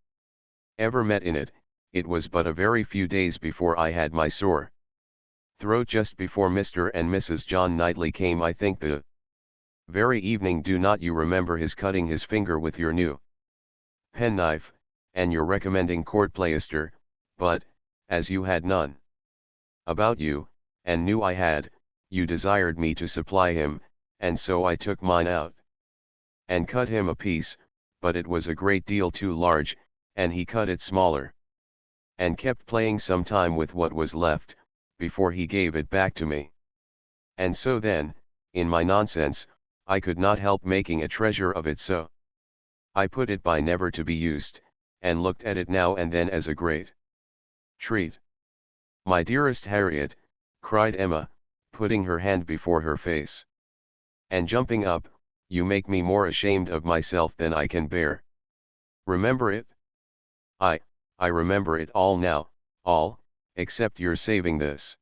ever met in it, it was but a very few days before I had my sore throat, just before Mr. and Mrs. John Knightley came, I think the very evening. Do not you remember his cutting his finger with your new penknife, and your recommending court plaister, but, as you had none about you, and knew I had, you desired me to supply him, and so I took mine out and cut him a piece, but it was a great deal too large, and he cut it smaller, and kept playing some time with what was left, before he gave it back to me. And so then, in my nonsense, I could not help making a treasure of it, so I put it by never to be used, and looked at it now and then as a great treat." "My dearest Harriet," cried Emma, putting her hand before her face, and jumping up, "you make me more ashamed of myself than I can bear. Remember it?" I remember it all now, all, except your saving this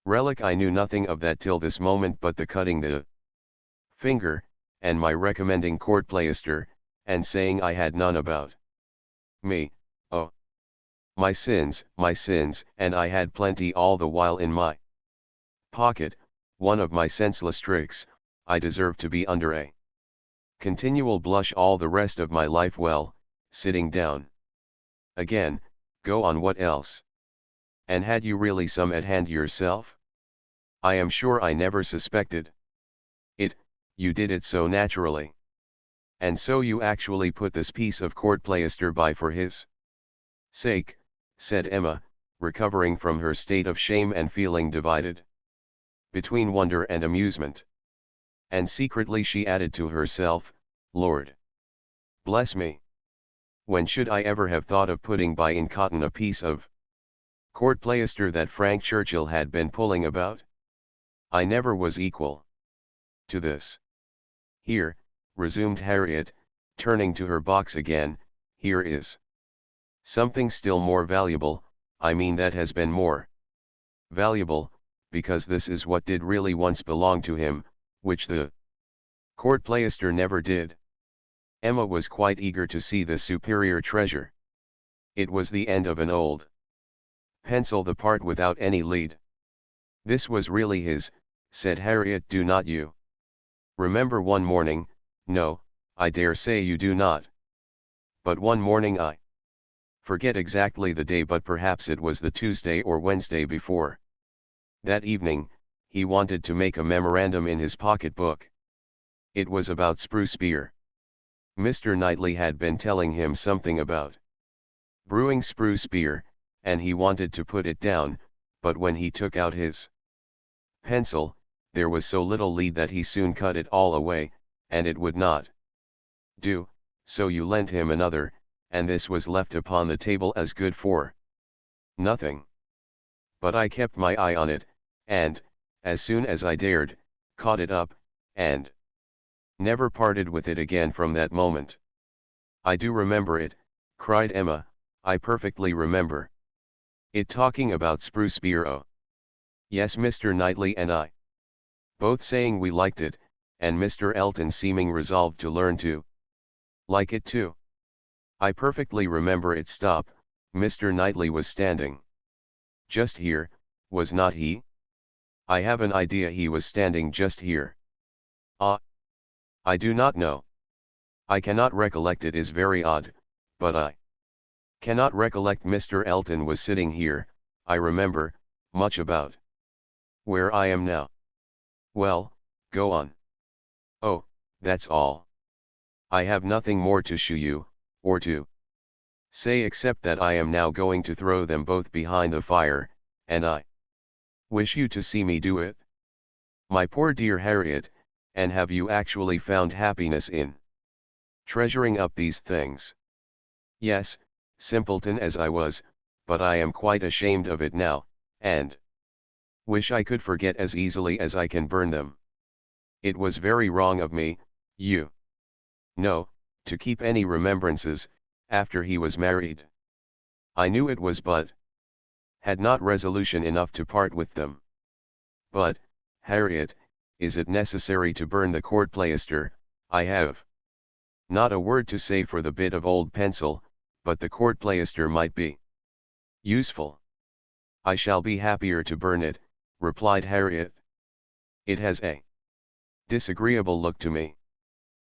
relic. I knew nothing of that till this moment, but the cutting the finger, and my recommending court plaister, and saying I had none about me. Oh, my sins, and I had plenty all the while in my pocket. One of my senseless tricks. I deserve to be under a continual blush all the rest of my life. Well, sitting down again, go on. What else? And had you really some at hand yourself? I am sure I never suspected it, you did it so naturally." And so you actually put this piece of court plaister by for his sake, said Emma, recovering from her state of shame and feeling divided between wonder and amusement. And secretly she added to herself, Lord bless me! When should I ever have thought of putting by in cotton a piece of court plaister that Frank Churchill had been pulling about? I never was equal to this. Here, resumed Harriet, turning to her box again, here is something still more valuable, I mean that has been more valuable, because this is what did really once belong to him, which the court plaister never did. Emma was quite eager to see this superior treasure. It was the end of an old pencil, the part without any lead. This was really his, said Harriet. Do not you remember one morning? No, I dare say you do not. But one morning I forget exactly the day, but perhaps it was the Tuesday or Wednesday before that evening, he wanted to make a memorandum in his pocket book. It was about spruce beer. Mr. Knightley had been telling him something about brewing spruce beer, and he wanted to put it down, but when he took out his pencil, there was so little lead that he soon cut it all away, and it would not do, so you lent him another, and this was left upon the table as good for nothing. But I kept my eye on it, and, as soon as I dared, caught it up, and never parted with it again from that moment. I do remember it, cried Emma, I perfectly remember it. Talking about spruce beer, oh yes, Mr. Knightley and I both saying we liked it, and Mr. Elton seeming resolved to learn to like it too. I perfectly remember it. Stop, Mr. Knightley was standing just here, was not he? I have an idea he was standing just here. Ah, I do not know. I cannot recollect. It is very odd, but I cannot recollect. Mr. Elton was sitting here, I remember, much about where I am now. Well, go on. Oh, that's all. I have nothing more to shew you, or to say, except that I am now going to throw them both behind the fire, and I wish you to see me do it. My poor dear Harriet, and have you actually found happiness in treasuring up these things? Yes, simpleton as I was, but I am quite ashamed of it now, and wish I could forget as easily as I can burn them. It was very wrong of me, you know, to keep any remembrances, after he was married. I knew it was, but had not resolution enough to part with them. But, Harriet, is it necessary to burn the court plaister? I have not a word to say for the bit of old pencil, but the court plaister might be useful. I shall be happier to burn it, replied Harriet. It has a disagreeable look to me.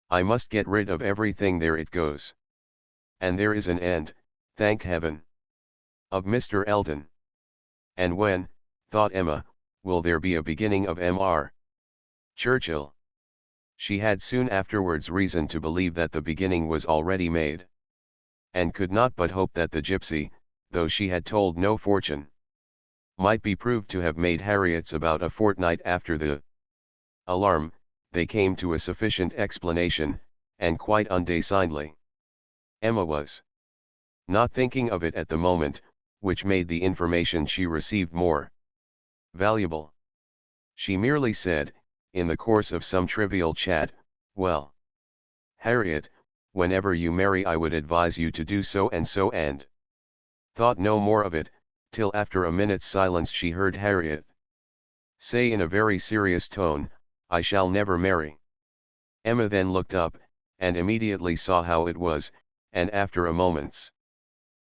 I must get rid of everything. There it goes. And there is an end, thank heaven, of Mr. Elton. And when, thought Emma, will there be a beginning of Mr. Churchill? She had soon afterwards reason to believe that the beginning was already made, and could not but hope that the gipsy, though she had told no fortune, might be proved to have made Harriet's. About a fortnight after the alarm, they came to a sufficient explanation, and quite undesignedly. Emma was not thinking of it at the moment, which made the information she received more valuable. She merely said, in the course of some trivial chat, well, Harriet, whenever you marry I would advise you to do so, and thought no more of it, till after a minute's silence she heard Harriet say in a very serious tone, I shall never marry. Emma then looked up, and immediately saw how it was, and after a moment's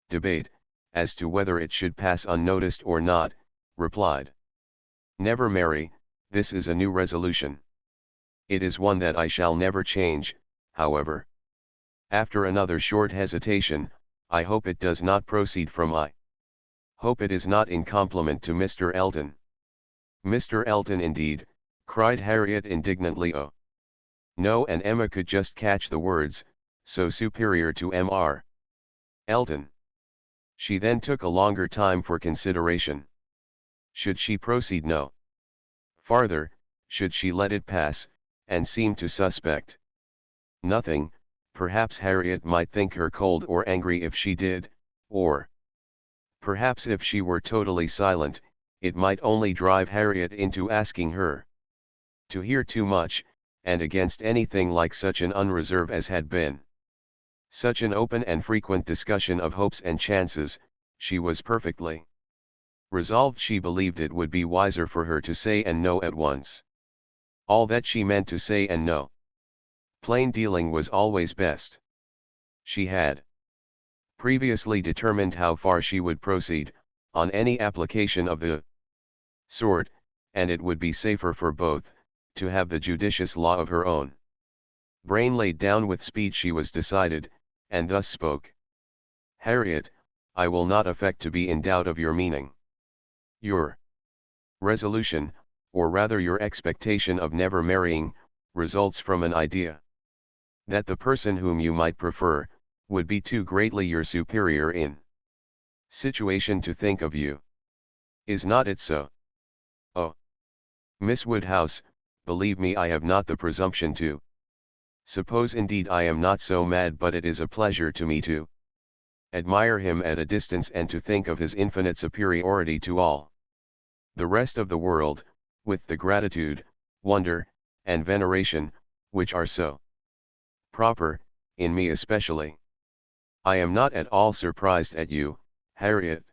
debate, as to whether it should pass unnoticed or not, replied, never marry. This is a new resolution. It is one that I shall never change, however. After another short hesitation, I hope it does not proceed from I hope it is not in compliment to Mr. Elton. Mr. Elton indeed, cried Harriet indignantly. Oh, No, and Emma could just catch the words, so superior to Mr. Elton. She then took a longer time for consideration. Should she proceed no farther, should she let it pass, and seem to suspect nothing? Perhaps Harriet might think her cold or angry if she did, or perhaps if she were totally silent, it might only drive Harriet into asking her to hear too much, and against anything like such an unreserve as had been such an open and frequent discussion of hopes and chances. She was perfectly resolved. She believed it would be wiser for her to say and no at once. All that she meant to say and no. Plain dealing was always best. She had previously determined how far she would proceed, on any application of the sort, and it would be safer for both, to have the judicious law of her own brain laid down. With speed she was decided, and thus spoke. Harriet, I will not affect to be in doubt of your meaning. Your resolution, or rather your expectation of never marrying, results from an idea that the person whom you might prefer, would be too greatly your superior in situation to think of you. Is not it so? Oh, Miss Woodhouse, believe me, I have not the presumption to suppose. Indeed I am not so mad, but it is a pleasure to me to admire him at a distance, and to think of his infinite superiority to all the rest of the world, with the gratitude, wonder, and veneration, which are so proper, in me especially. I am not at all surprised at you, Harriet.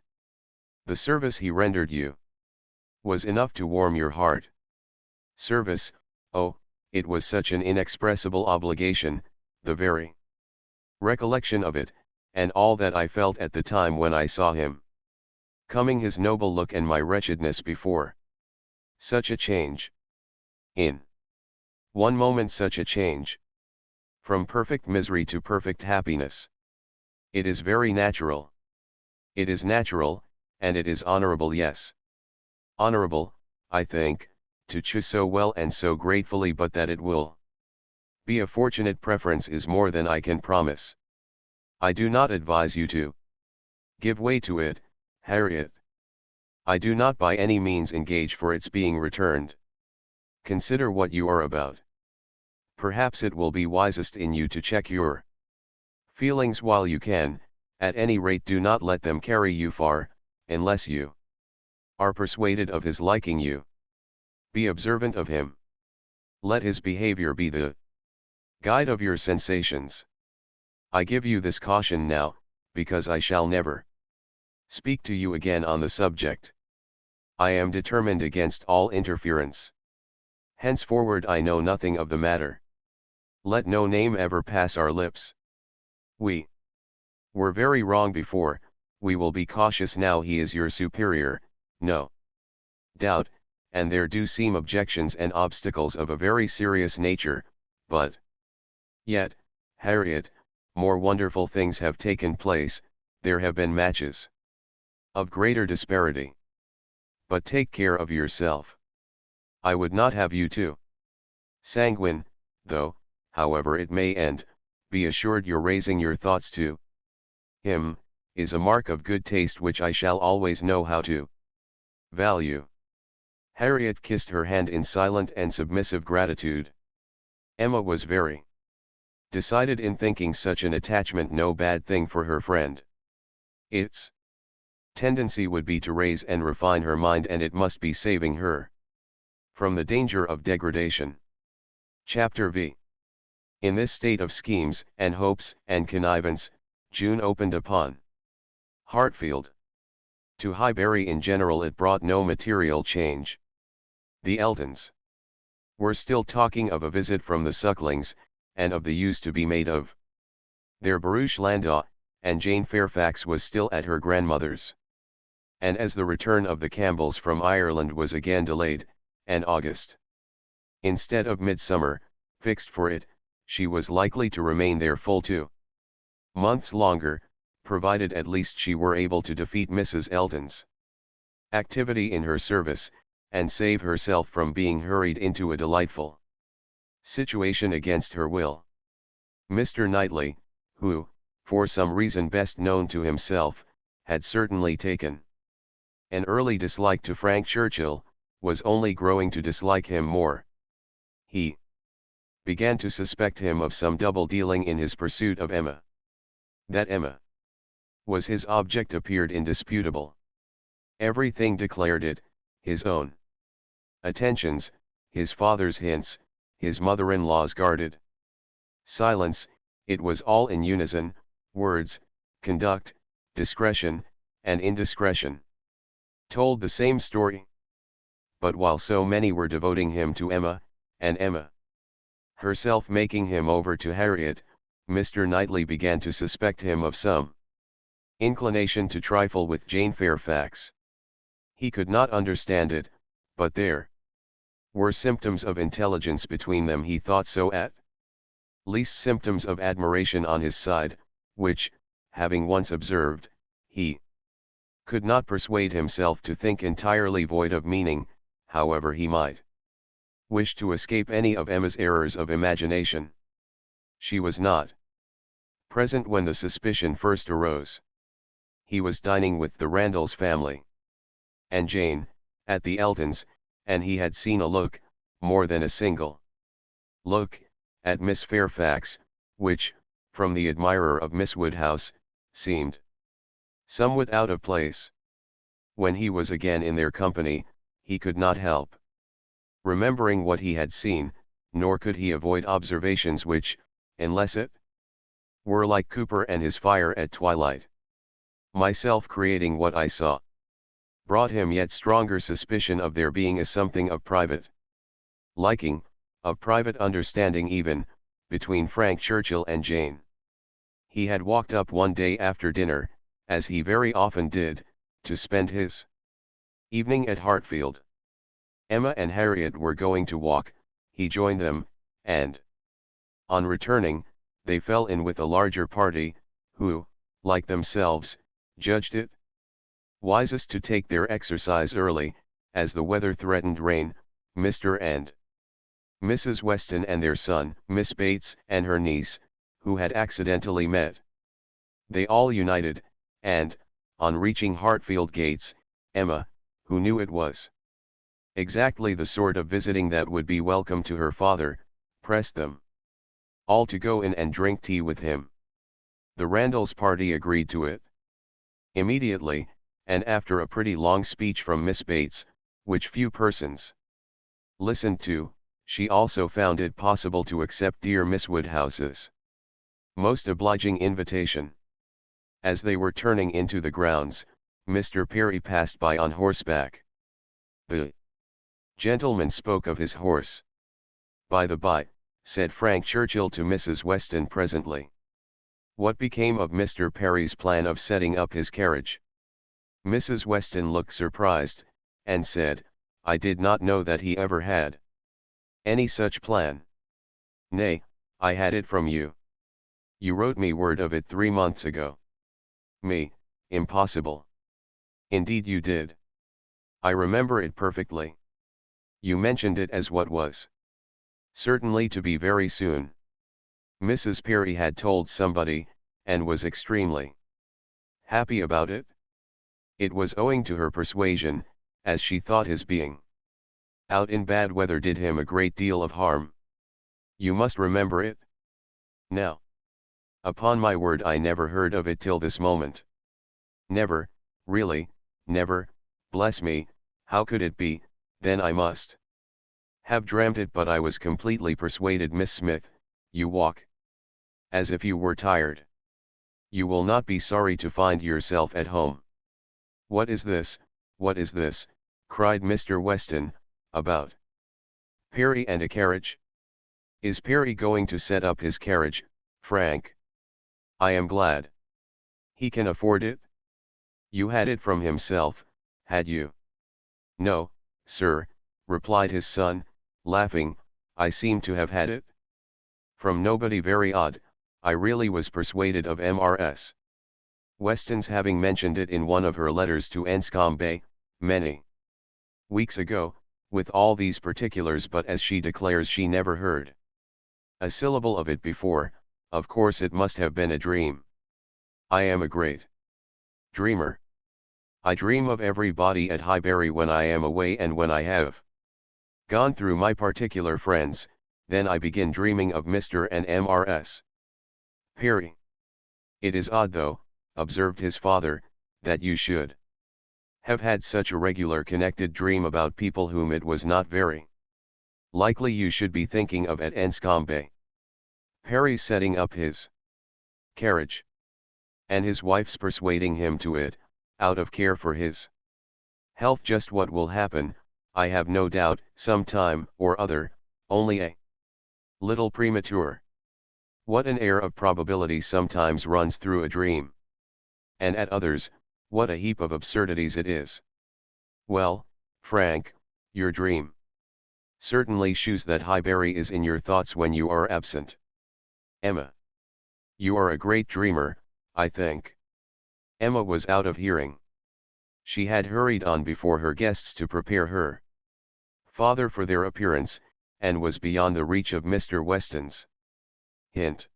The service he rendered you was enough to warm your heart. Service, oh, it was such an inexpressible obligation, the very recollection of it, and all that I felt at the time when I saw him coming, his noble look and my wretchedness before such a change. In one moment such a change. From perfect misery to perfect happiness. It is very natural. It is natural, and it is honorable, yes. Honorable, I think, to choose so well and so gratefully, but that it will be a fortunate preference is more than I can promise. I do not advise you to give way to it, Harriet. I do not by any means engage for its being returned. Consider what you are about. Perhaps it will be wisest in you to check your feelings while you can. At any rate do not let them carry you far, unless you are persuaded of his liking you. Be observant of him. Let his behavior be the guide of your sensations. I give you this caution now, because I shall never speak to you again on the subject. I am determined against all interference. Henceforward I know nothing of the matter. Let no name ever pass our lips. We were very wrong before, we will be cautious now. He is your superior, no doubt, and there do seem objections and obstacles of a very serious nature, but yet, Harriet, more wonderful things have taken place. There have been matches of greater disparity. But take care of yourself. I would not have you too sanguine, though, however it may end, be assured your raising your thoughts to him is a mark of good taste which I shall always know how to value. Harriet kissed her hand in silent and submissive gratitude. Emma was very decided in thinking such an attachment no bad thing for her friend. Its tendency would be to raise and refine her mind, and it must be saving her from the danger of degradation. Chapter V. In this state of schemes and hopes and connivance, June opened upon Hartfield. To Highbury in general it brought no material change. The Eltons were still talking of a visit from the Sucklings, and of the use to be made of their barouche landau, and Jane Fairfax was still at her grandmother's. And as the return of the Campbells from Ireland was again delayed, and August, instead of midsummer, fixed for it, she was likely to remain there full 2 months longer, provided at least she were able to defeat Mrs. Elton's activity in her service, and save herself from being hurried into a delightful Situation against her will. Mr. Knightley, who, for some reason best known to himself, had certainly taken an early dislike to Frank Churchill, was only growing to dislike him more. He began to suspect him of some double-dealing in his pursuit of Emma. That Emma was his object appeared indisputable. Everything declared it, his own attentions, his father's hints, his mother-in-law's guarded silence, it was all in unison, words, conduct, discretion, and indiscretion told the same story. But while so many were devoting him to Emma, and Emma herself making him over to Harriet, Mr. Knightley began to suspect him of some inclination to trifle with Jane Fairfax. He could not understand it, but there were symptoms of intelligence between them, he thought so, at least symptoms of admiration on his side, which, having once observed, he could not persuade himself to think entirely void of meaning, however he might wish to escape any of Emma's errors of imagination. She was not present when the suspicion first arose. He was dining with the Randalls family and Jane, at the Eltons, and he had seen a look, more than a single look, at Miss Fairfax, which, from the admirer of Miss Woodhouse, seemed somewhat out of place. When he was again in their company, he could not help remembering what he had seen, nor could he avoid observations which, unless it were like Cooper and his fire at twilight, myself creating what I saw, brought him yet stronger suspicion of there being a something of private liking, of private understanding even, between Frank Churchill and Jane. He had walked up one day after dinner, as he very often did, to spend his evening at Hartfield. Emma and Harriet were going to walk, he joined them, and, on returning, they fell in with a larger party, who, like themselves, judged it wisest to take their exercise early, as the weather threatened rain. Mr. and Mrs. Weston and their son, Miss Bates, and her niece, who had accidentally met. They all united, and, on reaching Hartfield gates, Emma, who knew it was exactly the sort of visiting that would be welcome to her father, pressed them all to go in and drink tea with him. The Randalls party agreed to it immediately, and after a pretty long speech from Miss Bates, which few persons listened to, she also found it possible to accept dear Miss Woodhouse's most obliging invitation. As they were turning into the grounds, Mr. Perry passed by on horseback. The gentleman spoke of his horse. "By the by," said Frank Churchill to Mrs. Weston presently, "what became of Mr. Perry's plan of setting up his carriage?" Mrs. Weston looked surprised, and said, "I did not know that he ever had any such plan." "Nay, I had it from you. You wrote me word of it 3 months ago." "Me, impossible." "Indeed you did. I remember it perfectly. You mentioned it as what was certainly to be very soon." Mrs. Perry had told somebody, and was extremely happy about it. It was owing to her persuasion, as she thought his being out in bad weather did him a great deal of harm. You must remember it. Now, upon my word, I never heard of it till this moment. Never, really, never. Bless me, how could it be? Then I must have dreamt it, but I was completely persuaded. Miss Smith, you walk as if you were tired. You will not be sorry to find yourself at home." "What is this, what is this?" cried Mr. Weston, "about Perry and a carriage? Is Perry going to set up his carriage, Frank? I am glad. He can afford it? You had it from himself, had you?" "No, sir," replied his son, laughing, "I seem to have had it from nobody. Very odd. I really was persuaded of Mrs. Weston's having mentioned it in one of her letters to Enscombe, many weeks ago, with all these particulars, but as she declares she never heard A syllable of it before, of course it must have been a dream. I am a great dreamer. I dream of everybody at Highbury when I am away, and when I have gone through my particular friends, then I begin dreaming of Mr. and Mrs. Perry. It is odd though, observed his father, that you should have had such a regular connected dream about people whom it was not very likely you should be thinking of at Enscombe. Perry's setting up his carriage, and his wife's persuading him to it, out of care for his health, just what will happen, I have no doubt, some time or other, only a little premature. What an air of probability sometimes runs through a dream! And at others, what a heap of absurdities it is. Well, Frank, your dream certainly shews that Highbury is in your thoughts when you are absent. Emma. You are a great dreamer, I think. Emma was out of hearing. She had hurried on before her guests to prepare her father for their appearance, and was beyond the reach of Mr. Weston's hint.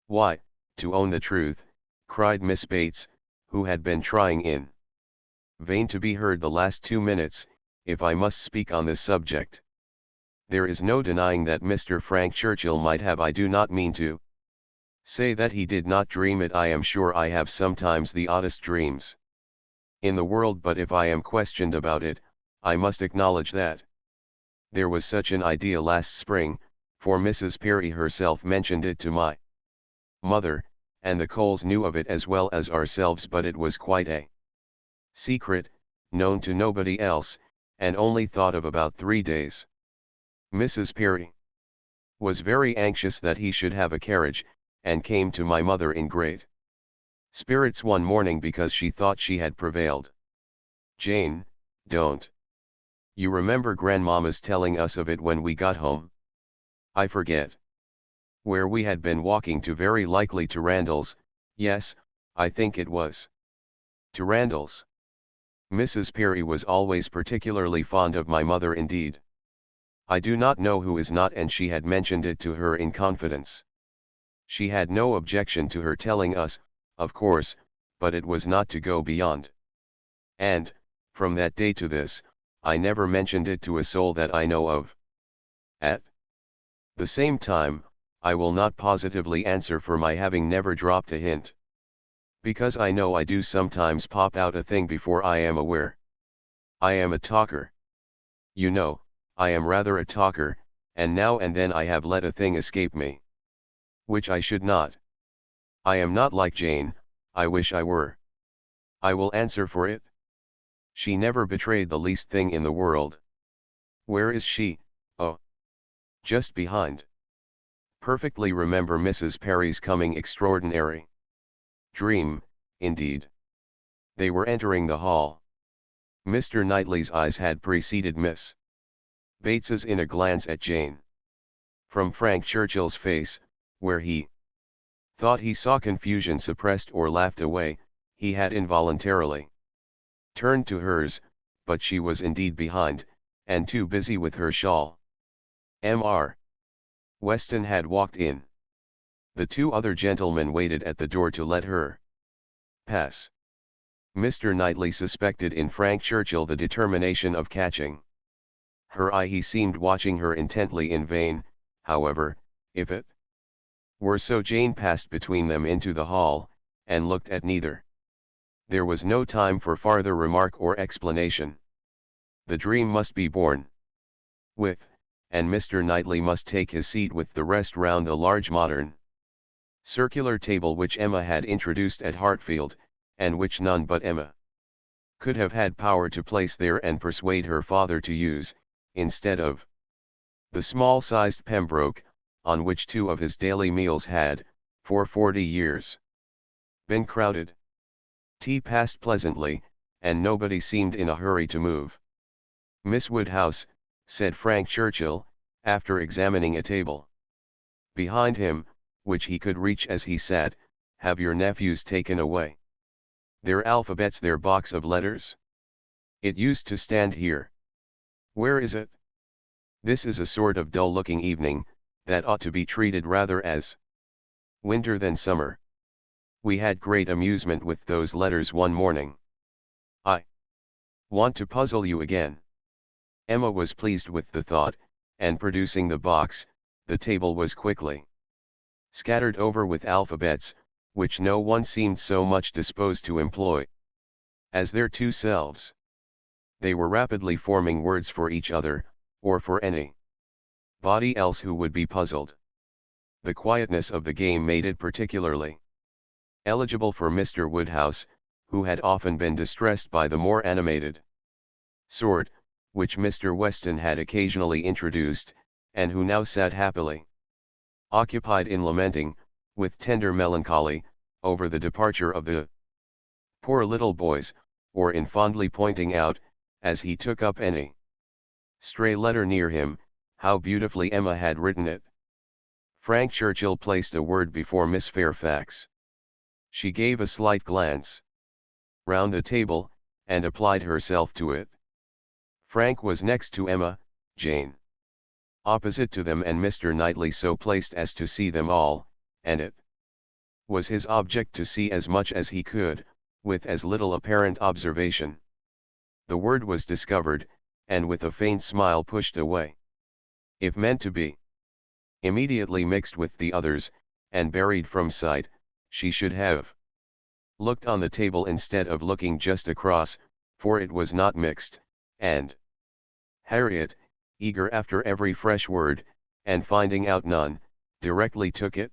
Why, to own the truth, cried Miss Bates, who had been trying in vain to be heard the last 2 minutes, if I must speak on this subject, there is no denying that Mr. Frank Churchill might have. I do not mean to say that he did not dream it. I am sure I have sometimes the oddest dreams in the world, but if I am questioned about it, I must acknowledge that there was such an idea last spring, for Mrs. Perry herself mentioned it to my mother, and the Coles knew of it as well as ourselves, but it was quite a secret, known to nobody else, and only thought of about 3 days. Mrs. Perry was very anxious that he should have a carriage, and came to my mother in great spirits one morning because she thought she had prevailed. Jane, don't you remember grandmamma's telling us of it when we got home? I forget where we had been walking to, very likely to Randall's. Yes, I think it was to Randall's. Mrs. Perry was always particularly fond of my mother indeed. I do not know who is not, and she had mentioned it to her in confidence. She had no objection to her telling us, of course, but it was not to go beyond. And, from that day to this, I never mentioned it to a soul that I know of. At the same time, I will not positively answer for my having never dropped a hint, because I know I do sometimes pop out a thing before I am aware. I am a talker. You know, I am rather a talker, and now and then I have let a thing escape me, which I should not. I am not like Jane, I wish I were. I will answer for it. She never betrayed the least thing in the world. Where is she? Oh, just behind. Perfectly remember Mrs. Perry's coming. Extraordinary dream, indeed. They were entering the hall. Mr. Knightley's eyes had preceded Miss Bates's in a glance at Jane. From Frank Churchill's face, where he thought he saw confusion suppressed or laughed away, he had involuntarily turned to hers, but she was indeed behind, and too busy with her shawl. Mr. Weston had walked in. The 2 other gentlemen waited at the door to let her pass. Mr. Knightley suspected in Frank Churchill the determination of catching her eye. He seemed watching her intently. In vain, however, if it were so. Jane passed between them into the hall, and looked at neither. There was no time for farther remark or explanation. The dream must be borne with, and Mr. Knightley must take his seat with the rest round the large modern circular table which Emma had introduced at Hartfield, and which none but Emma could have had power to place there and persuade her father to use, instead of the small-sized Pembroke, on which 2 of his daily meals had, for 40 years, been crowded. Tea passed pleasantly, and nobody seemed in a hurry to move. Miss Woodhouse, said Frank Churchill, after examining a table behind him, which he could reach as he sat, have your nephews taken away their alphabets, their box of letters? It used to stand here. Where is it? This is a sort of dull-looking evening, that ought to be treated rather as winter than summer. We had great amusement with those letters one morning. I want to puzzle you again. Emma was pleased with the thought, and producing the box, the table was quickly scattered over with alphabets, which no one seemed so much disposed to employ as their two selves. They were rapidly forming words for each other, or for any body else who would be puzzled. The quietness of the game made it particularly eligible for Mr. Woodhouse, who had often been distressed by the more animated sort, which Mr. Weston had occasionally introduced, and who now sat happily occupied in lamenting, with tender melancholy, over the departure of the poor little boys, or in fondly pointing out, as he took up any stray letter near him, how beautifully Emma had written it. Frank Churchill placed a word before Miss Fairfax. She gave a slight glance round the table, and applied herself to it. Frank was next to Emma, Jane opposite to them, and Mr. Knightley so placed as to see them all, and it was his object to see as much as he could, with as little apparent observation. The word was discovered, and with a faint smile pushed away. If meant to be immediately mixed with the others, and buried from sight, she should have looked on the table instead of looking just across, for it was not mixed, and Harriet, eager after every fresh word, and finding out none, directly took it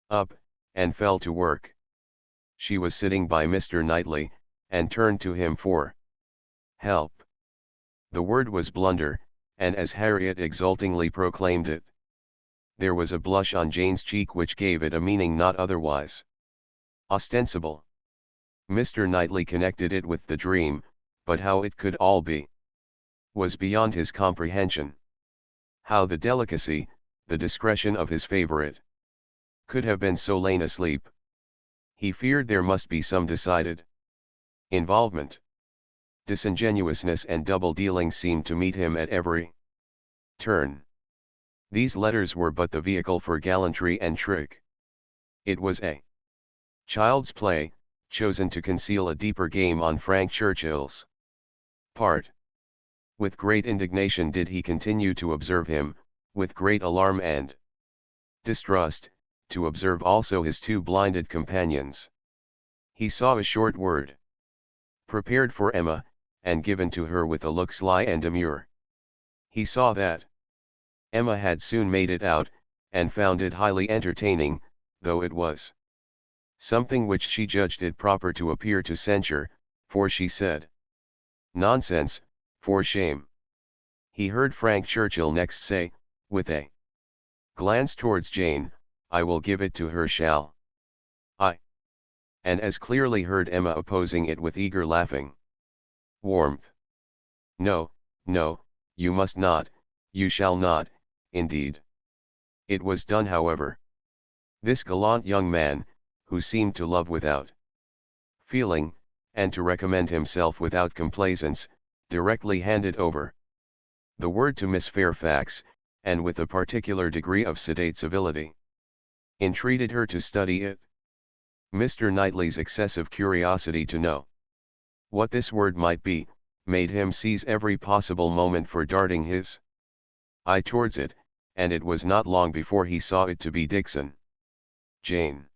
up, and fell to work. She was sitting by Mr. Knightley, and turned to him for help. The word was blunder, and as Harriet exultingly proclaimed it, there was a blush on Jane's cheek which gave it a meaning not otherwise ostensible. Mr. Knightley connected it with the dream, but how it could all be was beyond his comprehension. How the delicacy, the discretion of his favourite could have been so lain asleep. He feared there must be some decided involvement. Disingenuousness and double-dealing seemed to meet him at every turn. These letters were but the vehicle for gallantry and trick. It was a child's play, chosen to conceal a deeper game on Frank Churchill's part. With great indignation did he continue to observe him, with great alarm and distrust, to observe also his two blinded companions. He saw a short word prepared for Emma, and given to her with a look sly and demure. He saw that Emma had soon made it out, and found it highly entertaining, though it was something which she judged it proper to appear to censure, for she said, "Nonsense, for shame." He heard Frank Churchill next say, with a glance towards Jane, "I will give it to her, shall I?" And as clearly heard Emma opposing it with eager laughing warmth. "No, no, you must not, you shall not, indeed." It was done, however. This gallant young man, who seemed to love without feeling, and to recommend himself without complaisance, directly handed over the word to Miss Fairfax, and with a particular degree of sedate civility entreated her to study it. Mr. Knightley's excessive curiosity to know what this word might be, made him seize every possible moment for darting his eye towards it, and it was not long before he saw it to be Dixon. Jane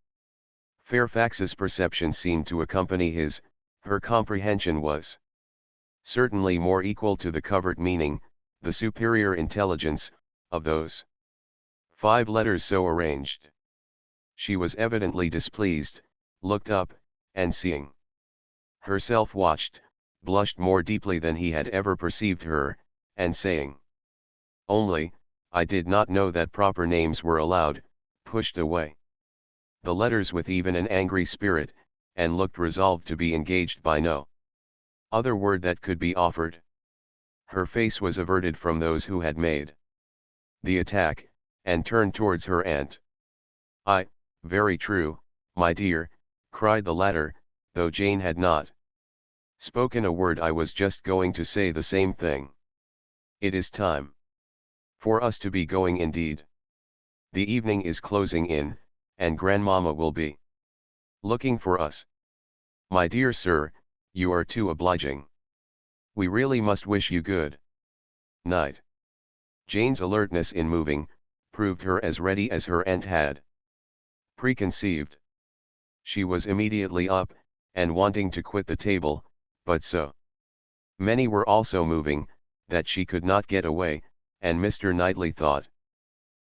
Fairfax's perception seemed to accompany his, her comprehension was certainly more equal to the covert meaning, the superior intelligence, of those 5 letters so arranged. She was evidently displeased, looked up, and seeing herself watched, blushed more deeply than he had ever perceived her, and saying only, "I did not know that proper names were allowed," pushed away the letters with even an angry spirit, and looked resolved to be engaged by no other word that could be offered. Her face was averted from those who had made the attack, and turned towards her aunt. Very true, my dear," cried the latter, though Jane had not spoken a word. "I was just going to say the same thing. It is time for us to be going indeed." The evening is closing in, and grandmamma will be looking for us. My dear sir, you are too obliging. We really must wish you good night. Jane's alertness in moving, proved her as ready as her aunt had preconceived. She was immediately up, and wanting to quit the table, but so many were also moving, that she could not get away, and Mr. Knightley thought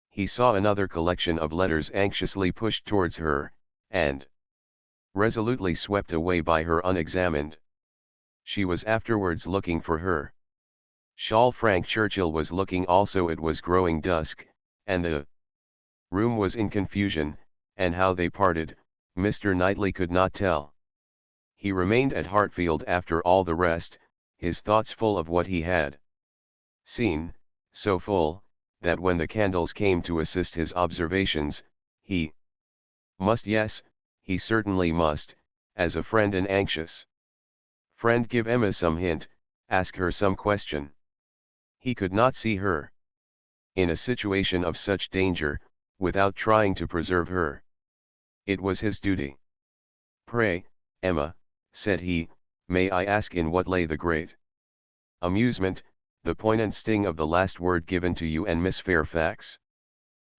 he saw another collection of letters anxiously pushed towards her, and resolutely swept away by her unexamined. She was afterwards looking for her shawl. Frank Churchill was looking also. It was growing dusk, and the room was in confusion, and how they parted, Mr. Knightley could not tell. He remained at Hartfield after all the rest, his thoughts full of what he had seen, so full, that when the candles came to assist his observations, he must, yes, he certainly must, as a friend and anxious friend, give Emma some hint, ask her some question. He could not see her in a situation of such danger, without trying to preserve her. It was his duty. Pray, Emma, said he, may I ask in what lay the great amusement, the poignant sting of the last word given to you and Miss Fairfax?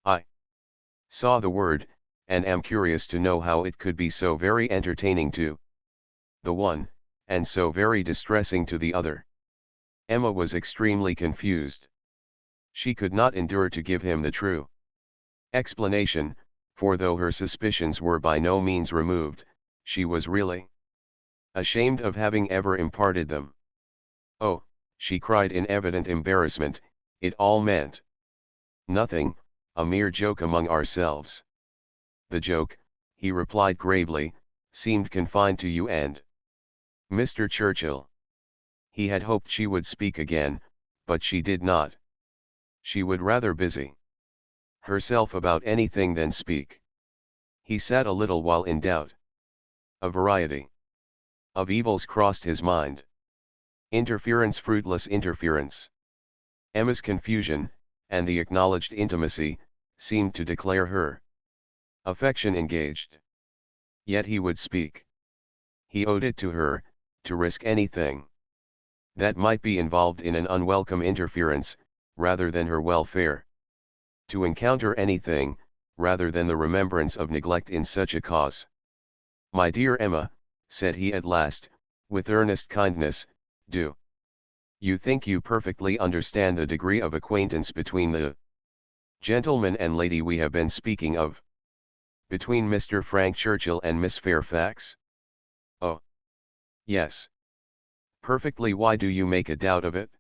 I saw the word, and am curious to know how it could be so very entertaining to the one, and so very distressing to the other. Emma was extremely confused. She could not endure to give him the true explanation, for though her suspicions were by no means removed, she was really ashamed of having ever imparted them. Oh, she cried in evident embarrassment, it all meant nothing, a mere joke among ourselves. The joke, he replied gravely, seemed confined to you and Mr. Churchill. He had hoped she would speak again, but she did not. She would rather busy herself about anything than speak. He sat a little while in doubt. A variety of evils crossed his mind. Interference, fruitless interference. Emma's confusion, and the acknowledged intimacy, seemed to declare her affection engaged. Yet he would speak. He owed it to her, to risk anything that might be involved in an unwelcome interference, rather than her welfare. To encounter anything, rather than the remembrance of neglect in such a cause. My dear Emma, said he at last, with earnest kindness, do you think you perfectly understand the degree of acquaintance between the gentleman and lady we have been speaking of? Between Mr. Frank Churchill and Miss Fairfax? Oh, yes. Perfectly. Why do you make a doubt of it?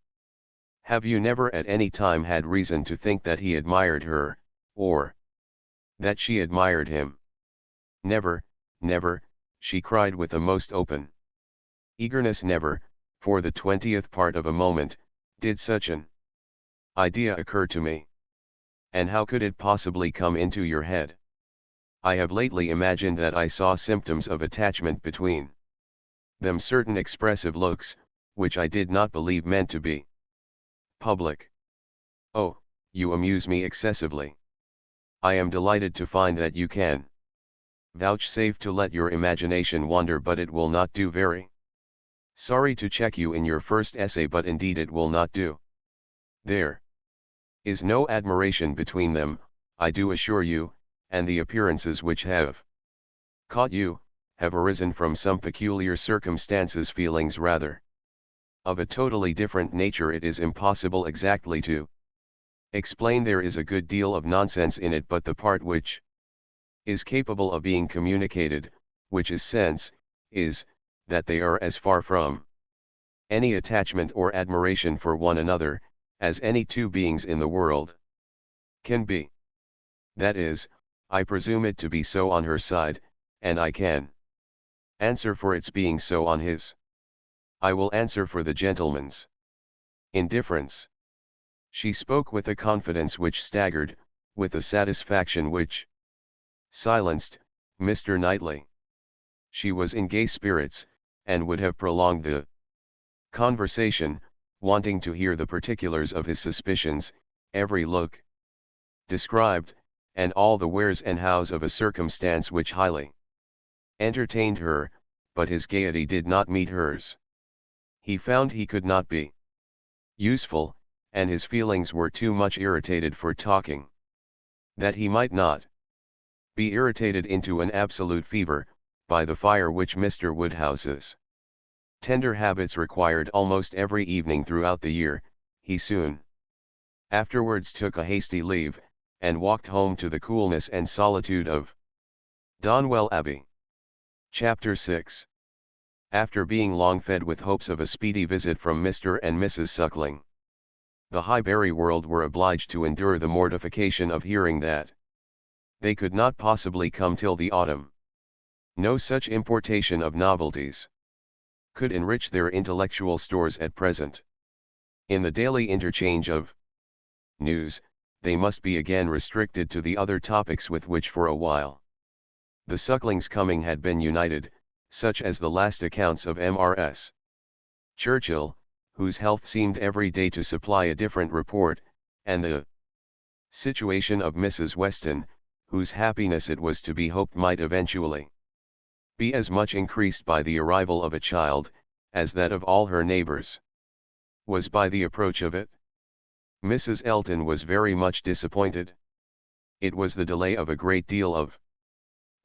Have you never at any time had reason to think that he admired her, or that she admired him? Never, never, she cried with a most open eagerness. Never, for the 20th part of a moment, did such an idea occur to me. And how could it possibly come into your head? I have lately imagined that I saw symptoms of attachment between them, certain expressive looks, which I did not believe meant to be public. Oh, you amuse me excessively. I am delighted to find that you can vouchsafe to let your imagination wander, but it will not do. Very sorry to check you in your first essay, but indeed it will not do. There is no admiration between them, I do assure you, and the appearances which have caught you, have arisen from some peculiar circumstances, feelings rather of a totally different nature. It is impossible exactly to explain. There is a good deal of nonsense in it, but the part which is capable of being communicated, which is sense, is, that they are as far from any attachment or admiration for one another, as any two beings in the world can be. That is, I presume it to be so on her side, and I can answer for its being so on his. I will answer for the gentleman's indifference. She spoke with a confidence which staggered, with a satisfaction which silenced Mr. Knightley. She was in gay spirits, and would have prolonged the conversation, wanting to hear the particulars of his suspicions, every look described, and all the wheres and hows of a circumstance which highly entertained her, but his gaiety did not meet hers. He found he could not be useful, and his feelings were too much irritated for talking. That he might not be irritated into an absolute fever, by the fire which Mr. Woodhouse's tender habits required almost every evening throughout the year, he soon afterwards took a hasty leave, and walked home to the coolness and solitude of Donwell Abbey. Chapter 6. After being long fed with hopes of a speedy visit from Mr. and Mrs. Suckling, the Highbury world were obliged to endure the mortification of hearing that they could not possibly come till the autumn. No such importation of novelties could enrich their intellectual stores at present. In the daily interchange of news, they must be again restricted to the other topics with which for a while the Sucklings' coming had been united, such as the last accounts of Mrs. Churchill, whose health seemed every day to supply a different report, and the situation of Mrs. Weston, whose happiness it was to be hoped might eventually be as much increased by the arrival of a child, as that of all her neighbors was by the approach of it. Mrs. Elton was very much disappointed. It was the delay of a great deal of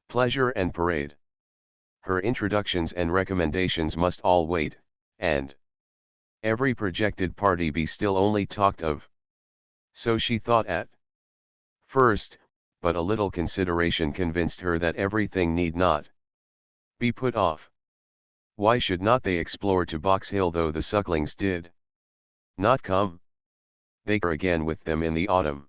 pleasure and parade. Her introductions and recommendations must all wait, and every projected party be still only talked of. So she thought at first, but a little consideration convinced her that everything need not be put off. Why should not they explore to Box Hill, though the Sucklings did not come? They were again with them in the autumn.